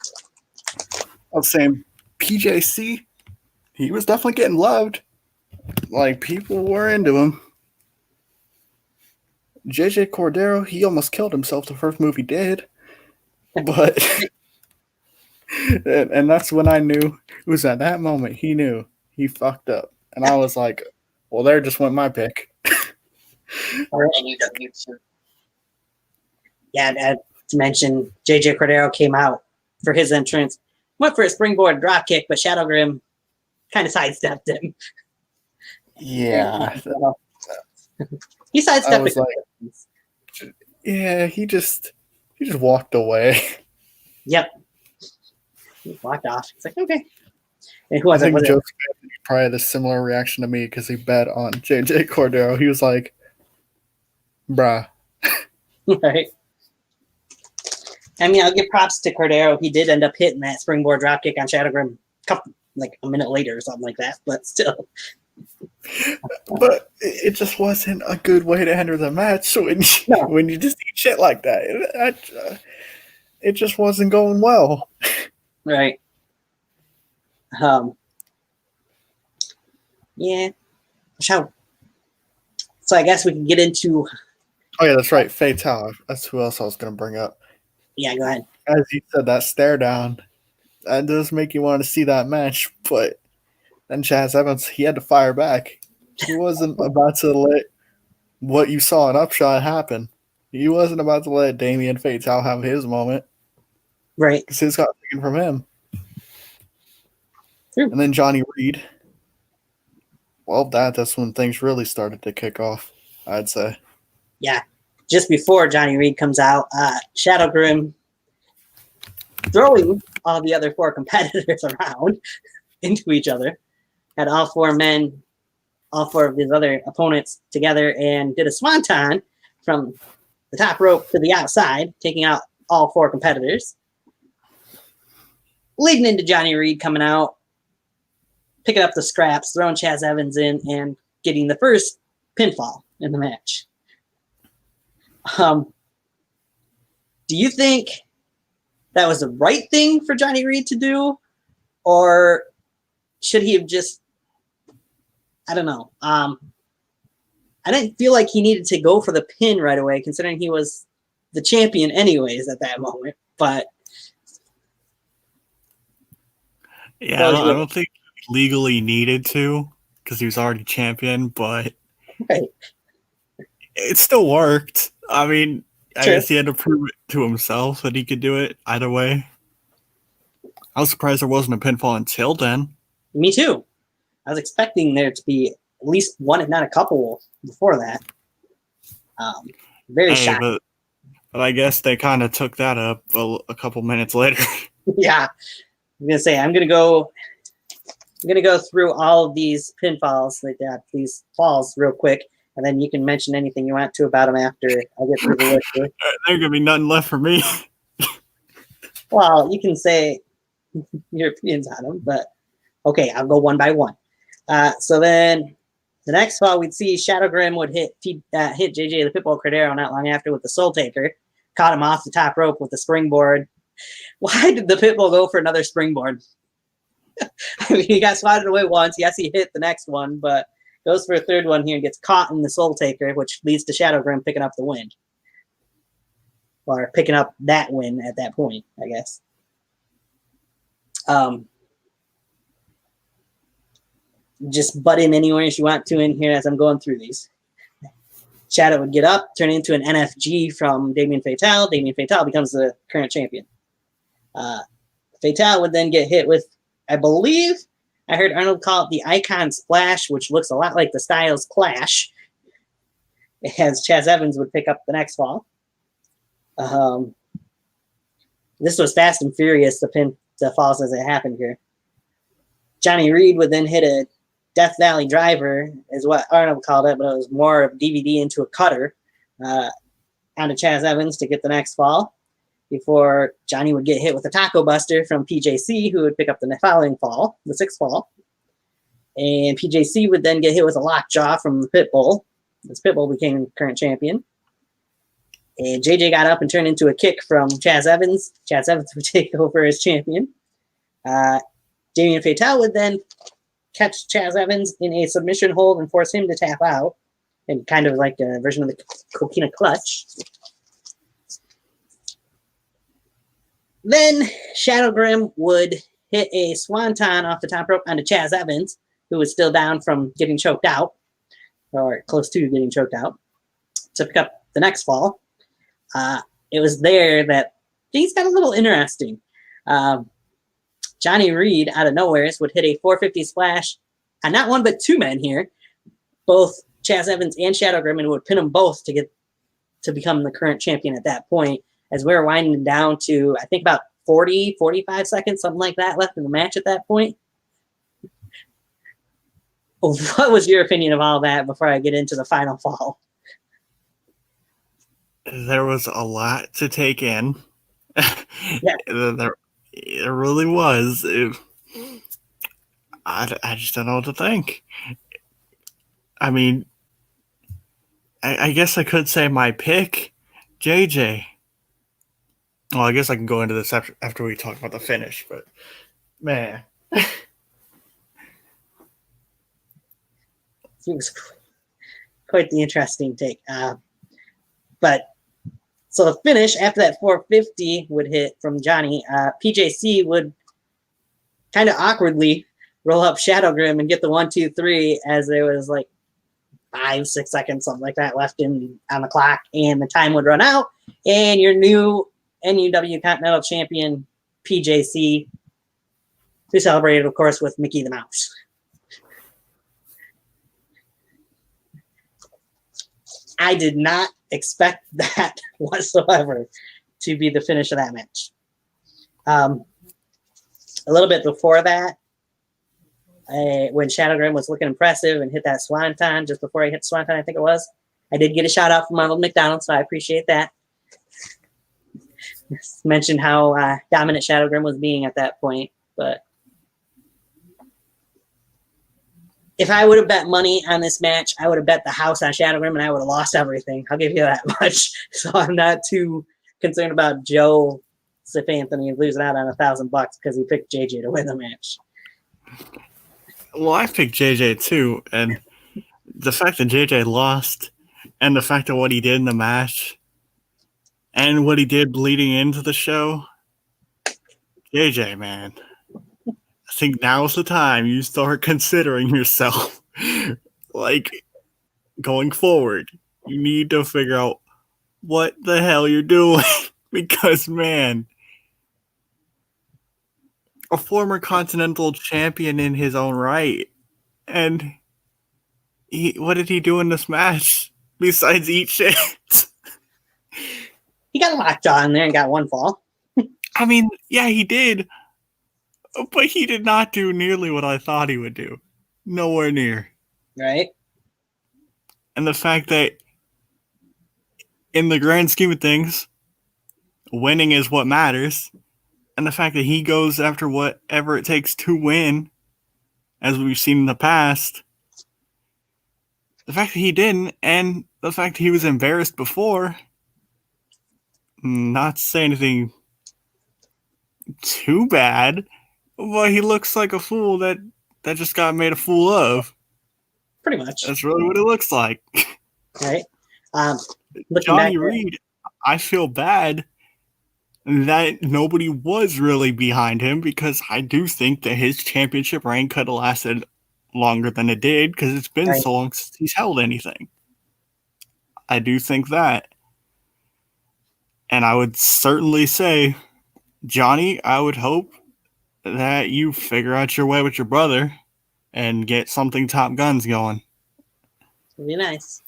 I was saying PJC, he was definitely getting loved. Like, people were into him. JJ Cordero, he almost killed himself the first move he did. But, and that's when I knew, it was at that moment he knew he fucked up. And I was like, well, there just went my pick. Yeah, to mention, JJ Cordero came out for his entrance, went for a springboard drop kick, but Shadow Grim kind of sidestepped him. Yeah. He sidestepped was like, yeah, he just walked away. Yep. He walked off. It's like, okay. And who was I it? think Joe probably had a similar reaction to me because he bet on JJ Cordero. He was like, bruh. Right. I mean, I'll give props to Cordero. He did end up hitting that springboard dropkick on Shadow Grim like a minute later or something like that, but still. But it just wasn't a good way to enter the match when you just eat shit like that. It just wasn't going well. Right. Yeah. So I guess we can get into. Oh yeah, that's right. Fatal. That's who else I was going to bring up. Yeah, go ahead. As you said, that stare down, that does make you want to see that match. But then Chaz Evans, he had to fire back. He wasn't about to let what you saw in Upshot happen. He wasn't about to let Damien Fatal have his moment. Right. Because his got taken from him. True. And then Johnny Reed. Well, that's when things really started to kick off, I'd say. Yeah. Just before Johnny Reed comes out, Shadow Grim throwing all the other 4 competitors around into each other. Had all 4 men, all 4 of his other opponents together and did a swanton from the top rope to the outside, taking out all 4 competitors. Leading into Johnny Reed coming out, picking up the scraps, throwing Chaz Evans in, and getting the first pinfall in the match. Do you think that was the right thing for Johnny Reed to do? Or should he have just, I don't know. I didn't feel like he needed to go for the pin right away, considering he was the champion anyways at that moment. But yeah, I don't think he legally needed to because he was already champion, but right. It still worked. I mean, I Sure. guess he had to prove it to himself that he could do it either way. I was surprised there wasn't a pinfall until then. Me too. I was expecting there to be at least one, if not a couple, before that. Very shocking. But I guess they kind of took that up a couple minutes later. Yeah, I'm gonna say I'm gonna go through all of these pinfalls, like that, these falls, real quick, and then you can mention anything you want to about them after I get through the list here. There's gonna be nothing left for me. Well, you can say your opinions on them, but okay, I'll go one by one. So then the next fall, we'd see Shadow Grim would hit JJ the Pitbull Cordero not long after with the Soul Taker, caught him off the top rope with the springboard. Why did the Pitbull go for another springboard? I mean, he got swatted away once. Yes, he hit the next one, but goes for a third one here and gets caught in the Soul Taker, which leads to Shadow Grim picking up the win. Or picking up that win at that point, I guess. Just butt in anywhere you want to in here as I'm going through these. Shadow would get up, turn into an NFG from Damien Fatal. Damien Fatal becomes the current champion. Fatal would then get hit with, I believe, I heard Arnold call it the Icon Splash, which looks a lot like the Styles Clash. As Chaz Evans would pick up the next fall. This was fast and furious, the falls as it happened here. Johnny Reed would then hit a Death Valley driver, is what Arnold called it, but it was more of DVD into a cutter onto Chaz Evans to get the next fall, before Johnny would get hit with a taco buster from PJC, who would pick up the following fall, the sixth fall. And PJC would then get hit with a lockjaw from Pitbull. This Pitbull became current champion. And JJ got up and turned into a kick from Chaz Evans. Chaz Evans would take over as champion. Damien Fatale would then catch Chaz Evans in a submission hold and force him to tap out, and kind of like a version of the Coquina Clutch. Then Shadow Grim would hit a swanton off the top rope onto Chaz Evans, who was still down from getting choked out, or close to getting choked out, to pick up the next fall. It was there that things got a little interesting. Johnny Reed, out of nowhere, would hit a 450 splash on not one but two men here, both Chaz Evans and Shadow Grim, and would pin them both to become the current champion at that point, as we were winding down to, I think, about 40, 45 seconds, something like that, left in the match at that point. What was your opinion of all that before I get into the final fall? There was a lot to take in. Yeah. There really was. I just don't know what to think. I mean, I guess I could say my pick, JJ. Well, I guess I can go into this after we talk about the finish, but man. It was quite the interesting take. But so the finish after that 450 would hit from Johnny, PJC would kind of awkwardly roll up Shadow Grim and get the 1, 2, 3 as there was like 5, 6 seconds, something like that left on the clock, and the time would run out, and your new NUW Continental Champion PJC, who celebrated, of course, with Mickey the Mouse. I did not expect that whatsoever to be the finish of that match. A little bit before that, when Shadow Grim was looking impressive and hit that swanton just before he hit swanton, I think it was, I did get a shout out from Arnold McDonald, so I appreciate that. Mentioned how dominant Shadow Grim was being at that point, but if I would have bet money on this match, I would have bet the house on Shadow Grim, and I would have lost everything. I'll give you that much. So I'm not too concerned about Joe Sif Anthony losing out on $1,000 because he picked JJ to win the match. Well, I picked JJ too, and the fact that JJ lost, and the fact that what he did in the match, and what he did leading into the show, JJ, man. I think now's the time you start considering yourself. Like, going forward, you need to figure out what the hell you're doing. Because, man, a former Continental Champion in his own right. And what did he do in this match besides eat shit? He got a lockjaw in there and got one fall. I mean, yeah, he did. But he did not do nearly what I thought he would do. Nowhere near. Right. And the fact that, in the grand scheme of things, winning is what matters. And the fact that he goes after whatever it takes to win, as we've seen in the past. The fact that he didn't, and the fact that he was embarrassed before, not to say anything too bad, but he looks like a fool that just got made a fool of. Pretty much. That's really what it looks like. Right. Johnny Reed, I feel bad that nobody was really behind him, because I do think that his championship reign could have lasted longer than it did, because it's been so long since he's held anything. I do think that. And I would certainly say, Johnny, I would hope that you figure out your way with your brother and get something Top Guns going. It'd be nice.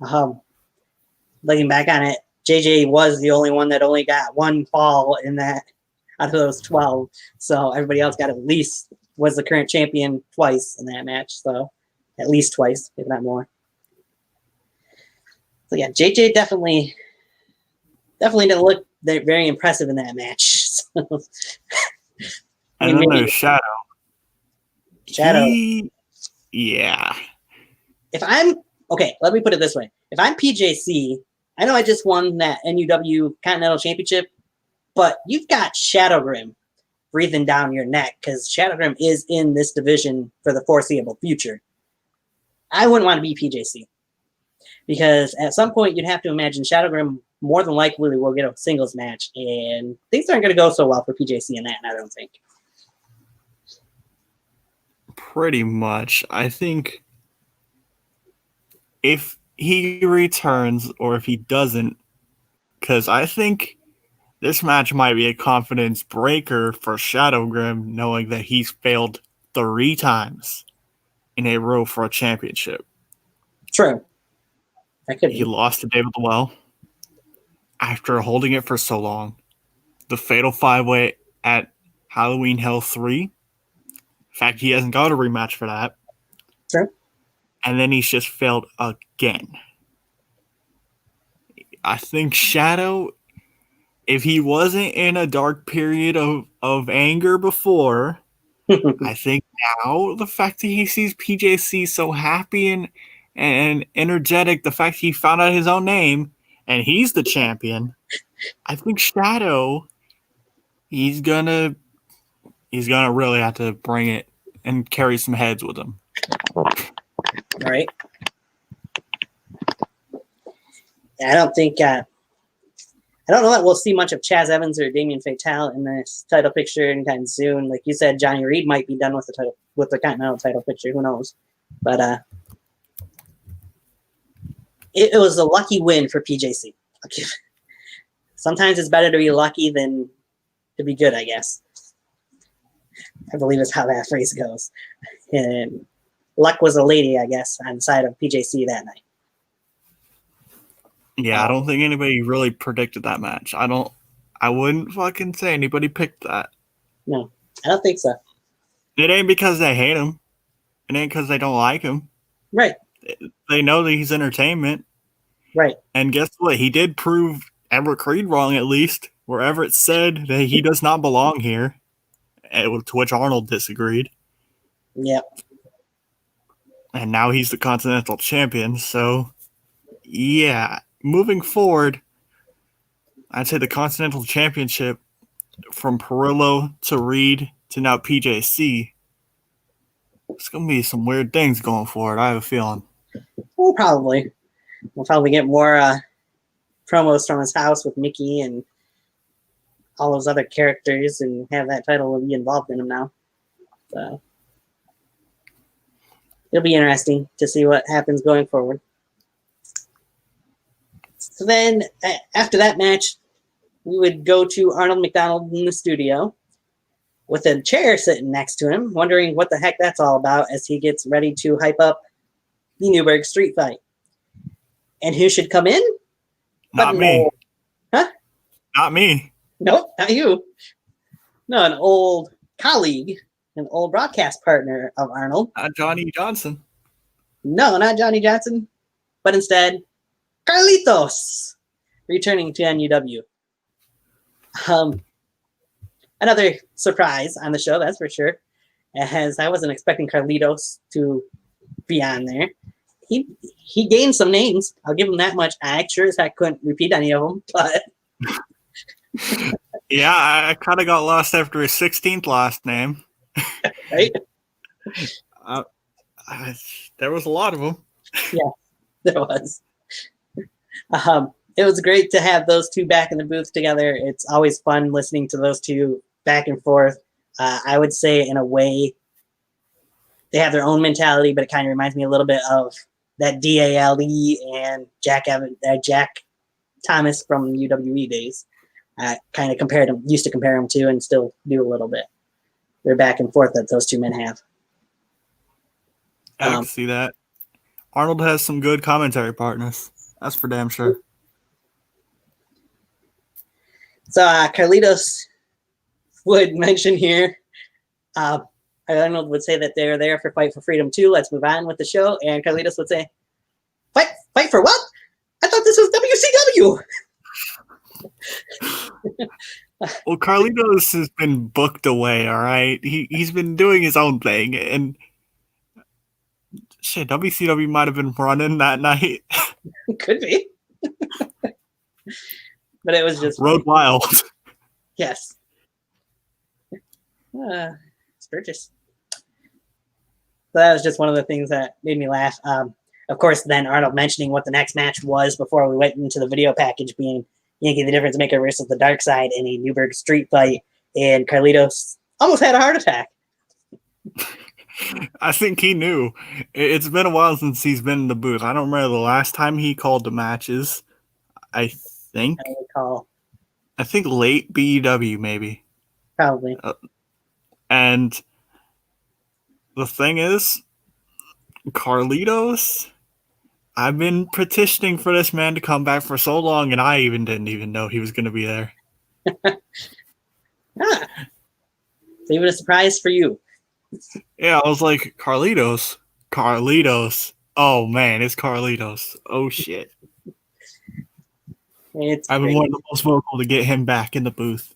Looking back on it, JJ was the only one that only got one fall in that out of those 12. So everybody else got at least was the current champion twice in that match. So at least twice, if not more. So yeah, JJ definitely didn't look very impressive in that match. So, And then there's Shadow. Shadow. Yeah. If I'm okay, let me put it this way: if I'm PJC, I know I just won that NUW Continental Championship, but you've got Shadow Grim breathing down your neck because Shadow Grim is in this division for the foreseeable future. I wouldn't want to be PJC because at some point you'd have to imagine Shadow Grim more than likely will get a singles match, and things aren't going to go so well for PJC in that, I don't think. Pretty much. I think if he returns or if he doesn't, because I think this match might be a confidence breaker for Shadow Grim, knowing that he's failed 3 times in a row for a championship. True. That could be. He lost to David Lowell after holding it for so long. The Fatal 5-Way at Halloween Hell 3. In fact, he hasn't got a rematch for that. True. And then he's just failed again. I think Shadow, if he wasn't in a dark period of anger before, I think now the fact that he sees PJC so happy and energetic, the fact he found out his own name and he's the champion, I think Shadow, he's gonna really have to bring it and carry some heads with him. Right. I don't think I don't know that we'll see much of Chaz Evans or Damien Fatale in this title picture anytime soon. Like you said, Johnny Reed might be done with the Continental title picture. Who knows? But it was a lucky win for PJC. Sometimes it's better to be lucky than to be good, I guess. I believe is how that phrase goes. And luck was a lady, I guess, on the side of PJC that night. Yeah, I don't think anybody really predicted that match. I wouldn't fucking say anybody picked that. No, I don't think so. It ain't because they hate him. It ain't because they don't like him. Right. They know that he's entertainment. Right. And guess what? He did prove Everett Creed wrong, at least, where Everett said that he does not belong here, to which Arnold disagreed. Yep. And now he's the Continental Champion, so yeah. Moving forward, I'd say the Continental Championship from Perillo to Reed to now PJC. It's going to be some weird things going forward, I have a feeling. We'll probably get more promos from his house with Mickey and all those other characters and have that title be involved in them now. So it'll be interesting to see what happens going forward. So then after that match, we would go to Arnold McDonald in the studio with a chair sitting next to him, wondering what the heck that's all about as he gets ready to hype up the Newburgh street fight. And who should come in? Not me. Huh? Not me. Nope, not you. No, an old colleague, an old broadcast partner of Arnold. Not Johnny Johnson. No, not Johnny Johnson, but instead Carlitos, returning to NUW. Another surprise on the show, that's for sure, as I wasn't expecting Carlitos to be on there. He gained some names. I'll give him that much. I sure as heck couldn't repeat any of them, but yeah, I kind of got lost after his 16th last name. Right? There was a lot of them. Yeah, there was. It was great to have those two back in the booth together. It's always fun listening to those two back and forth. I would say, in a way, they have their own mentality, but it kind of reminds me a little bit of that DALE and Jack Thomas from UWE days. I kind of used to compare them to, and still do a little bit. They're back and forth that those two men have. I can see that. Arnold has some good commentary partners. That's for damn sure. So Carlitos would mention here, Arnold would say that they're there for Fight for Freedom 2. Let's move on with the show. And Carlitos would say, Fight for what? I thought this was WCW. Well, Carlitos has been booked away, all right? He's been doing his own thing, and shit, WCW might have been running that night. Could be. But it was just Road Wild. Yes. Sturgis. So that was just one of the things that made me laugh. Of course, then Arnold mentioning what the next match was before we went into the video package being Yankee the Difference Maker versus the Dark Side in a Newburgh street fight, and Carlitos almost had a heart attack. I think he knew. It's been a while since he's been in the booth. I don't remember the last time he called the matches. I think late BEW maybe. Probably. And the thing is, Carlitos, I've been petitioning for this man to come back for so long, and I didn't even know he was going to be there. It's even a surprise for you. Yeah, I was like, Carlitos. Oh man, it's Carlitos. Oh shit. I've been one of the most vocal to get him back in the booth.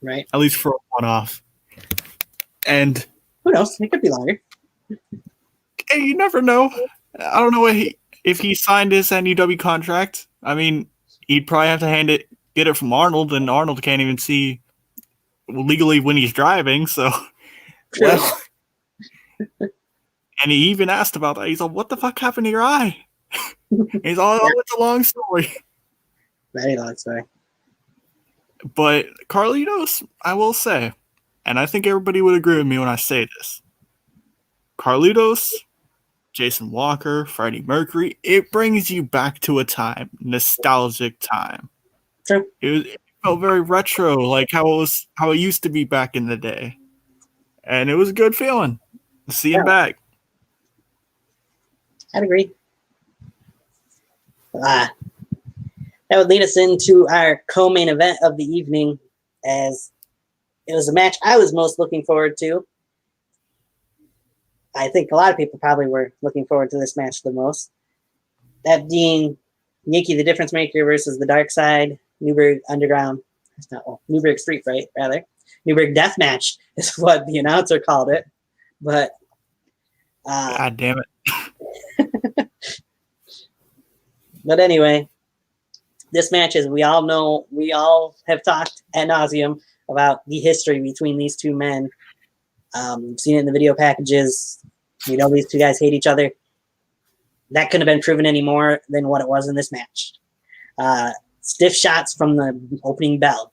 Right. At least for a one-off. And who knows? It could be longer. Hey, you never know. I don't know if he signed his NUW contract. I mean, he'd probably have to get it from Arnold, and Arnold can't even see legally when he's driving. So, well, and he even asked about that. He's like, "What the fuck happened to your eye?" He's all, "Oh, it's a long story." Very long story. But Carlitos, I will say, and I think everybody would agree with me when I say this, Carlitos, Jason Walker, Freddie Mercury, it brings you back to a time, nostalgic time. True. It felt very retro, like how it used to be back in the day. And it was a good feeling to see him back. I'd agree. That would lead us into our co-main event of the evening, as it was a match I was most looking forward to. I think a lot of people probably were looking forward to this match the most. That being Yankee the Difference Maker versus the Dark Side, Newburgh Underground. Newburgh Street Fight, rather. Newburgh Death Match is what the announcer called it. But God damn it. But anyway, this match, as we all know, we all have talked ad nauseum about the history between these two men. We've seen it in the video packages. We know these two guys hate each other. That couldn't have been proven any more than what it was in this match. Stiff shots from the opening bell.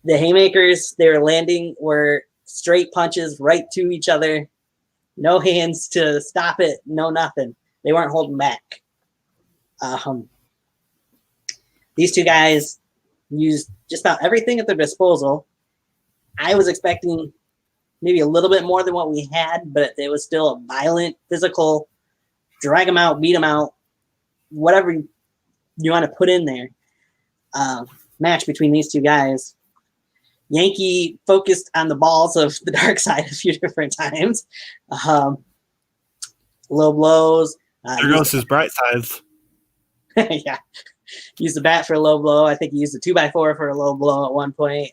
The haymakers they were landing were straight punches right to each other. No hands to stop it. No nothing. They weren't holding back. These two guys used just about everything at their disposal. I was expecting maybe a little bit more than what we had, but it was still a violent, physical, drag them out, beat them out, whatever you want to put in there. Match between these two guys. Yankee focused on the balls of the Dark Side a few different times. Low blows. There goes his bright sides. Yeah. Used the bat for a low blow. I think he used the 2x4 for a low blow at one point.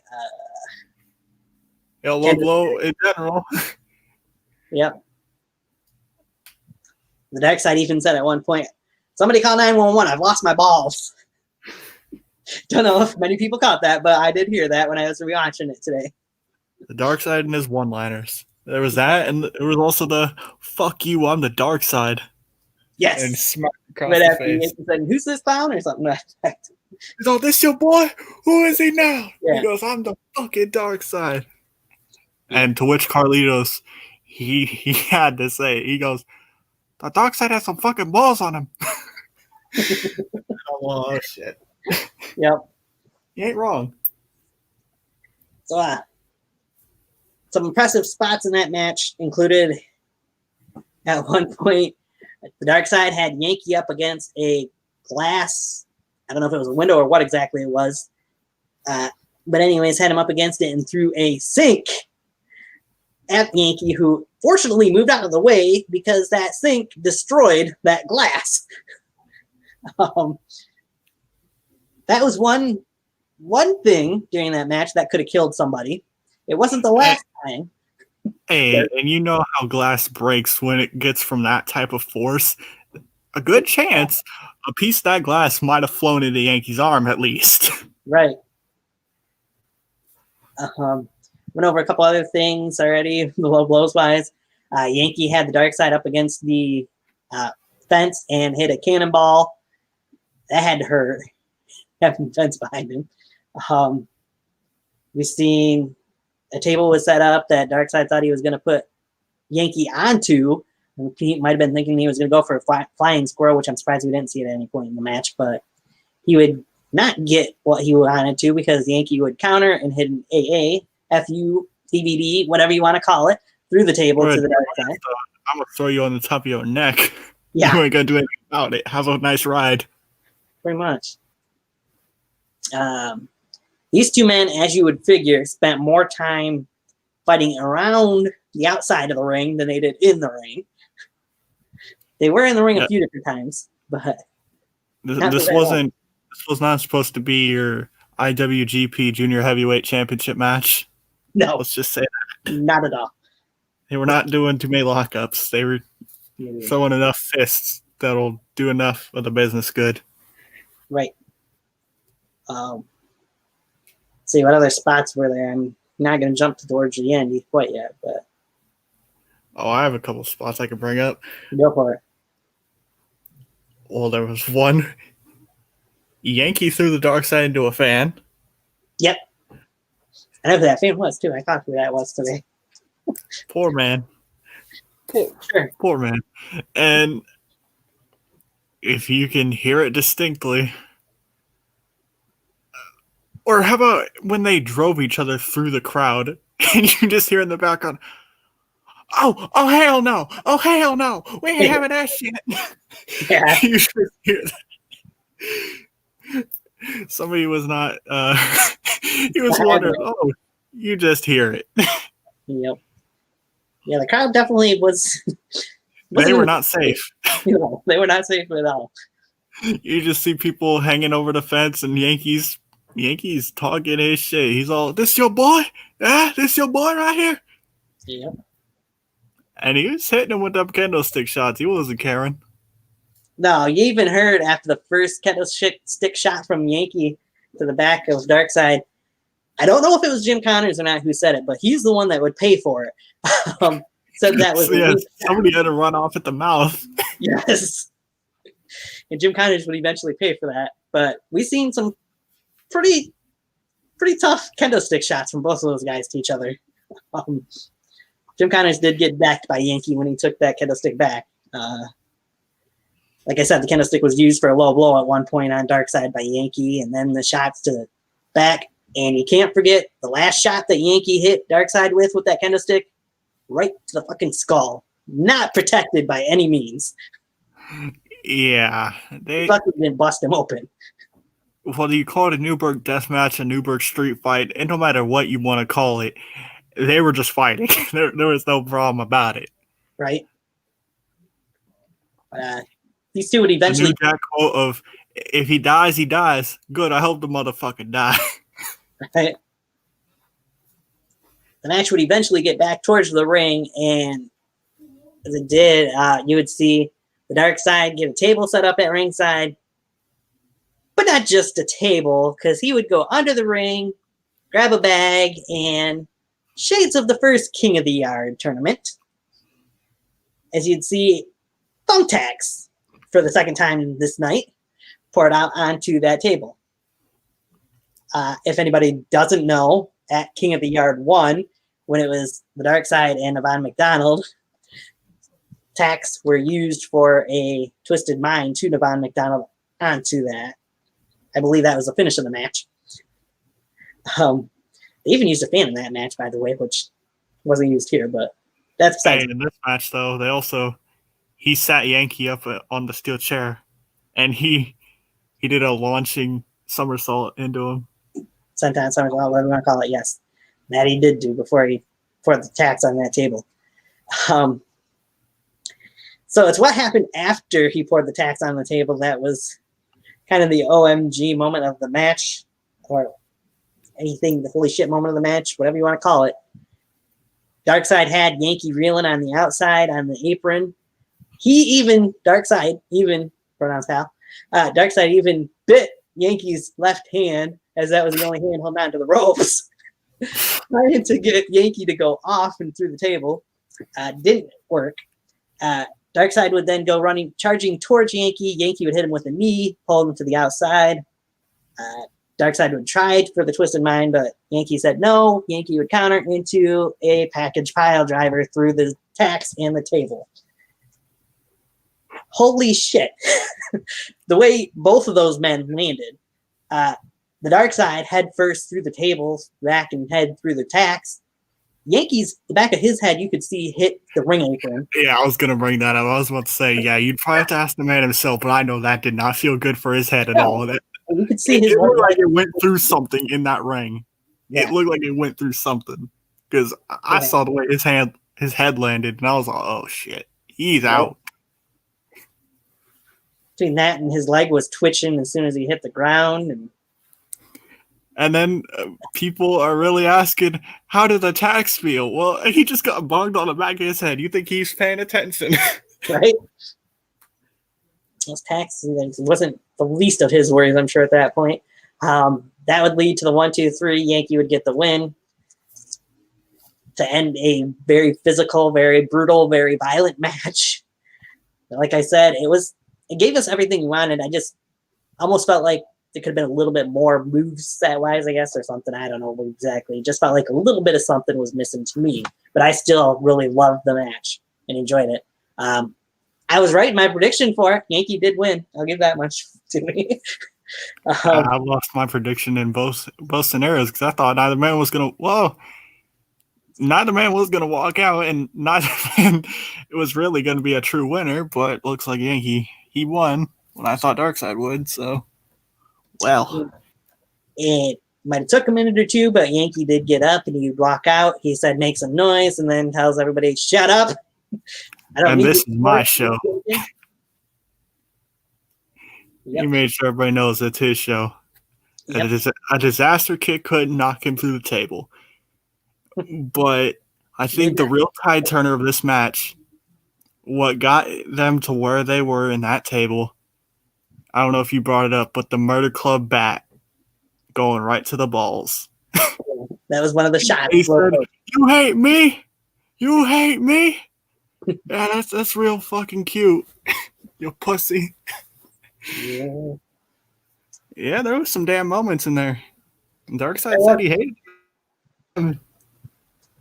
Low blow in general. Yep. The Dark Side even said at one point, "Somebody call 911. I've lost my balls." Don't know if many people caught that, but I did hear that when I was rewatching it today. The Dark Side and his one-liners. There was that, and there was also the "fuck you, I'm the Dark Side." Yes. And smack across Right the after face. he said, "Who's this clown?" or something like that. He's like, "This your boy? Who is he now?" Yeah. He goes, "I'm the fucking Dark Side." And to which Carlitos, he had to say, he goes, "The Dark Side has some fucking balls on him." Oh, shit. Yep. You ain't wrong. So, some impressive spots in that match included, at one point, the Dark Side had Yankee up against a glass. I don't know if it was a window or what exactly it was. But anyways, had him up against it and threw a sink at Yankee, who fortunately moved out of the way because that sink destroyed that glass. That was one thing during that match that could have killed somebody. It wasn't the last time. Hey, and you know how glass breaks when it gets from that type of force. A good chance a piece of that glass might have flown into Yankee's arm at least. Right. Went over a couple other things already, the low blows wise. Yankee had the dark side up against the fence and hit a cannonball. That had to hurt, having the fence behind him. We've seen a table was set up that Darkseid thought he was going to put Yankee onto. He might have been thinking he was going to go for a flying squirrel, which I'm surprised we didn't see at any point in the match, but he would not get what he wanted to because Yankee would counter and hit an AA, FU, DVD, whatever you want to call it, through the table to the dark side. I'm going to throw you on the top of your neck. Yeah. You ain't going to do anything about it. Have a nice ride. Pretty much. These two men, as you would figure, spent more time fighting around the outside of the ring than they did in the ring. They were in the ring a few different times, but this was not supposed to be your IWGP Junior Heavyweight Championship match. No. Let's just say that. Not at all. They were not doing too many lockups. They were throwing enough fists that'll do enough of the business good. Right. See what other spots were there. I'm not going to jump towards the end quite yet, but I have a couple spots I could bring up. Go for it. Well, there was one. Yankee threw the dark side into a fan. Yep. I know who that fan was too. I thought who that was today. Poor man. Poor man. And if you can hear it distinctly. Or how about when they drove each other through the crowd and you just hear in the background, oh hell no. Oh hell no. We ain't having that shit. Yeah. You should hear that. Somebody was not he was wondering, you just hear it. Yep. Yeah, the crowd definitely was they were not safe. No, they were not safe at all. You just see people hanging over the fence and Yankees talking his shit. He's all, this your boy? Yeah, this your boy right here? Yep. And he was hitting him with them candlestick shots. He wasn't caring. No, you even heard after the first candlestick shot from Yankee to the back of Darkseid. I don't know if it was Jim Connors or not who said it, but he's the one that would pay for it. Said that was somebody had to run off at the mouth. Yes. And Jim Connors would eventually pay for that. But we've seen some pretty tough candlestick shots from both of those guys to each other. Jim Connors did get backed by Yankee when he took that candlestick back. Like I said, the candlestick was used for a low blow at one point on Darkseid by Yankee, and then the shots to the back. And you can't forget the last shot that Yankee hit Darkseid with that candlestick, right to the fucking skull. Not protected by any means. Yeah. They fucking didn't bust him open. Whether you call it a Newburgh death match, a Newburgh street fight, and no matter what you want to call it, they were just fighting. There was no problem about it. Right. These two would eventually. The new Jack quote of, if he dies, he dies. Good, I hope the motherfucker die. Right. The match would eventually get back towards the ring, and as it did, you would see the dark side get a table set up at ringside, but not just a table, because he would go under the ring, grab a bag, and shades of the first King of the Yard tournament, as you'd see thumbtacks for the second time this night poured out onto that table. If anybody doesn't know, at King of the Yard 1, when it was the Dark Side and Yvonne McDonald, tacks were used for a twisted mind to Yvonne McDonald onto that. I believe that was the finish of the match. They even used a fan in that match, by the way, which wasn't used here, but that's besides. Hey, in this match, though, he sat Yankee up on the steel chair, and he did a launching somersault into him. Senton somersault, whatever you want to call it. Yes, that he did do before he poured the tax on that table. So it's what happened after he poured the tax on the table that was kind of the OMG moment of the match, or anything, the holy shit moment of the match, whatever you want to call it. Darkseid had Yankee reeling on the outside on the apron. Darkseid even, pronouns pal, Darkseid even bit Yankee's left hand, as that was the only hand holding on to the ropes, trying to get Yankee to go off and through the table. Didn't work. Darkseid would then go charging towards Yankee. Yankee would hit him with a knee, pull him to the outside. Darkseid would try for the twisted mind, but Yankee said no. Yankee would counter into a package pile driver through the tax and the table. Holy shit. The way both of those men landed, the Darkseid head first through the tables, back and head through the tax. Yankee's, the back of his head, you could see hit the ring apron. Yeah, I was going to bring that up. I was about to say, yeah, you'd probably have to ask the man himself, but I know that did not feel good for his head at all. You could see his it looked like it went through something in that ring. Yeah. It looked like it went through something because I saw the way his head landed, and I was like, "Oh shit, he's out." Between that and his leg was twitching as soon as he hit the ground, and then people are really asking, "How did the tax feel?" Well, he just got bunged on the back of his head. You think he's paying attention, right? Those taxes, it wasn't the least of his worries, I'm sure, at that point. That would lead to the 1-2-3. Yankee would get the win to end a very physical, very brutal, very violent match. Like I said, it gave us everything we wanted. I just almost felt like there could have been a little bit more moves that wise, I guess, or something. I don't know exactly. It just felt like a little bit of something was missing to me. But I still really loved the match and enjoyed it. I was right in my prediction for it. Yankee did win. I'll give that much to me. I lost my prediction in both scenarios because I thought neither man was going to walk out, and neither man was really going to be a true winner. But it looks like Yankee, he won when I thought Darkseid would. So, well, it might have took a minute or two, but Yankee did get up and he'd walk out. He said, "Make some noise," and then tells everybody, "Shut up." And this is my show. Yep. He made sure everybody knows it's his show. Yep. A disaster kick couldn't knock him through the table. But I think the real tide turner of this match, what got them to where they were in that table, I don't know if you brought it up, but the Murder Club bat going right to the balls. That was one of the shots. He said, "You hate me? You hate me?" Yeah, that's real fucking cute. You pussy. Yeah. Yeah, there was some damn moments in there. Darkseid said he hated him.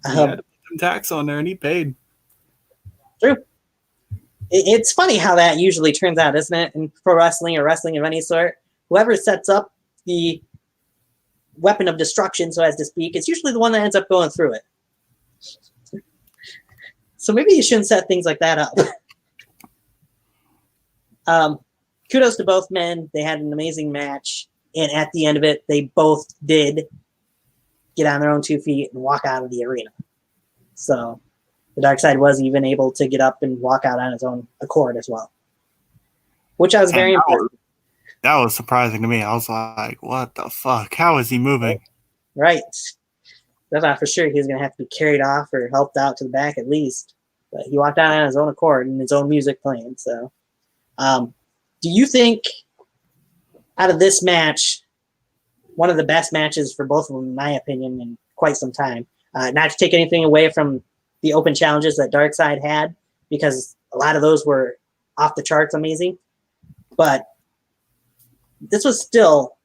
He had some tax on there and he paid. True. It's funny how that usually turns out, isn't it? In pro wrestling or wrestling of any sort, whoever sets up the weapon of destruction, so as to speak, it's usually the one that ends up going through it. So maybe you shouldn't set things like that up. Kudos to both men. They had an amazing match. And at the end of it, they both did get on their own 2 feet and walk out of the arena. So the Darkseid was even able to get up and walk out on his own accord as well, which I was very impressed. That was surprising to me. I was like, what the fuck? How is he moving? Right. I thought for sure he was going to have to be carried off or helped out to the back at least. But he walked out on his own accord and his own music playing. So, do you think out of this match, one of the best matches for both of them, in my opinion, in quite some time, not to take anything away from the open challenges that Darkseid had, because a lot of those were off the charts amazing, but this was still,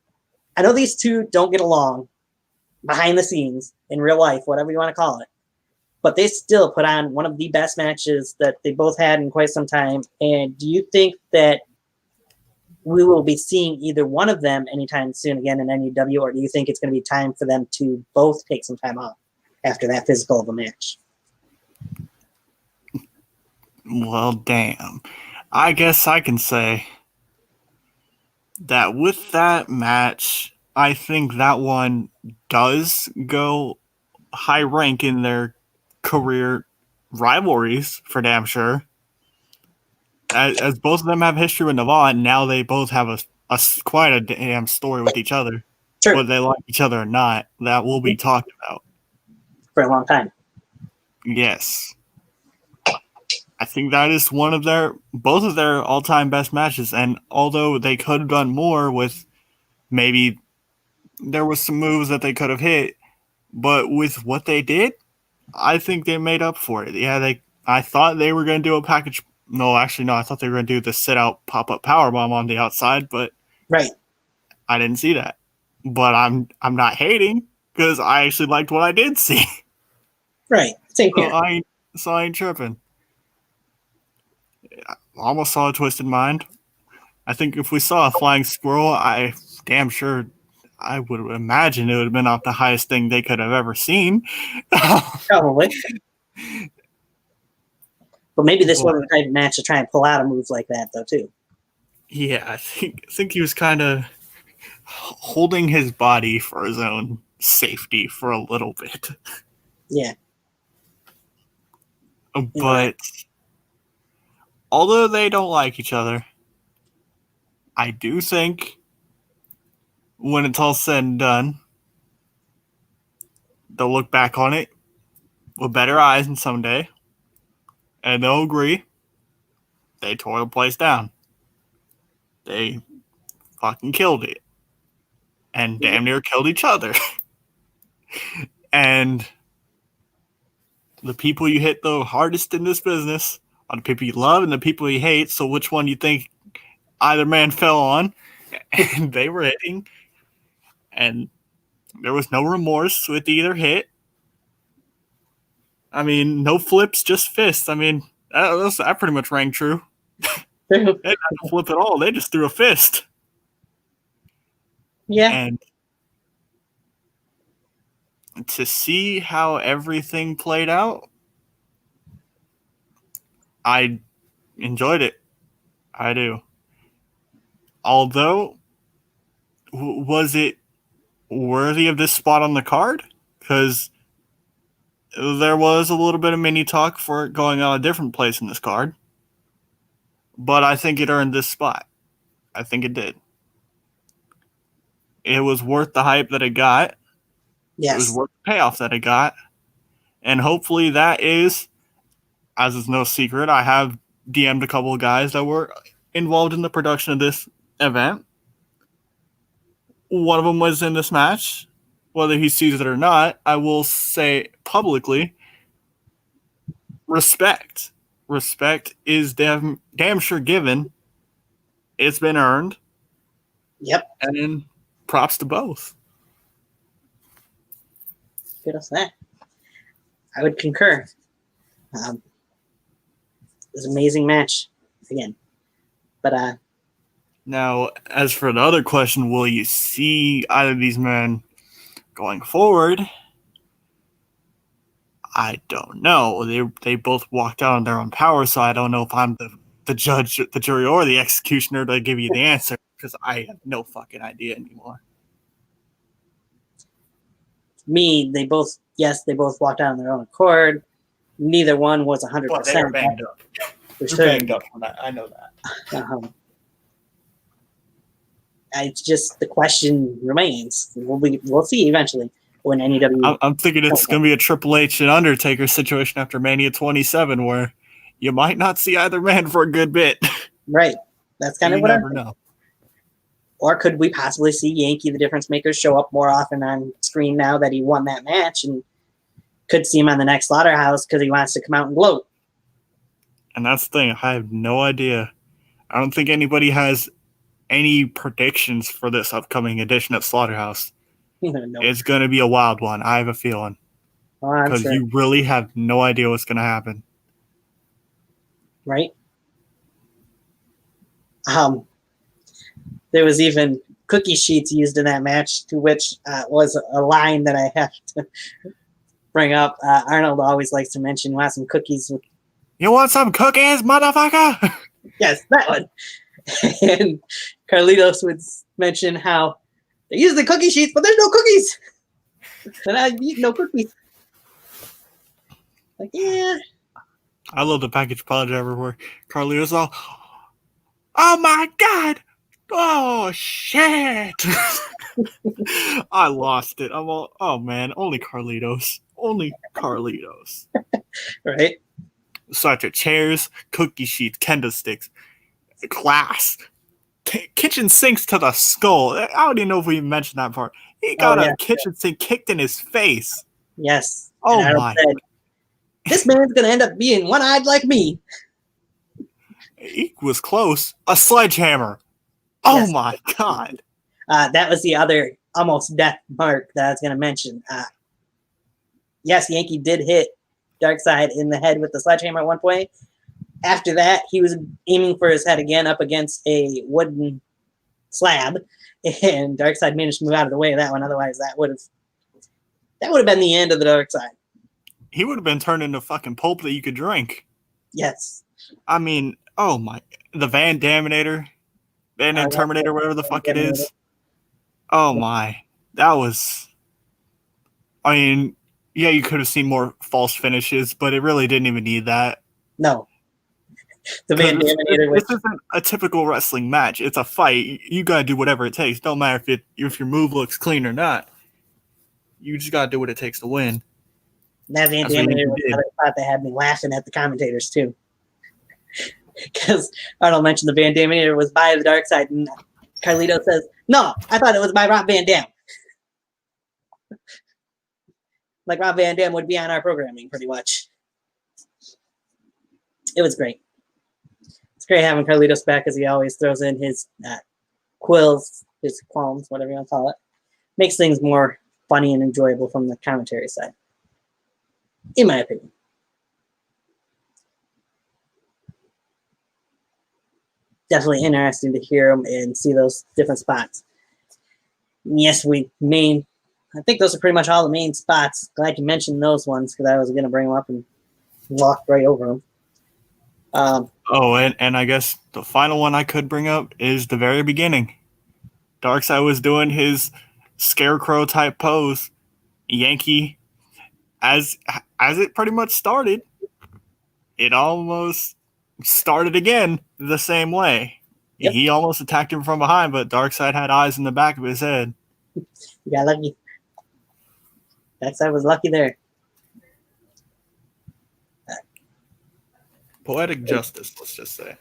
I know these two don't get along behind the scenes in real life, whatever you want to call it, but they still put on one of the best matches that they both had in quite some time. And do you think that we will be seeing either one of them anytime soon again in NUW, or do you think it's going to be time for them to both take some time off after that physical of a match? Well, damn. I guess I can say that with that match, I think that one does go high rank in their career rivalries for damn sure. As both of them have history with Navarre, and now they both have quite a damn story with each other. True. Whether they like each other or not, that will be talked about. For a long time. Yes. I think that is both of their all-time best matches, and although they could have done more with maybe there was some moves that they could have hit, but with what they did, I think they made up for it. Yeah, I thought they were going to do a package. No, actually, no. I thought they were going to do the sit-out pop-up powerbomb on the outside, but Right. I didn't see that. But I'm not hating because I actually liked what I did see. Right. Same here. So I ain't tripping. I almost saw a twisted mind. I think if we saw a flying squirrel, I damn sure I would imagine it would have been off the highest thing they could have ever seen. Probably. But maybe this wasn't the type of match to try and pull out a move like that, though, too. Yeah, I think he was kind of holding his body for his own safety for a little bit. Yeah. But although they don't like each other, I do think when it's all said and done, they'll look back on it with better eyes and someday, and they'll agree they tore the place down. They fucking killed it. And damn near killed each other. And the people you hit the hardest in this business are the people you love and the people you hate. So which one do you think either man fell on? And they were hitting. And there was no remorse with either hit. I mean, no flips, just fists. I mean, that pretty much rang true. They didn't have to flip at all. They just threw a fist. Yeah. And to see how everything played out, I enjoyed it. I do. Although, was it worthy of this spot on the card? Because there was a little bit of mini talk for it going on a different place in this card. But I think it earned this spot. I think it did. It was worth the hype that it got. Yes. It was worth the payoff that it got. And hopefully that is, as is no secret, I have DM'd a couple of guys that were involved in the production of this event. One of them was in this match. Whether he sees it or not, I will say publicly, respect. Respect is damn sure given. It's been earned. Yep. And props to both. Good as that. I would concur. It was an amazing match again. But now, as for the other question, will you see either of these men going forward? I don't know. They both walked out on their own power, so I don't know if I'm the judge, the jury, or the executioner to give you the answer, because I have no fucking idea anymore. they both walked out on their own accord. Neither one was 100%. But they were banged up. They're banged up on that. I know that. It's just the question remains. We'll see eventually when NUW. I'm thinking it's going to be a Triple H and Undertaker situation after Mania 27, where you might not see either man for a good bit. Right. That's kind of what I never know. Or could we possibly see Yankee the Difference Maker show up more often on screen now that he won that match, and could see him on the next Slaughterhouse because he wants to come out and gloat? And that's the thing. I have no idea. I don't think anybody has any predictions for this upcoming edition of Slaughterhouse. No. It's going to be a wild one. I have a feeling. Because you really have no idea what's going to happen. Right? There was even cookie sheets used in that match, to which was a line that I have to bring up. Arnold always likes to mention, want some cookies? You want some cookies, motherfucker? Yes, that one. And Carlitos would mention how They're using the cookie sheets, but there's no cookies. And I eat no cookies. Like, yeah. I love the package punch everywhere. Carlito's all, oh my god! Oh shit! I lost it. I'm all, oh man, only Carlitos. Only Carlitos. Right? Such a chairs, cookie sheets, kendo sticks, glass, kitchen sinks to the skull. I don't even know if we mentioned that part. He got a kitchen sink kicked in his face. Yes. Oh my. Said, this man's going to end up being one-eyed like me. He was close. A sledgehammer. Oh my god. That was the other almost death mark that I was going to mention. Yes, Yankee did hit Darkseid in the head with the sledgehammer at one point. After that, he was aiming for his head again up against a wooden slab, and Darkseid managed to move out of the way of that one. Otherwise, that would have been the end of the Darkseid. He would have been turned into fucking pulp that you could drink. Yes. I mean, oh my, the Van Daminator, Van Dam Terminator, whatever the fuck it is. Oh my, that was. I mean, yeah, you could have seen more false finishes, but it really didn't even need that. No. The Van Daminator. This isn't a typical wrestling match. It's a fight. You gotta do whatever it takes. Don't matter if your move looks clean or not. You just gotta do what it takes to win. That Van Daminator was another spot that had me laughing at the commentators too, because Arnold mentioned the Van Daminator was by the Darkseid, and Carlito says, "No, I thought it was by Rob Van Dam." Like Rob Van Dam would be on our programming, pretty much. It was great. It's great having Carlitos back, as he always throws in his qualms, whatever you want to call it. Makes things more funny and enjoyable from the commentary side, in my opinion. Definitely interesting to hear them and see those different spots. And yes, I think those are pretty much all the main spots. Glad you mentioned those ones, because I was going to bring them up and walk right over them. And I guess the final one I could bring up is the very beginning. Darkseid was doing his scarecrow type pose. Yankee, as it pretty much started, it almost started again the same way. Yep. He almost attacked him from behind, but Darkseid had eyes in the back of his head. You got lucky. Darkseid was lucky there. Poetic justice, let's just say.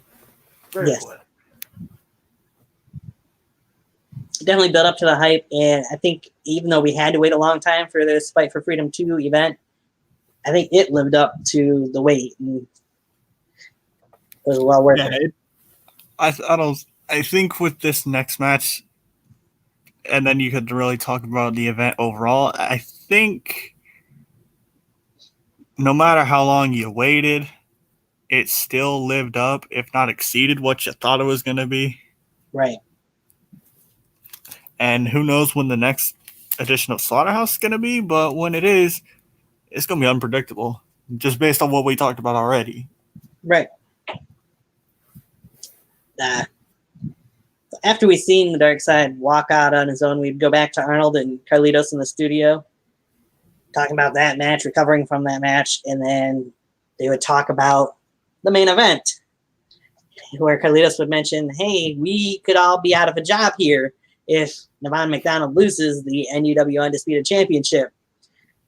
Very poetic. Definitely built up to the hype, and I think even though we had to wait a long time for this Fight for Freedom 2 event, I think it lived up to the wait, and it was well worth it. I think with this next match, and then you could really talk about the event overall, I think no matter how long you waited, it still lived up, if not exceeded what you thought it was going to be. Right. And who knows when the next edition of Slaughterhouse is going to be, but when it is, it's going to be unpredictable, just based on what we talked about already. Right. After we seen the Darkseid walk out on his own, we'd go back to Arnold and Carlitos in the studio, talking about that match, recovering from that match, and then they would talk about the main event, where Carlitos would mention, hey, we could all be out of a job here if Navon McDonald loses the NUW Undisputed Championship,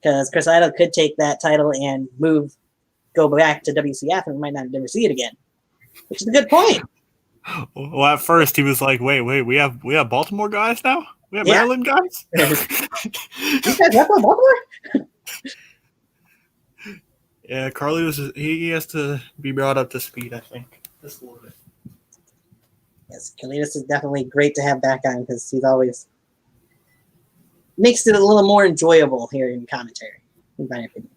because Chris Idol could take that title and go back to WCF, and we might not ever see it again, which is a good point. Well, at first he was like, wait, we have Baltimore guys now? We have Maryland guys? You guys have Baltimore? Yeah, Carlitos, he has to be brought up to speed, I think. Just a little bit. Yes, Carlitos is definitely great to have back on, because he's always makes it a little more enjoyable here in commentary, in my opinion.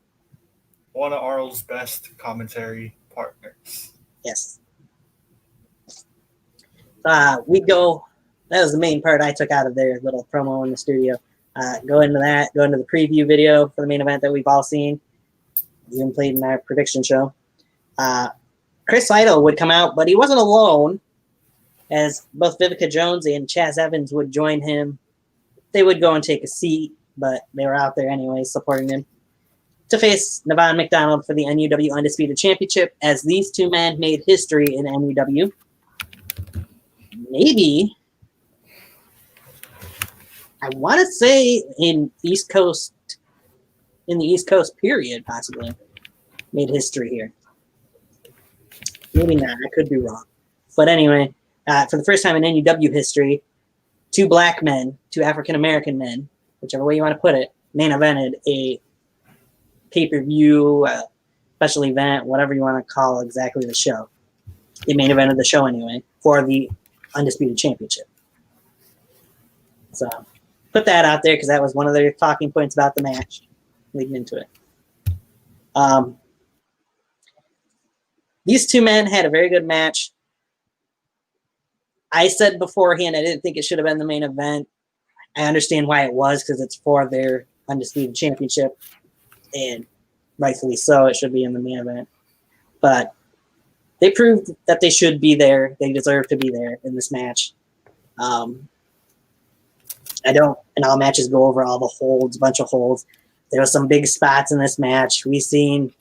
One of Arnold's best commentary partners. Yes. We'd go, that was the main part I took out of their little promo in the studio. Go into the preview video for the main event that we've all seen, even played in our prediction show. Chris Idol would come out, but he wasn't alone, as both Vivica Jones and Chaz Evans would join him they would go and take a seat, but they were out there anyway supporting him, to face Navon McDonald for the NUW Undisputed Championship, as these two men made history in NUW. Maybe, I want to say in the East Coast period, possibly made history here. Maybe not. I could be wrong. But anyway, for the first time in NUW history, two black men, two African-American men, whichever way you want to put it, main evented a pay-per-view, special event, whatever you want to call exactly the show. They main evented the show anyway for the Undisputed Championship. So put that out there because that was one of their talking points about the match leading into it. These two men had a very good match. I said beforehand I didn't think it should have been the main event. I understand why it was, because it's for their Undisputed Championship, and rightfully so, it should be in the main event. But they proved that they should be there. They deserve to be there in this match. I don't, in all matches, go over all the holds, a bunch of holds. There were some big spots in this match. We seen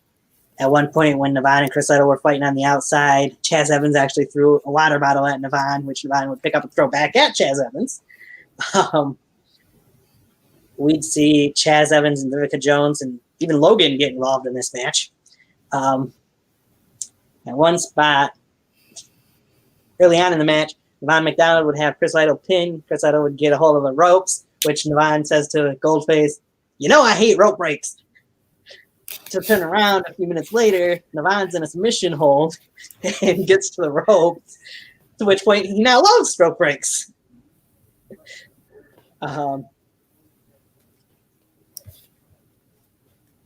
at one point when Navon and Chris Idol were fighting on the outside, Chaz Evans actually threw a water bottle at Navon, which Navon would pick up and throw back at Chaz Evans. We'd see Chaz Evans and Vivica Jones and even Logan get involved in this match. At one spot, early on in the match, Navon McDonald would have Chris Idol pinned. Chris Idol would get a hold of the ropes, which Navon says to Goldface, "You know I hate rope breaks." To turn around a few minutes later, Navon's in a submission hold and gets to the ropes, to which point he now loves rope breaks.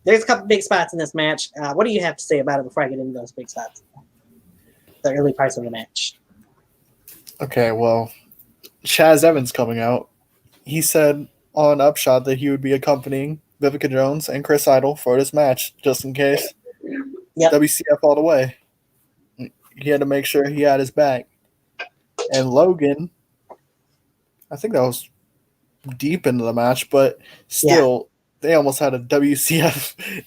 There's a couple big spots in this match. What do you have to say about it before I get into those big spots? The early parts of the match. Okay, well, Chaz Evans coming out. He said on Upshot that he would be accompanying Vivica Jones and Chris Idol for this match, just in case. Yep. WCF all the way. He had to make sure he had his back. And Logan, I think that was deep into the match, but still, they almost had a WCF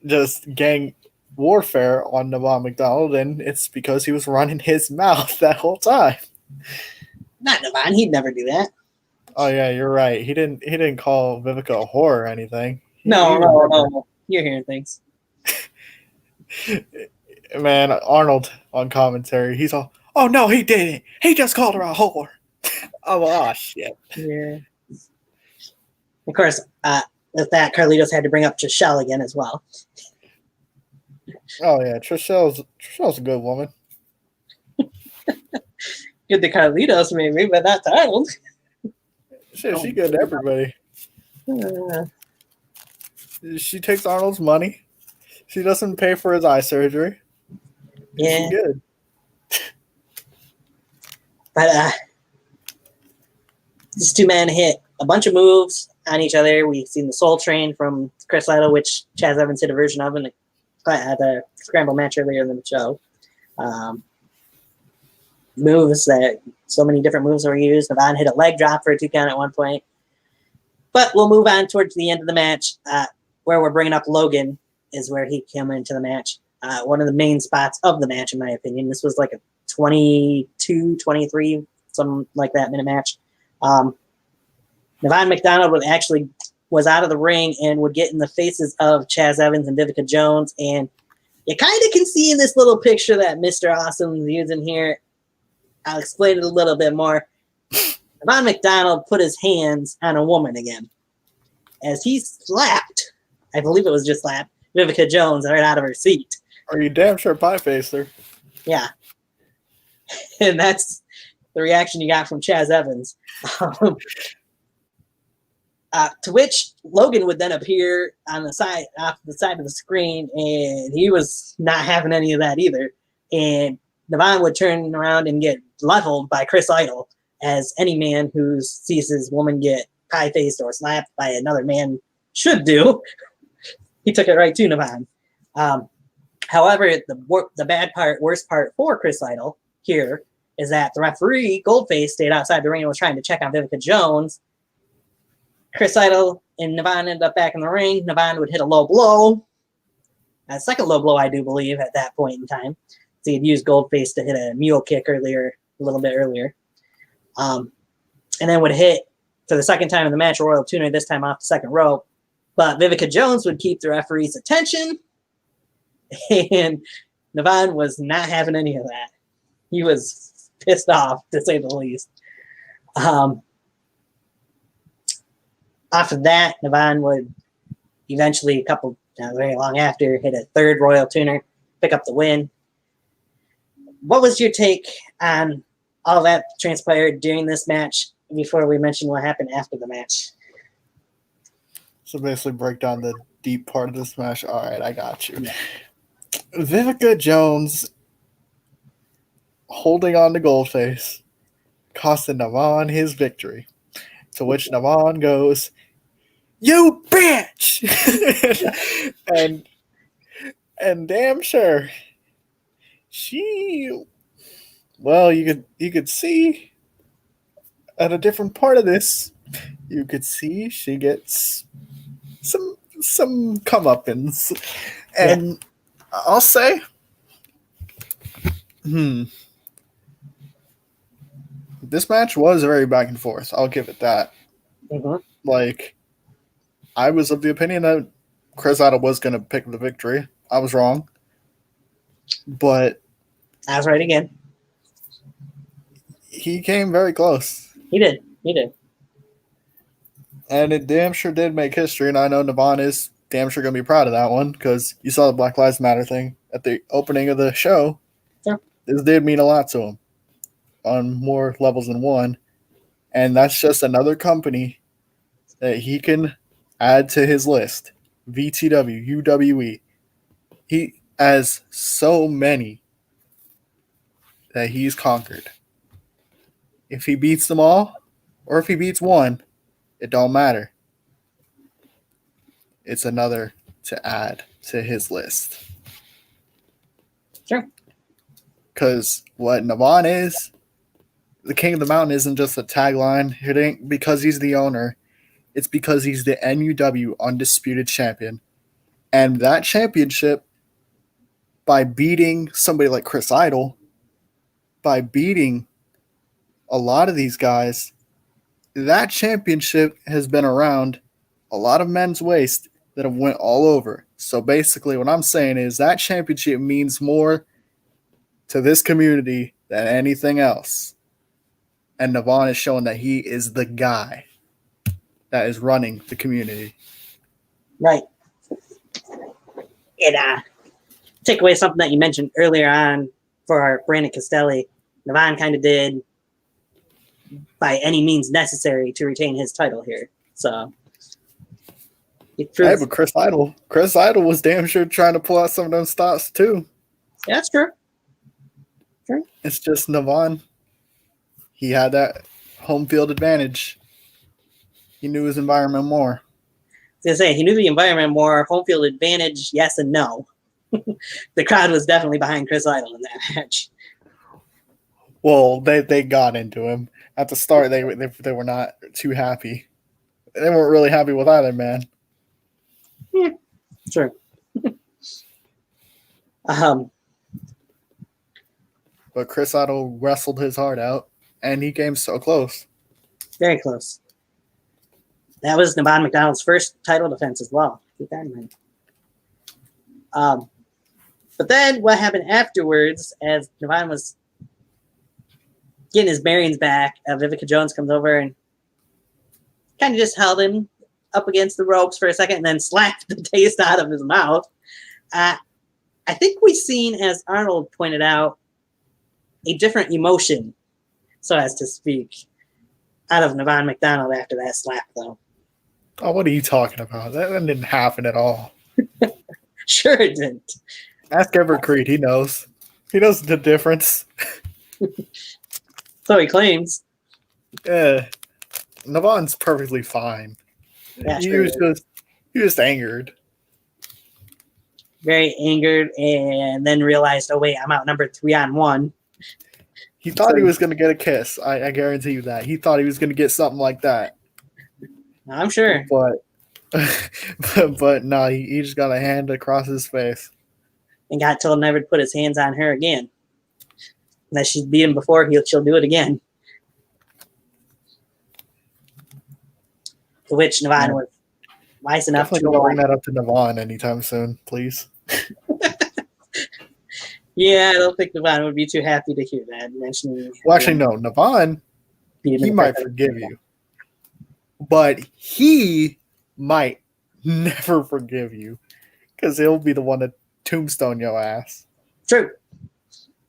just gang warfare on Navon McDonald, and it's because he was running his mouth that whole time. Not Navon. He'd never do that. Oh yeah, you're right. He didn't call Vivica a whore or anything. No. You're hearing things. Man, Arnold on commentary, he's all, "Oh no, he didn't. He just called her a whore." Oh shit. Yeah. Of course, with that, Carlitos had to bring up Trishelle again as well. Oh yeah, Trishelle's a good woman. Good to Carlitos maybe, but not to Arnold. Shit, she good to everybody. She takes Arnold's money. She doesn't pay for his eye surgery. Yeah. She's good. But these two men hit a bunch of moves on each other. We've seen the Soul Train from Chris Idol, which Chaz Evans hit a version of in the Scramble match earlier in the show. Moves that so many different moves were used. Navon hit a leg drop for a 2 count at one point. But we'll move on towards the end of the match, where we're bringing up Logan is where he came into the match. One of the main spots of the match, in my opinion. This was like a 22, 23, something like that minute match. Navon McDonald was out of the ring and would get in the faces of Chaz Evans and Vivica Jones. And you kind of can see in this little picture that Mr. Awesome is using here. I'll explain it a little bit more. Navon McDonald put his hands on a woman again as he slapped, I believe it was just slapped, Vivica Jones right out of her seat. Are you damn sure pie-faced her? Yeah. And that's the reaction you got from Chaz Evans. To which Logan would then appear on the side, off the side of the screen, and he was not having any of that either. And Navon would turn around and get leveled by Chris Idol, as any man who sees his woman get pie-faced or slapped by another man should do. He took it right to Navon. However, the bad part, worst part for Chris Idol here is that the referee, Goldface, stayed outside the ring and was trying to check on Vivica Jones. Chris Idol and Navon ended up back in the ring. Navon would hit a low blow. A second low blow, I do believe, at that point in time. So he'd used Goldface to hit a mule kick a little bit earlier. And then would hit, for the second time in the match, a Royal Tuner, this time off the second rope. But Vivica Jones would keep the referee's attention. And Navon was not having any of that. He was pissed off, to say the least. After that, Navon would eventually, not very long after, hit a third Royal Tuner, pick up the win. What was your take on all that transpired during this match before we mention what happened after the match? So basically break down the deep part of this match. All right, I got you. Yeah. Vivica Jones holding on to Goldface, costing Navon his victory. To which Navon goes, "You bitch!" and damn sure, you could see at a different part of this, you could see she gets some comeuppance, and I'll say, this match was very back and forth. I'll give it that. Mm-hmm. Like, I was of the opinion that Chris Idol was going to pick the victory. I was wrong. But I was right again. He came very close. He did. And it damn sure did make history, and I know Navon is damn sure going to be proud of that one, because you saw the Black Lives Matter thing at the opening of the show. Yeah. This did mean a lot to him on more levels than one. And that's just another company that he can add to his list. VTW, UWE. He has so many that he's conquered. If he beats them all, or if he beats one, it don't matter. It's another to add to his list. Sure. Because what Navon is, the King of the Mountain isn't just a tagline. It ain't because he's the owner. It's because he's the NUW Undisputed Champion. And that championship, by beating somebody like Chris Idol, by beating a lot of these guys, that championship has been around a lot of men's waist that have went all over. So basically what I'm saying is that championship means more to this community than anything else. And Navon is showing that he is the guy that is running the community. Right. And take away something that you mentioned earlier on for Brandon Castelli. Navon kind of did by any means necessary to retain his title here. So but Chris Idol was damn sure trying to pull out some of those stops too. Yeah, that's true. Sure. It's just Navon. He had that home field advantage. He knew his environment more. I was going to say, he knew the environment more. Home field advantage, yes and no. The crowd was definitely behind Chris Idol in that match. Well, they got into him. At the start, they were not too happy. They weren't really happy with either man. Yeah, sure. But Chris Idol wrestled his heart out, and he came so close. Very close. That was Navon McDonald's first title defense as well. Keep that in mind. But then what happened afterwards, as Navon was getting his bearings back, Vivica Jones comes over and kind of just held him up against the ropes for a second and then slapped the taste out of his mouth. I think we've seen, as Arnold pointed out, a different emotion, so as to speak, out of Navon McDonald after that slap, though. Oh, what are you talking about? That didn't happen at all. Sure it didn't. Ask Everett Creed. He knows. He knows the difference. So he claims. Yeah. Navon's perfectly fine. Yeah, he was just angered. Very angered, and then realized, oh, wait, I'm outnumbered 3-on-1. He thought he was going to get a kiss. I guarantee you that. He thought he was going to get something like that. I'm sure. But but no, he just got a hand across his face. And got told never to put his hands on her again. Unless she's beat him before, she'll do it again. To which Navon was wise enough Definitely to don't bring that up to Navon anytime soon, please. Yeah, I don't think Navon would be too happy to hear that. Mentioning. Well, actually, no. Navon, he might forgive you, but he might never forgive you because he'll be the one to tombstone your ass. True.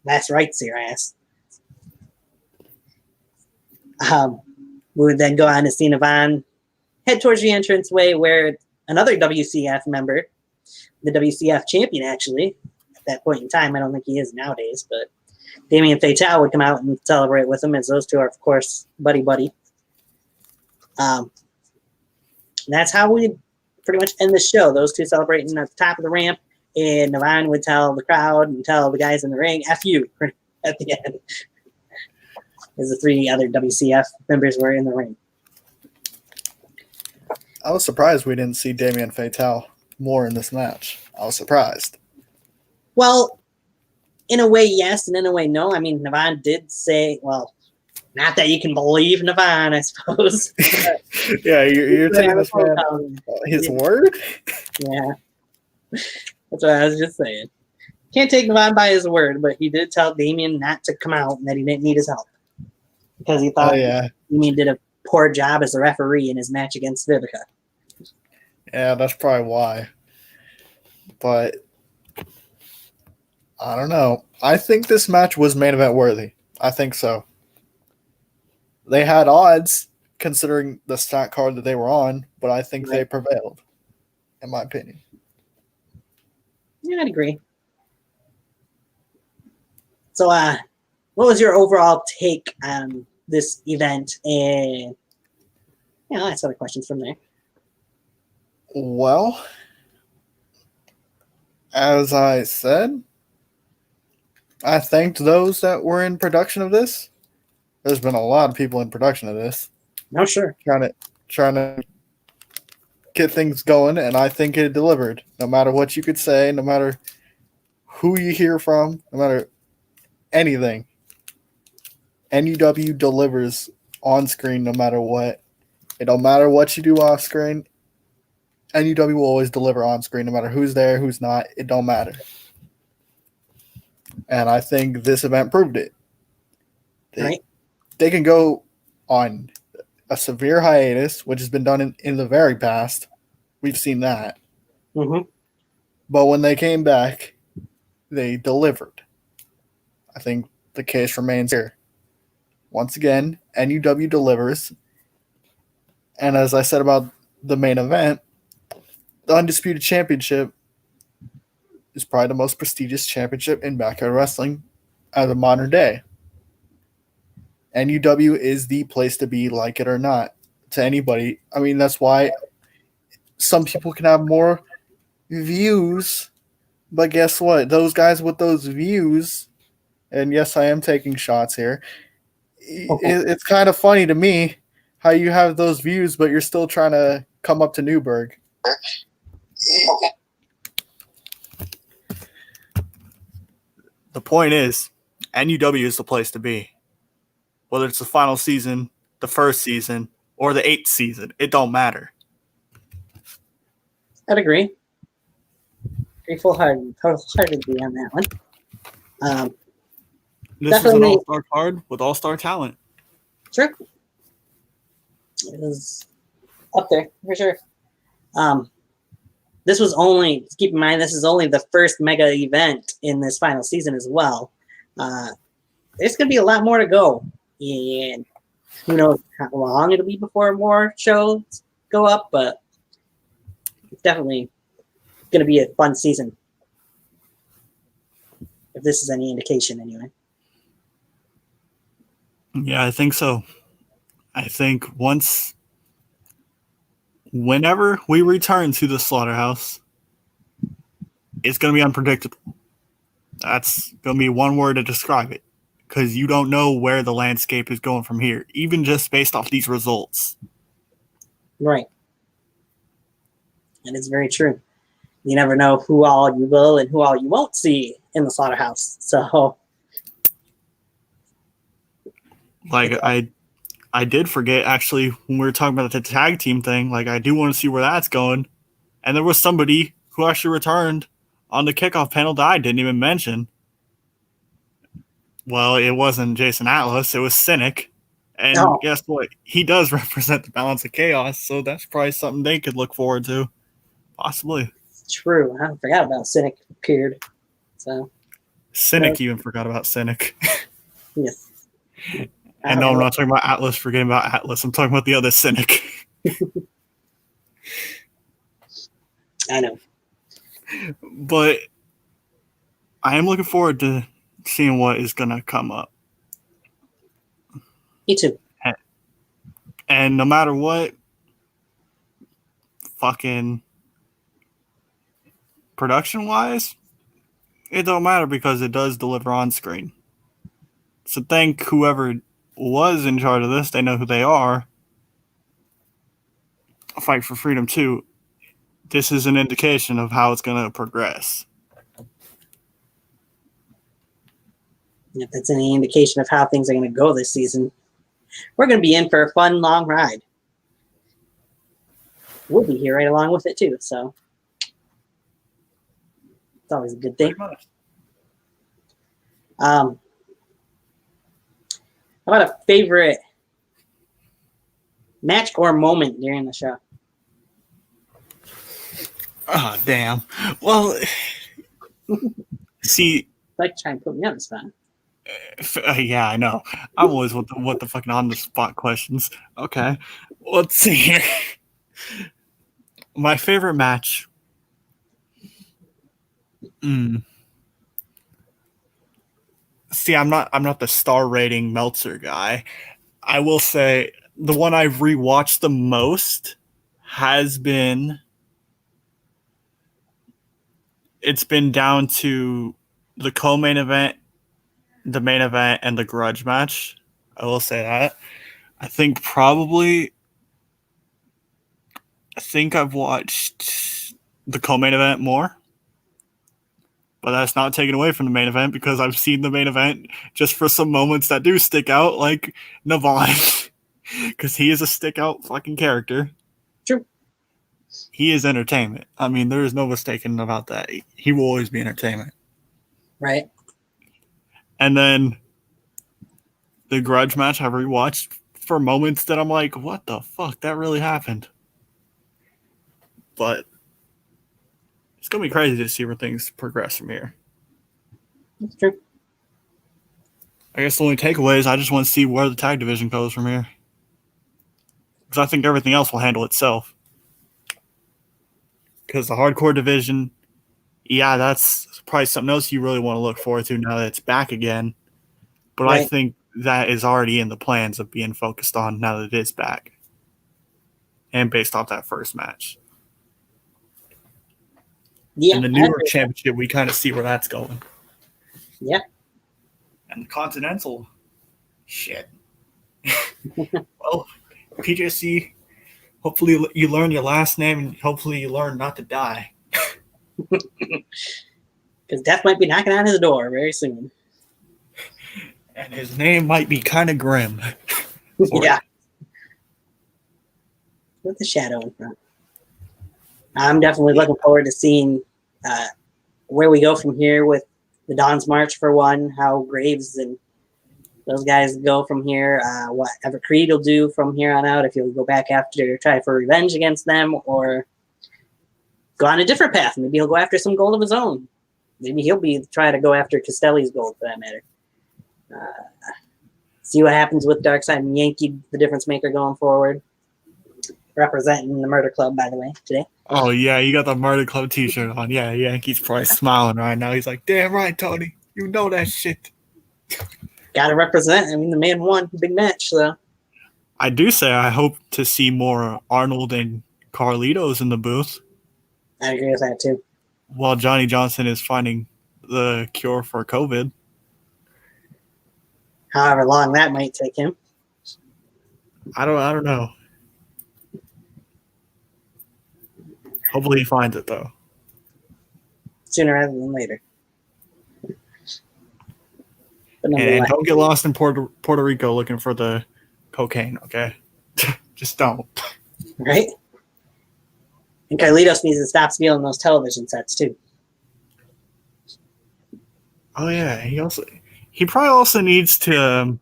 That's right, your ass. We would then go on to see Navon head towards the entranceway where another WCF member, the WCF champion actually, at that point in time, I don't think he is nowadays, but Damien Fatale would come out and celebrate with him, as those two are, of course, buddy-buddy. That's how we pretty much end the show. Those two celebrating at the top of the ramp, and Navon would tell the crowd and tell the guys in the ring, F you, at the end. As the three other WCF members were in the ring. I was surprised we didn't see Damien Fatale more in this match. I was surprised. Well, in a way, yes, and in a way, no. I mean, Navon did say, well, not that you can believe Navon, I suppose. Yeah, you're taking this man his word? Yeah. That's what I was just saying. Can't take Navon by his word, but he did tell Damien not to come out and that he didn't need his help. Because he thought Damien did a poor job as a referee in his match against Vivica. Yeah, that's probably why. But I don't know. I think this match was main event worthy. I think so. They had odds considering the stat card that they were on, but I think they prevailed, in my opinion. Yeah, I'd agree. So, what was your overall take on this event? And that's other questions from there. Well, as I said, I thanked those that were in production of this. There's been a lot of people in production of this. No, sure. Trying to get things going, and I think it delivered. No matter what you could say, no matter who you hear from, no matter anything, NUW delivers on screen no matter what. It don't matter what you do off screen. NUW will always deliver on screen no matter who's there, who's not. It don't matter. And I think this event proved it. They can go on a severe hiatus, which has been done in the very past. We've seen that. Mm-hmm. But when they came back, they delivered. I think the case remains here. Once again, NUW delivers. And as I said about the main event, the Undisputed Championship is probably the most prestigious championship in backyard wrestling as a modern day. NUW is the place to be, like it or not, to anybody. I mean, that's why some people can have more views, but guess what? Those guys with those views, and yes, I am taking shots here, it's kind of funny to me how you have those views, but you're still trying to come up to Newburgh. The point is, NUW is the place to be. Whether it's the final season, the first season, or the 8th season, it don't matter. I'd agree. Pretty full-heartedly on that one. This was an all-star card with all-star talent. Sure. It was up there, for sure. This was only, keep in mind, this is only the first mega event in this final season as well. There's going to be a lot more to go. And who knows how long it'll be before more shows go up, but it's definitely going to be a fun season. If this is any indication, anyway. Yeah, I think so. I think whenever we return to the slaughterhouse, it's going to be unpredictable. That's going to be one word to describe it. Because you don't know where the landscape is going from here, even just based off these results. Right. And it's very true. You never know who all you will and who all you won't see in the slaughterhouse. So, Like I did forget actually when we were talking about the tag team thing. Like I do want to see where that's going. And there was somebody who actually returned on the kickoff panel that I didn't even mention. Well, it wasn't Jason Atlas, it was Cynic. And oh, guess what? He does represent the balance of chaos, so that's probably something they could look forward to. Possibly. it's true. I forgot about Cynic appeared. So, Cynic even forgot about Cynic. yes. And no, I'm not talking about Atlas forgetting about Atlas. I'm talking about the other Cynic. I know. But I am looking forward to seeing what is going to come up. Me too. And no matter what, fucking production-wise, it don't matter because it does deliver on screen. So thank whoever was in charge of this. They know who they are. Fight for Freedom 2. This is an indication of how it's going to progress. If that's any indication of how things are going to go this season, we're going to be in for a fun, long ride. We'll be here right along with it, too. So it's always a good thing. How about a favorite match or moment during the show? Oh, damn. Well, see, Like try and put me on the spot. yeah, I know. I'm always with what the fucking on the spot questions. Okay, let's see here. My favorite match. See, I'm not the star rating Meltzer guy. I will say the one I've rewatched the most has been. It's been down to the co-main event, the main event, and the grudge match. I will say that. I think I've watched the co-main event more, but that's not taken away from the main event because I've seen the main event just for some moments that do stick out, like Navon, because he is a stick out fucking character. True. He is entertainment. I mean, there is no mistaking about that. He will always be entertainment. Right. And then the grudge match I've rewatched for moments that I'm like, what the fuck? That really happened. But it's going to be crazy to see where things progress from here. That's true. I guess the only takeaway is I just want to see where the tag division goes from here. Because I think everything else will handle itself. Because the hardcore division, yeah, that's probably something else you really want to look forward to now that it's back again. But Right. I think that is already in the plans of being focused on now that it is back. And based off that first match. Yeah. In the New York Championship, we kind of see where that's going. Yeah. And the Continental, shit. Well, PJC, hopefully you learn your last name and hopefully you learn not to die. Because death might be knocking on his door very soon. And his name might be kind of grim. Yeah. With the shadow in front. I'm definitely looking forward to seeing where we go from here with the Dawn's March for one, how Graves and those guys go from here, what Everett Creed will do from here on out, if he'll go back after try for revenge against them or go on a different path. Maybe he'll go after some gold of his own. Maybe he'll be trying to go after Costelli's gold for that matter. See what happens with Darkseid and Yankee, the difference maker going forward. Representing the Murder Club, by the way, today. Oh, yeah, you got the Murder Club t-shirt on. Yeah, Yankee's probably smiling right now. He's like, damn right, Tony. You know that shit. Got to represent. I mean, the man won. Big match, so. I do say I hope to see more Arnold and Carlitos in the booth. I agree with that, too. While Johnny Johnson is finding the cure for COVID. However long that might take him. I don't know. Hopefully he finds it though. Sooner rather than later. But And nonetheless, don't get lost in Puerto Rico looking for the cocaine, okay? Just don't. right? And Carlitos needs to stop stealing those television sets too. Oh yeah, he probably also needs to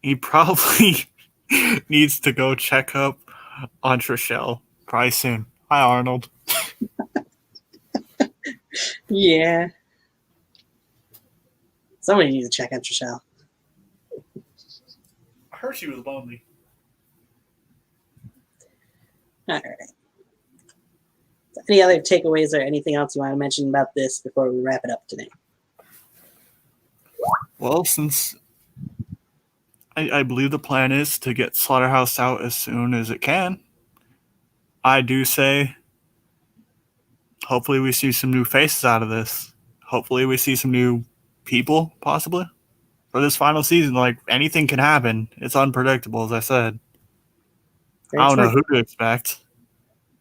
he probably needs to go check up on Trishelle probably soon. Hi Arnold. Yeah. Somebody needs to check on Trishelle. I heard she was lonely. All right. So any other takeaways or anything else you want to mention about this before we wrap it up today? Well, since I believe the plan is to get Slaughterhouse out as soon as it can, I do say hopefully we see some new faces out of this. Hopefully we see some new people, possibly, for this final season. Like, anything can happen. It's unpredictable, as I said. Very I don't know true. who to expect.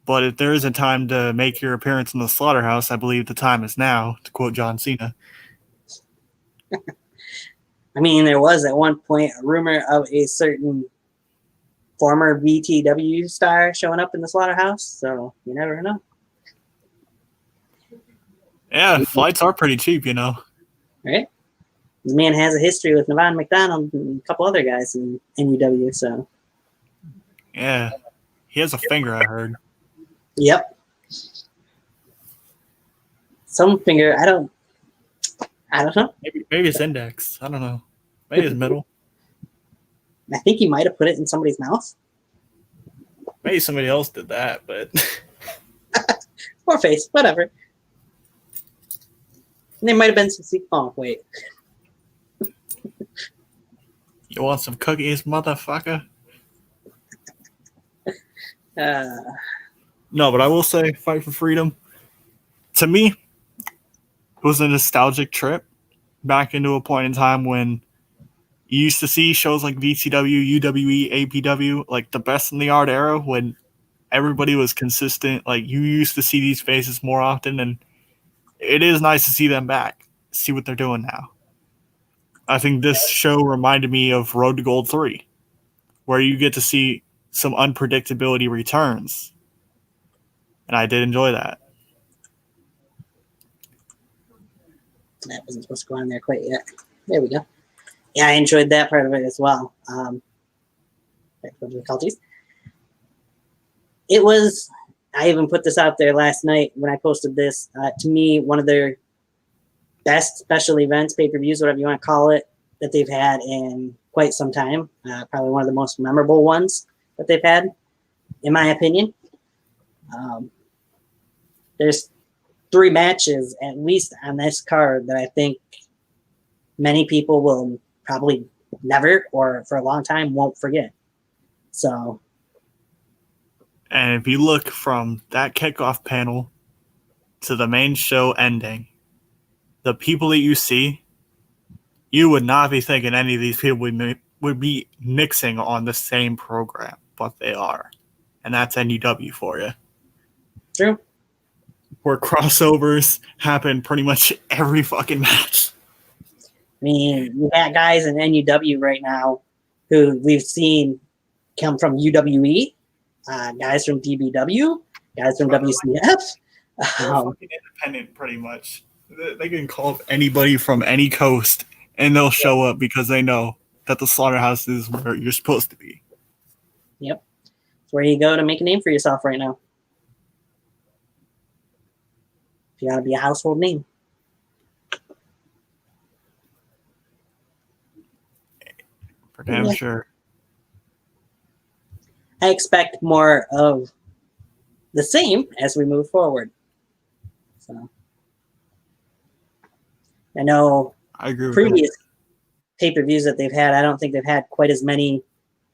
But if there is a time to make your appearance in the slaughterhouse, I believe the time is now, to quote John Cena. I mean, there was at one point a rumor of a certain former VTW star showing up in the slaughterhouse, so you never know. Yeah, flights are pretty cheap, you know. Right? This man has a history with Nevon McDonald and a couple other guys in NUW, so. Yeah. He has a finger, I heard. Yep. Some finger, I don't know. Maybe it's index. I don't know. Maybe it's middle. I think he might have put it in somebody's mouth. Maybe somebody else did that, but Or face, whatever. And there might have been some oh, wait. you want some cookies, motherfucker? No, but I will say Fight for Freedom, to me, it was a nostalgic trip back into a point in time when you used to see shows like VCW, UWE, APW, like the best in the art era, when everybody was consistent. Like, you used to see these faces more often, and it is nice to see them back, see what they're doing now. I think this show reminded me of Road to Gold 3, where you get to see some unpredictability returns. And I did enjoy that. That wasn't supposed to go on there quite yet. There we go. Yeah, I enjoyed that part of it as well. Difficulties. It was, I even put this out there last night when I posted this. To me, one of their best special events, pay-per-views, whatever you want to call it, that they've had in quite some time. Probably one of the most memorable ones that they've had, in my opinion. There's 3 matches, at least on this card, that I think many people will probably never, or for a long time, won't forget. So. And if you look from that kickoff panel to the main show ending, the people that you see, you would not be thinking any of these people would be mixing on the same program, but they are. And that's NUW for you. True. Where crossovers happen pretty much every fucking match. I mean, you got guys in NUW right now who we've seen come from UWE, guys from DBW, guys from WCF. Fucking independent, pretty much. They can call up anybody from any coast, and they'll show up because they know that the slaughterhouse is where you're supposed to be. Yep. It's where you go to make a name for yourself right now. If you want to be a household name. For damn sure. I expect more of the same as we move forward. So I know I agree with previous pay-per-views that they've had, I don't think they've had quite as many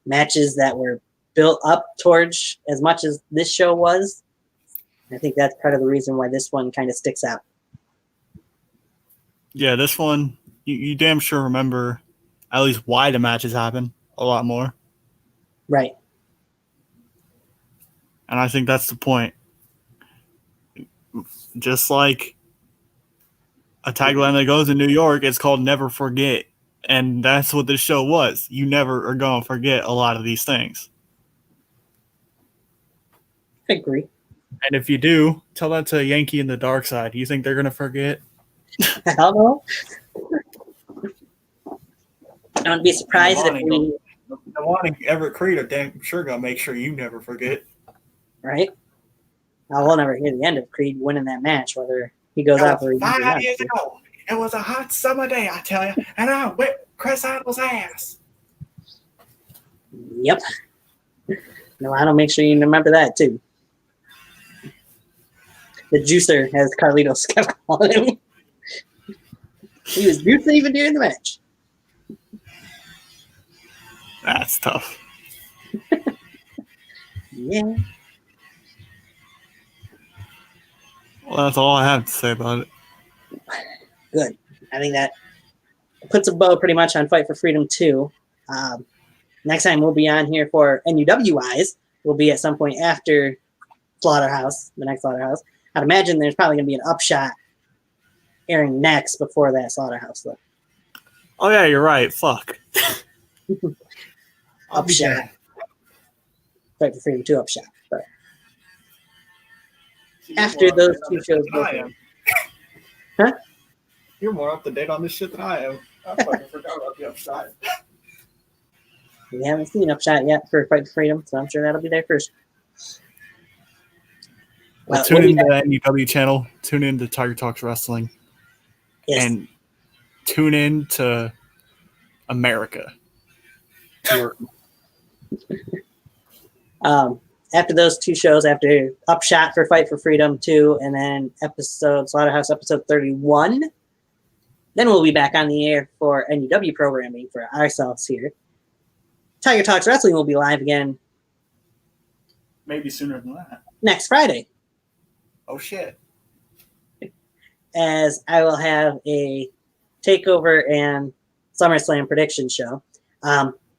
matches that were built up towards as much as this show was. I think that's part of the reason why this one kind of sticks out. Yeah, this one, you damn sure remember at least why the matches happen a lot more. Right. And I think that's the point. Just like a tagline that goes in New York, it's called Never Forget. And that's what this show was. You never are going to forget a lot of these things. I agree. And if you do, tell that to Yankee in the Dark Side. You think they're going to forget? I don't know. I wouldn't be surprised if we... Wanting Everett Creed are damn sure going to make sure you never forget. Right? Now, we'll never hear the end of Creed winning that match, whether he goes out for 5 years ago. It was a hot summer day, I tell you, and I whipped Chris Idol's ass. Yep. No, I'll make sure you remember that, too. The juicer, as Carlitos kept calling him. He was juicing even during the match. That's tough. Yeah. Well, that's all I have to say about it. Good. I think that puts a bow pretty much on Fight for Freedom 2. Next time we'll be on here for NUW Eyes. We'll be at some point after Slaughterhouse, the next Slaughterhouse. I'd imagine there's probably going to be an Upshot airing next before that Slaughterhouse, though. Oh, yeah, you're right. Fuck. Upshot. Fight for Freedom 2 Upshot. But after those two shows both end. Huh? You're more up to date on this shit than I am. I fucking forgot about the Upshot. We haven't seen Upshot yet for Fight for Freedom, so I'm sure that'll be there first. Well, tune in to the NUW channel. Tune in to Tiger Talks Wrestling. Yes. And tune in to America. After those two shows, after Upshot for Fight for Freedom 2, and then Slaughterhouse episode 31, then we'll be back on the air for NUW programming for ourselves here. Tiger Talks Wrestling will be live again. Maybe sooner than that. Next Friday. Oh, shit. As I will have a TakeOver and SummerSlam prediction show.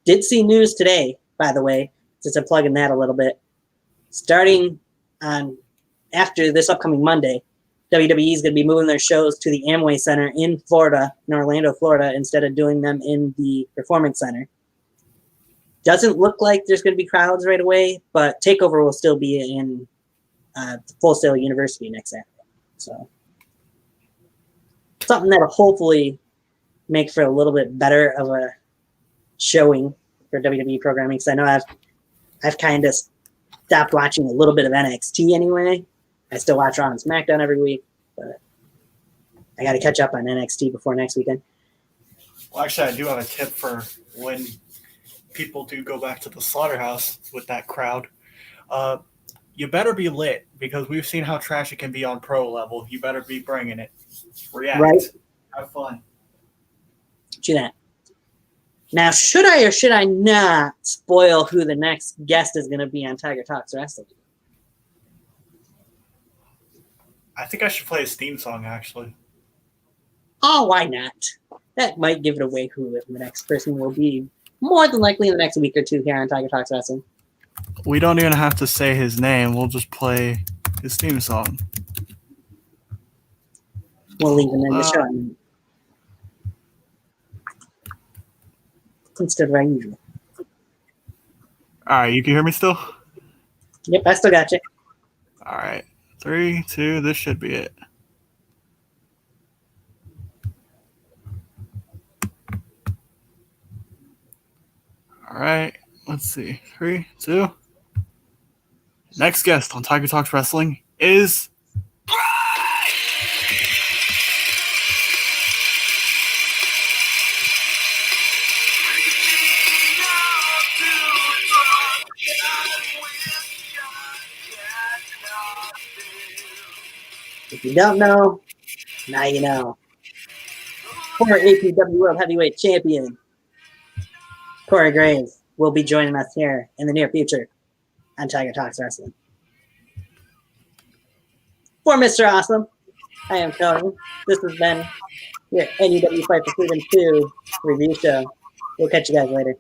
Did see news today, by the way, since I'm plugging that a little bit. Starting on after this upcoming Monday, WWE is going to be moving their shows to the Amway Center in Florida, in Orlando, Florida, instead of doing them in the Performance Center. Doesn't look like there's going to be crowds right away, but TakeOver will still be in Full Sail University next Saturday. So something that'll hopefully make for a little bit better of a showing for WWE programming. Because I know I've kind of stopped watching a little bit of NXT anyway. I still watch Raw and SmackDown every week, but I got to catch up on NXT before next weekend. Well, actually, I do have a tip for when people do go back to the Slaughterhouse with that crowd. You better be lit, because we've seen how trash it can be on pro level. You better be bringing it. React. Right. Have fun. Do that. Now, should I or should I not spoil who the next guest is going to be on Tiger Talks Wrestling? I think I should play his theme song, actually. Oh, why not? That might give it away who the next person will be. More than likely in the next week or two here on Tiger Talks Wrestling. We don't even have to say his name. We'll just play his theme song. We'll leave him in the show. Instead of our usual. All right, you can hear me still? Yep, I still got you. All right. 3, 2, this should be it. All right, let's see. 3, 2. Next guest on Tiger Talks Wrestling is If you don't know, now you know. Former APW World Heavyweight Champion Corey Graves will be joining us here in the near future on Tiger Talks Wrestling. For Mr. Awesome, I am Tony. This has been your NUW Fight for Freedom 2 review show. We'll catch you guys later.